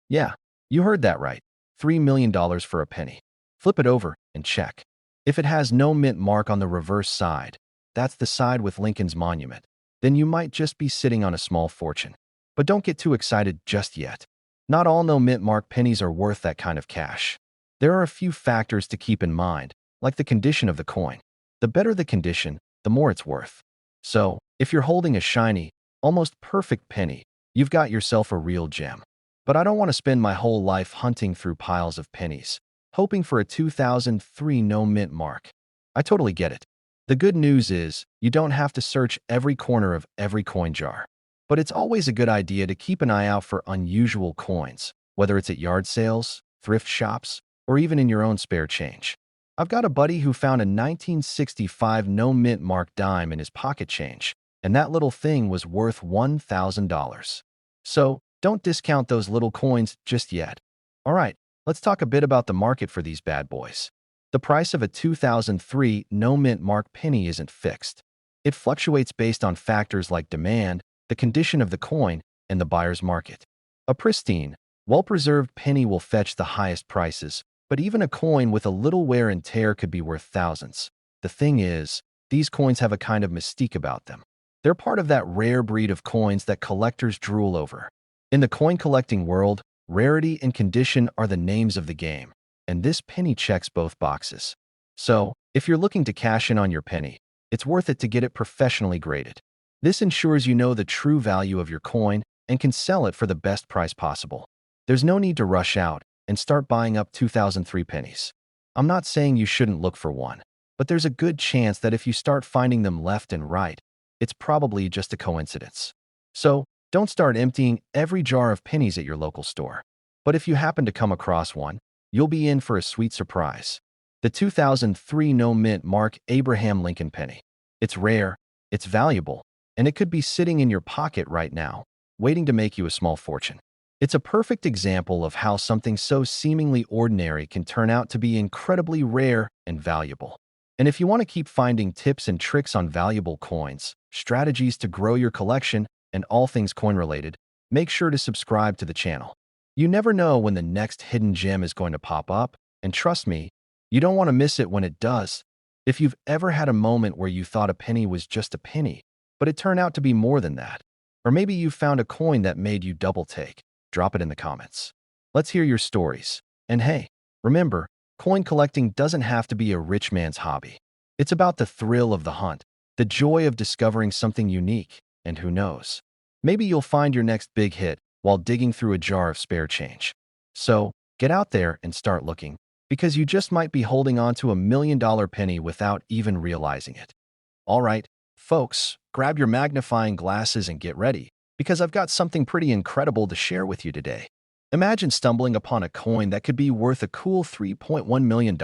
Yeah, you heard that right. $3 million for a penny. Flip it over and check. If it has no mint mark on the reverse side, that's the side with Lincoln's monument, then you might just be sitting on a small fortune. But don't get too excited just yet. Not all no mint mark pennies are worth that kind of cash. There are a few factors to keep in mind, like the condition of the coin. The better the condition, the more it's worth. So, if you're holding a shiny, almost perfect penny, you've got yourself a real gem. But I don't want to spend my whole life hunting through piles of pennies, hoping for a 2003 no mint mark. I totally get it. The good news is, you don't have to search every corner of every coin jar. But it's always a good idea to keep an eye out for unusual coins, whether it's at yard sales, thrift shops, or even in your own spare change. I've got a buddy who found a 1965 no mint mark dime in his pocket change, and that little thing was worth $1,000. So, don't discount those little coins just yet. All right, let's talk a bit about the market for these bad boys. The price of a 2003 no mint mark penny isn't fixed. It fluctuates based on factors like demand, the condition of the coin, and the buyer's market. A pristine, well-preserved penny will fetch the highest prices, but even a coin with a little wear and tear could be worth thousands. The thing is, these coins have a kind of mystique about them. They're part of that rare breed of coins that collectors drool over. In the coin collecting world, rarity and condition are the names of the game, and this penny checks both boxes. So, if you're looking to cash in on your penny, it's worth it to get it professionally graded. This ensures you know the true value of your coin and can sell it for the best price possible. There's no need to rush out and start buying up 2003 pennies. I'm not saying you shouldn't look for one, but there's a good chance that if you start finding them left and right, it's probably just a coincidence. So, don't start emptying every jar of pennies at your local store. But if you happen to come across one, you'll be in for a sweet surprise. The 2003 no-mint Mark Abraham Lincoln penny. It's rare, it's valuable, and it could be sitting in your pocket right now, waiting to make you a small fortune. It's a perfect example of how something so seemingly ordinary can turn out to be incredibly rare and valuable. And if you want to keep finding tips and tricks on valuable coins, strategies to grow your collection, and all things coin-related, make sure to subscribe to the channel. You never know when the next hidden gem is going to pop up, and trust me, you don't want to miss it when it does. If you've ever had a moment where you thought a penny was just a penny, but it turned out to be more than that, or maybe you found a coin that made you double take, drop it in the comments. Let's hear your stories. And hey, remember, coin collecting doesn't have to be a rich man's hobby. It's about the thrill of the hunt, the joy of discovering something unique, and who knows, maybe you'll find your next big hit while digging through a jar of spare change. So, get out there and start looking, because you just might be holding on to $1 million penny without even realizing it. All right, folks, grab your magnifying glasses and get ready, because I've got something pretty incredible to share with you today. Imagine stumbling upon a coin that could be worth a cool $3.1 million.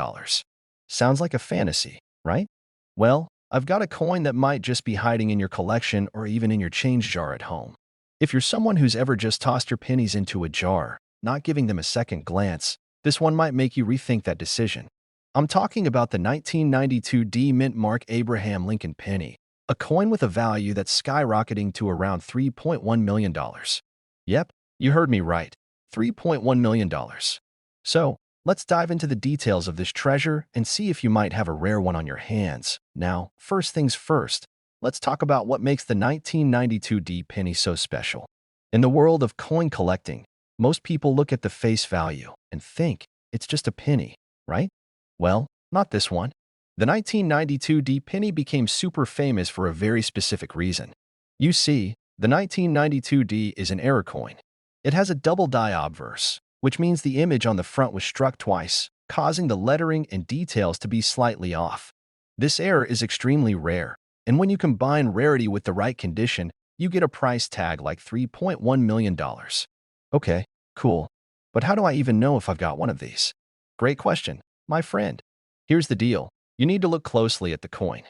Sounds like a fantasy, right? Well, I've got a coin that might just be hiding in your collection or even in your change jar at home. If you're someone who's ever just tossed your pennies into a jar, not giving them a second glance, this one might make you rethink that decision. I'm talking about the 1992 D-Mint Mark Abraham Lincoln penny, a coin with a value that's skyrocketing to around $3.1 million. Yep, you heard me right, $3.1 million. So, let's dive into the details of this treasure and see if you might have a rare one on your hands. Now, first things first, let's talk about what makes the 1992 D penny so special. In the world of coin collecting, most people look at the face value and think it's just a penny, right? Well, not this one. The 1992 D penny became super famous for a very specific reason. You see, the 1992 D is an error coin. It has a double die obverse, which means the image on the front was struck twice, causing the lettering and details to be slightly off. This error is extremely rare, and when you combine rarity with the right condition, you get a price tag like $3.1 million. Okay, cool. But how do I even know if I've got one of these? Great question, my friend. Here's the deal. You need to look closely at the coin.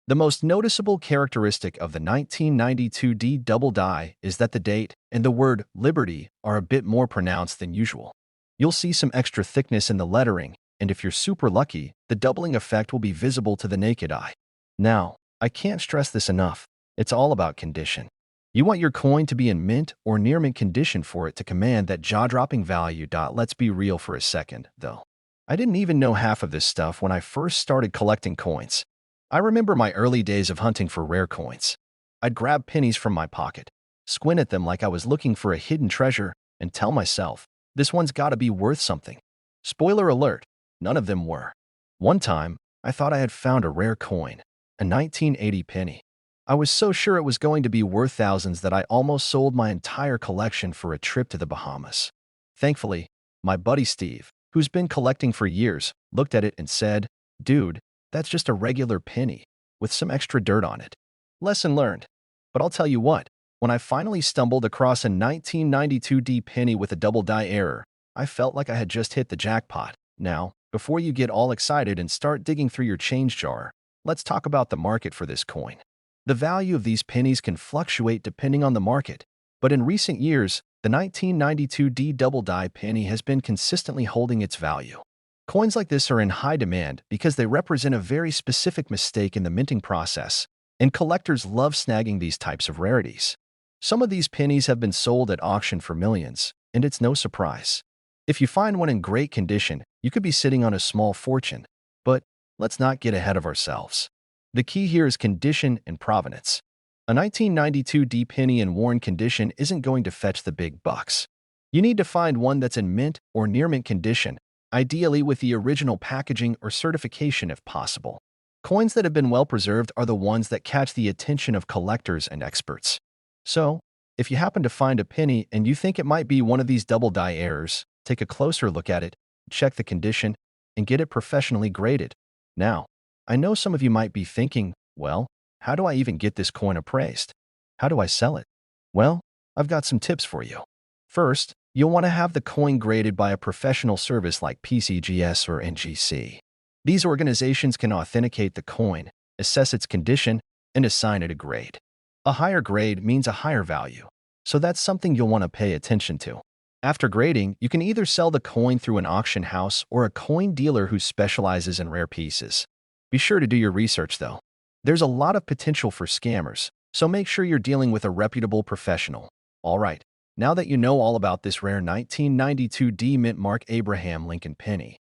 The most noticeable characteristic of the 1992 D double die is that the date and the word Liberty are a bit more pronounced than usual. You'll see some extra thickness in the lettering, and if you're super lucky, the doubling effect will be visible to the naked eye. Now, I can't stress this enough. It's all about condition. You want your coin to be in mint or near mint condition for it to command that jaw-dropping value. Let's be real for a second, though. I didn't even know half of this stuff when I first started collecting coins. I remember my early days of hunting for rare coins. I'd grab pennies from my pocket, squint at them like I was looking for a hidden treasure, and tell myself, this one's gotta be worth something. Spoiler alert, none of them were. One time, I thought I had found a rare coin, a 1980 penny. I was so sure it was going to be worth thousands that I almost sold my entire collection for a trip to the Bahamas. Thankfully, my buddy Steve, who's been collecting for years, looked at it and said, "Dude, that's just a regular penny, with some extra dirt on it." Lesson learned. But I'll tell you what, when I finally stumbled across a 1992 D penny with a double die error, I felt like I had just hit the jackpot. Now, before you get all excited and start digging through your change jar, let's talk about the market for this coin. The value of these pennies can fluctuate depending on the market, but in recent years, the 1992 D double die penny has been consistently holding its value. Coins like this are in high demand because they represent a very specific mistake in the minting process, and collectors love snagging these types of rarities. Some of these pennies have been sold at auction for millions, and it's no surprise. If you find one in great condition, you could be sitting on a small fortune. But let's not get ahead of ourselves. The key here is condition and provenance. A 1992 D penny in worn condition isn't going to fetch the big bucks. You need to find one that's in mint or near mint condition, ideally with the original packaging or certification if possible. Coins that have been well preserved are the ones that catch the attention of collectors and experts. So, if you happen to find a penny and you think it might be one of these double die errors, take a closer look at it, check the condition, and get it professionally graded. Now, I know some of you might be thinking, well, how do I even get this coin appraised? How do I sell it? Well, I've got some tips for you. First, you'll want to have the coin graded by a professional service like PCGS or NGC. These organizations can authenticate the coin, assess its condition, and assign it a grade. A higher grade means a higher value, so that's something you'll want to pay attention to. After grading, you can either sell the coin through an auction house or a coin dealer who specializes in rare pieces. Be sure to do your research, though. There's a lot of potential for scammers, so make sure you're dealing with a reputable professional. All right, now that you know all about this rare 1992 D Mint Mark Abraham Lincoln penny,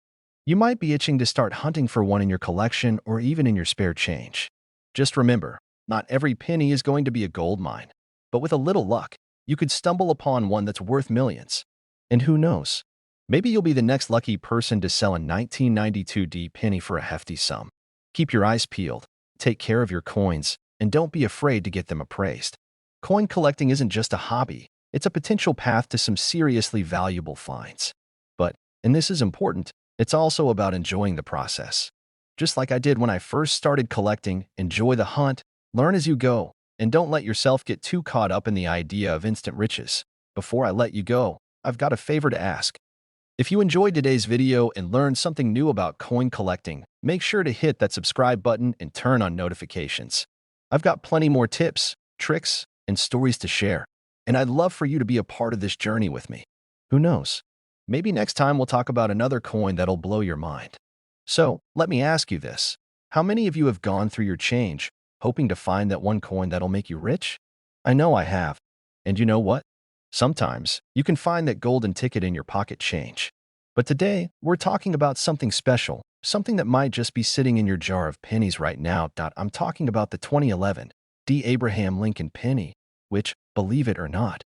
you might be itching to start hunting for one in your collection or even in your spare change. Just remember, not every penny is going to be a gold mine, but with a little luck, you could stumble upon one that's worth millions. And who knows? Maybe you'll be the next lucky person to sell a 1992 D penny for a hefty sum. Keep your eyes peeled, take care of your coins, and don't be afraid to get them appraised. Coin collecting isn't just a hobby, it's a potential path to some seriously valuable finds. But, and this is important, it's also about enjoying the process. Just like I did when I first started collecting, enjoy the hunt, learn as you go, and don't let yourself get too caught up in the idea of instant riches. Before I let you go, I've got a favor to ask. If you enjoyed today's video and learned something new about coin collecting, make sure to hit that subscribe button and turn on notifications. I've got plenty more tips, tricks, and stories to share, and I'd love for you to be a part of this journey with me. Who knows? Maybe next time we'll talk about another coin that'll blow your mind. So, let me ask you this. How many of you have gone through your change, hoping to find that one coin that'll make you rich? I know I have. And you know what? Sometimes, you can find that golden ticket in your pocket change. But today, we're talking about something special, something that might just be sitting in your jar of pennies right now. I'm talking about the 2011 D. Abraham Lincoln penny, which, believe it or not,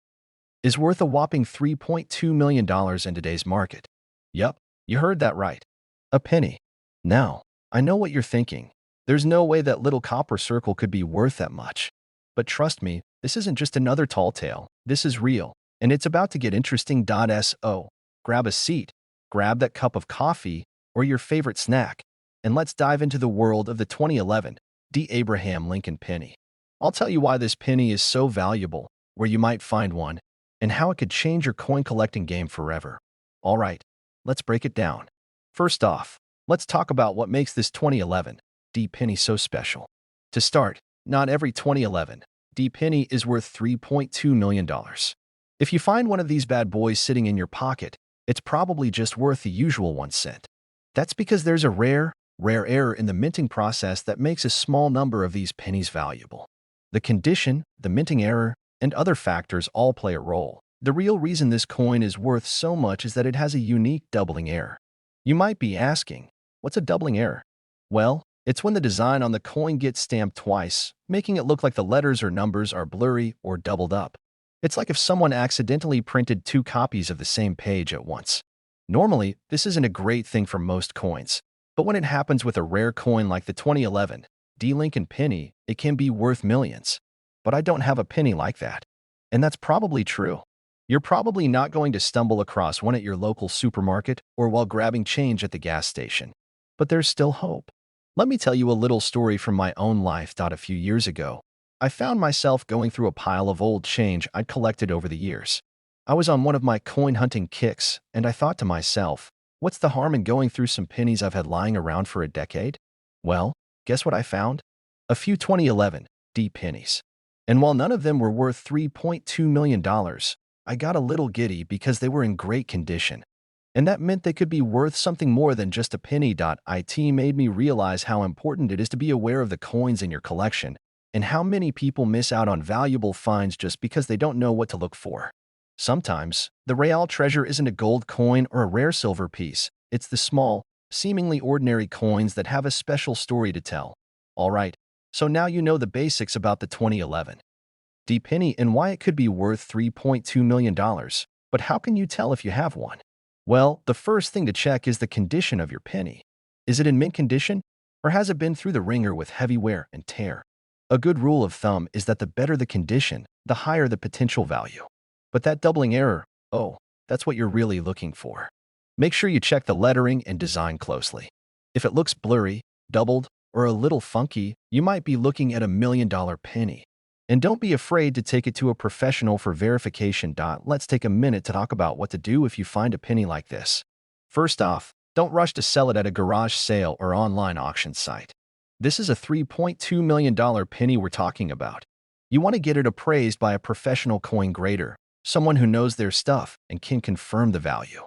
is worth a whopping $3.2 million in today's market. Yup, you heard that right. A penny. Now, I know what you're thinking. There's no way that little copper circle could be worth that much. But trust me, this isn't just another tall tale. This is real, and it's about to get interesting. So, grab a seat, grab that cup of coffee or your favorite snack, and let's dive into the world of the 2011 D. Abraham Lincoln penny. I'll tell you why this penny is so valuable, where you might find one, and how it could change your coin collecting game forever. All right, let's break it down. First off, let's talk about what makes this 2011 D penny so special. To start, not every 2011 D penny is worth $3.2 million. If you find one of these bad boys sitting in your pocket, it's probably just worth the usual 1 cent. That's because there's a rare error in the minting process that makes a small number of these pennies valuable. The condition, the minting error, and other factors all play a role. The real reason this coin is worth so much is that it has a unique doubling error. You might be asking, what's a doubling error? Well, it's when the design on the coin gets stamped twice, making it look like the letters or numbers are blurry or doubled up. It's like if someone accidentally printed 2 copies of the same page at once. Normally, this isn't a great thing for most coins, but when it happens with a rare coin like the 2011 D. Lincoln penny, it can be worth millions. But I don't have a penny like that. And that's probably true. You're probably not going to stumble across one at your local supermarket or while grabbing change at the gas station. But there's still hope. Let me tell you a little story from my own life. A few years ago, I found myself going through a pile of old change I'd collected over the years. I was on one of my coin hunting kicks, and I thought to myself, what's the harm in going through some pennies I've had lying around for a decade? Well, guess what I found? A few 2011 D pennies. And while none of them were worth $3.2 million, I got a little giddy because they were in great condition. And that meant they could be worth something more than just a penny. It made me realize how important it is to be aware of the coins in your collection and how many people miss out on valuable finds just because they don't know what to look for. Sometimes, the real treasure isn't a gold coin or a rare silver piece. It's the small, seemingly ordinary coins that have a special story to tell. All right, so now you know the basics about the 2011 penny and why it could be worth $3.2 million. But how can you tell if you have one? Well, the first thing to check is the condition of your penny. Is it in mint condition, or has it been through the ringer with heavy wear and tear? A good rule of thumb is that the better the condition, the higher the potential value. But that doubling error, oh, that's what you're really looking for. Make sure you check the lettering and design closely. If it looks blurry, doubled, or a little funky, you might be looking at a $1 million penny. And don't be afraid to take it to a professional for verification. Let's take a minute to talk about what to do if you find a penny like this. First off, don't rush to sell it at a garage sale or online auction site. This is a $3.2 million penny we're talking about. You want to get it appraised by a professional coin grader, someone who knows their stuff and can confirm the value.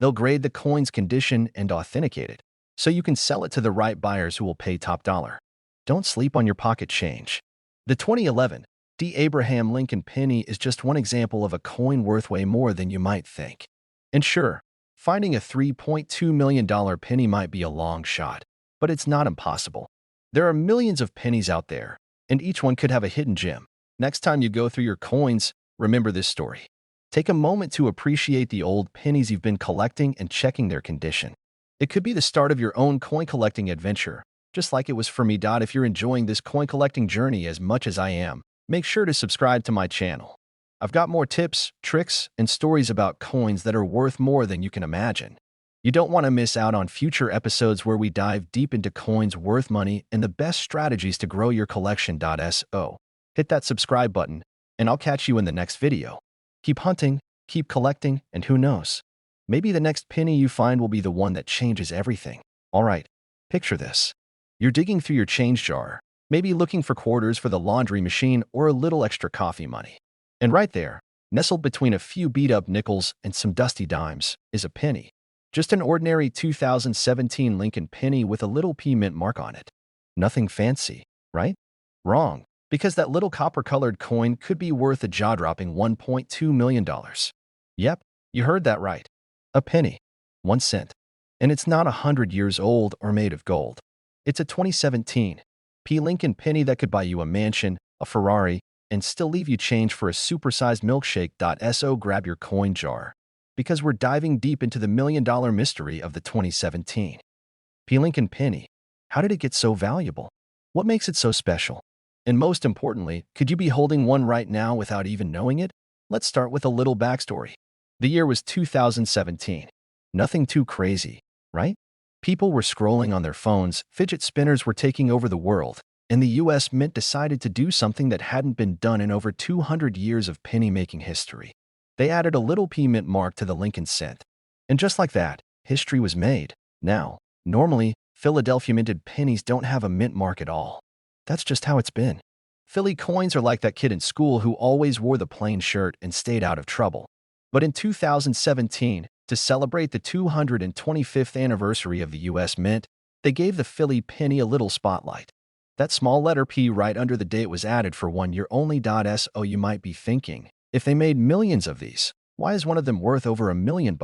They'll grade the coin's condition and authenticate it, so you can sell it to the right buyers who will pay top dollar. Don't sleep on your pocket change. The 2011 Abraham Lincoln penny is just one example of a coin worth way more than you might think. And sure, finding a $3.2 million penny might be a long shot, but it's not impossible. There are millions of pennies out there, and each one could have a hidden gem. Next time you go through your coins, remember this story. Take a moment to appreciate the old pennies you've been collecting and checking their condition. It could be the start of your own coin collecting adventure, just like it was for me. If you're enjoying this coin collecting journey as much as I am, make sure to subscribe to my channel. I've got more tips, tricks, and stories about coins that are worth more than you can imagine. You don't want to miss out on future episodes where we dive deep into coins worth money and the best strategies to grow your collection. So, hit that subscribe button, and I'll catch you in the next video. Keep hunting, keep collecting, and who knows? Maybe the next penny you find will be the one that changes everything. All right, picture this. You're digging through your change jar, maybe looking for quarters for the laundry machine or a little extra coffee money. And right there, nestled between a few beat-up nickels and some dusty dimes, is a penny. Just an ordinary 2017 Lincoln penny with a little P mint mark on it. Nothing fancy, right? Wrong, because that little copper-colored coin could be worth a jaw-dropping $1.2 million. Yep, you heard that right. A penny. 1 cent. And it's not 100 years old or made of gold. It's a 2017 Lincoln penny that could buy you a mansion, a Ferrari, and still leave you change for a supersized milkshake. So grab your coin jar, because we're diving deep into the $1 million mystery of the 2017 Lincoln penny. How did it get so valuable? What makes it so special? And most importantly, could you be holding one right now without even knowing it? Let's start with a little backstory. The year was 2017. Nothing too crazy, right? People were scrolling on their phones, fidget spinners were taking over the world, and the US Mint decided to do something that hadn't been done in over 200 years of penny-making history. They added a little P mint mark to the Lincoln cent. And just like that, history was made. Now, normally, Philadelphia minted pennies don't have a mint mark at all. That's just how it's been. Philly coins are like that kid in school who always wore the plain shirt and stayed out of trouble. But in 2017, to celebrate the 225th anniversary of the US Mint, they gave the Philly penny a little spotlight. That small letter P right under the date was added for 1 year only. So you might be thinking, if they made millions of these, why is one of them worth over $1 million?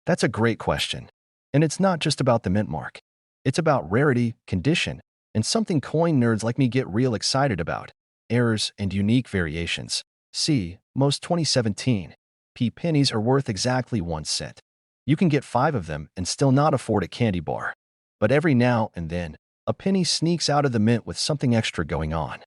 That's a great question. And it's not just about the mint mark. It's about rarity, condition, and something coin nerds like me get real excited about: errors and unique variations. See, most 2017 pennies are worth exactly 1 cent. You can get 5 of them and still not afford a candy bar. But every now and then, a penny sneaks out of the mint with something extra going on.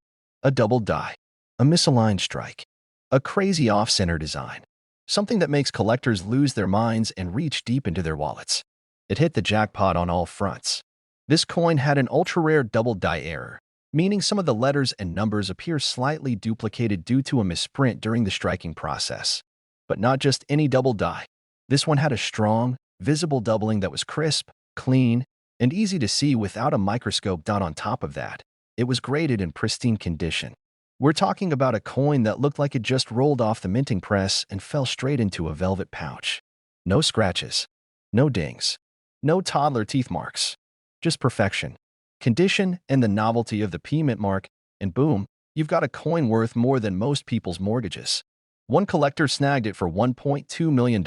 A double die, a misaligned strike, a crazy off-center design, something that makes collectors lose their minds and reach deep into their wallets. It hit the jackpot on all fronts. This coin had an ultra-rare double die error, meaning some of the letters and numbers appear slightly duplicated due to a misprint during the striking process. But not just any double die. This one had a strong, visible doubling that was crisp, clean, and easy to see without a microscope. On top of that, it was graded in pristine condition. We're talking about a coin that looked like it just rolled off the minting press and fell straight into a velvet pouch. No scratches, no dings, no toddler teeth marks. Just perfection, condition, and the novelty of the P mint mark. and boom, you've got a coin worth more than most people's mortgages. One collector snagged it for $1.2 million.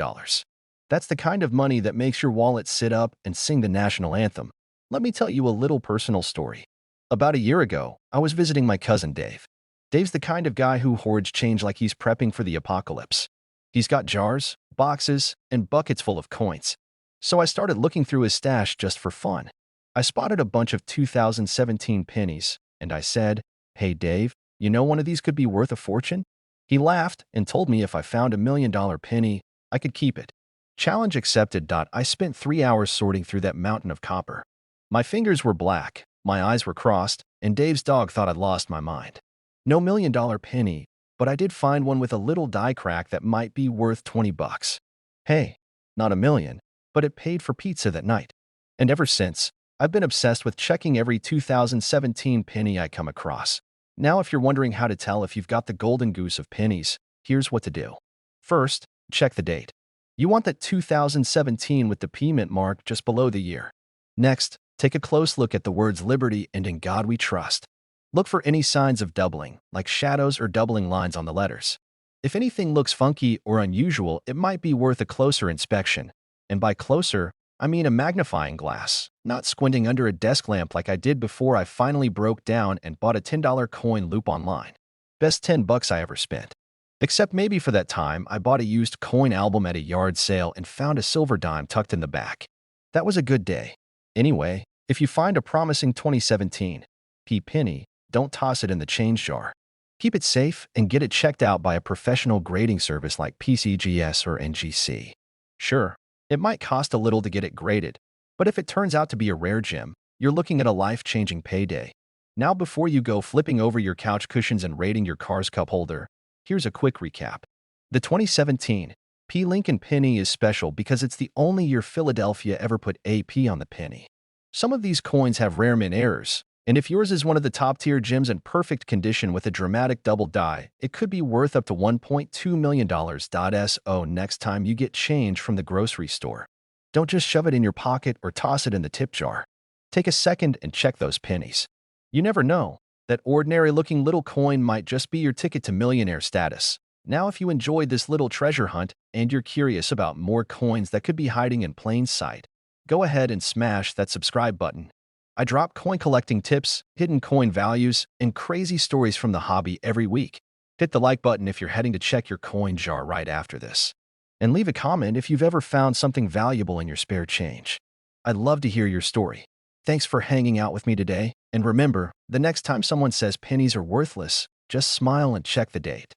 That's the kind of money that makes your wallet sit up and sing the national anthem. Let me tell you a little personal story. About a year ago, I was visiting my cousin Dave. Dave's the kind of guy who hoards change like he's prepping for the apocalypse. He's got jars, boxes, and buckets full of coins. So I started looking through his stash just for fun. I spotted a bunch of 2017 pennies, and I said, "Hey Dave, you know one of these could be worth a fortune?" He laughed and told me if I found $1 million penny, I could keep it. Challenge accepted. I spent 3 hours sorting through that mountain of copper. My fingers were black, my eyes were crossed, and Dave's dog thought I'd lost my mind. No $1 million penny, but I did find one with a little die crack that might be worth 20 bucks. Hey, not a million, but it paid for pizza that night. And ever since, I've been obsessed with checking every 2017 penny I come across. Now, if you're wondering how to tell if you've got the golden goose of pennies, here's what to do. First, check the date. You want that 2017 with the P mint mark just below the year. Next, take a close look at the words Liberty and In God We Trust. Look for any signs of doubling, like shadows or doubling lines on the letters. If anything looks funky or unusual, it might be worth a closer inspection. And by closer, I mean a magnifying glass, not squinting under a desk lamp like I did before I finally broke down and bought a $10 coin loop online. Best 10 bucks I ever spent. Except maybe for that time, I bought a used coin album at a yard sale and found a silver dime tucked in the back. That was a good day. Anyway, if you find a promising 2017 P penny, don't toss it in the change jar. Keep it safe and get it checked out by a professional grading service like PCGS or NGC. Sure, it might cost a little to get it graded, but if it turns out to be a rare gem, you're looking at a life-changing payday. Now, before you go flipping over your couch cushions and raiding your car's cup holder, here's a quick recap. The 2017 P Lincoln penny is special because it's the only year Philadelphia ever put AP on the penny. Some of these coins have rare mint errors, and if yours is one of the top-tier gems in perfect condition with a dramatic double die, it could be worth up to $1.2 million. So next time you get change from the grocery store, don't just shove it in your pocket or toss it in the tip jar. Take a second and check those pennies. You never know, that ordinary-looking little coin might just be your ticket to millionaire status. Now, if you enjoyed this little treasure hunt and you're curious about more coins that could be hiding in plain sight, go ahead and smash that subscribe button. I drop coin collecting tips, hidden coin values, and crazy stories from the hobby every week. Hit the like button if you're heading to check your coin jar right after this. And leave a comment if you've ever found something valuable in your spare change. I'd love to hear your story. Thanks for hanging out with me today, and remember, the next time someone says pennies are worthless, just smile and check the date.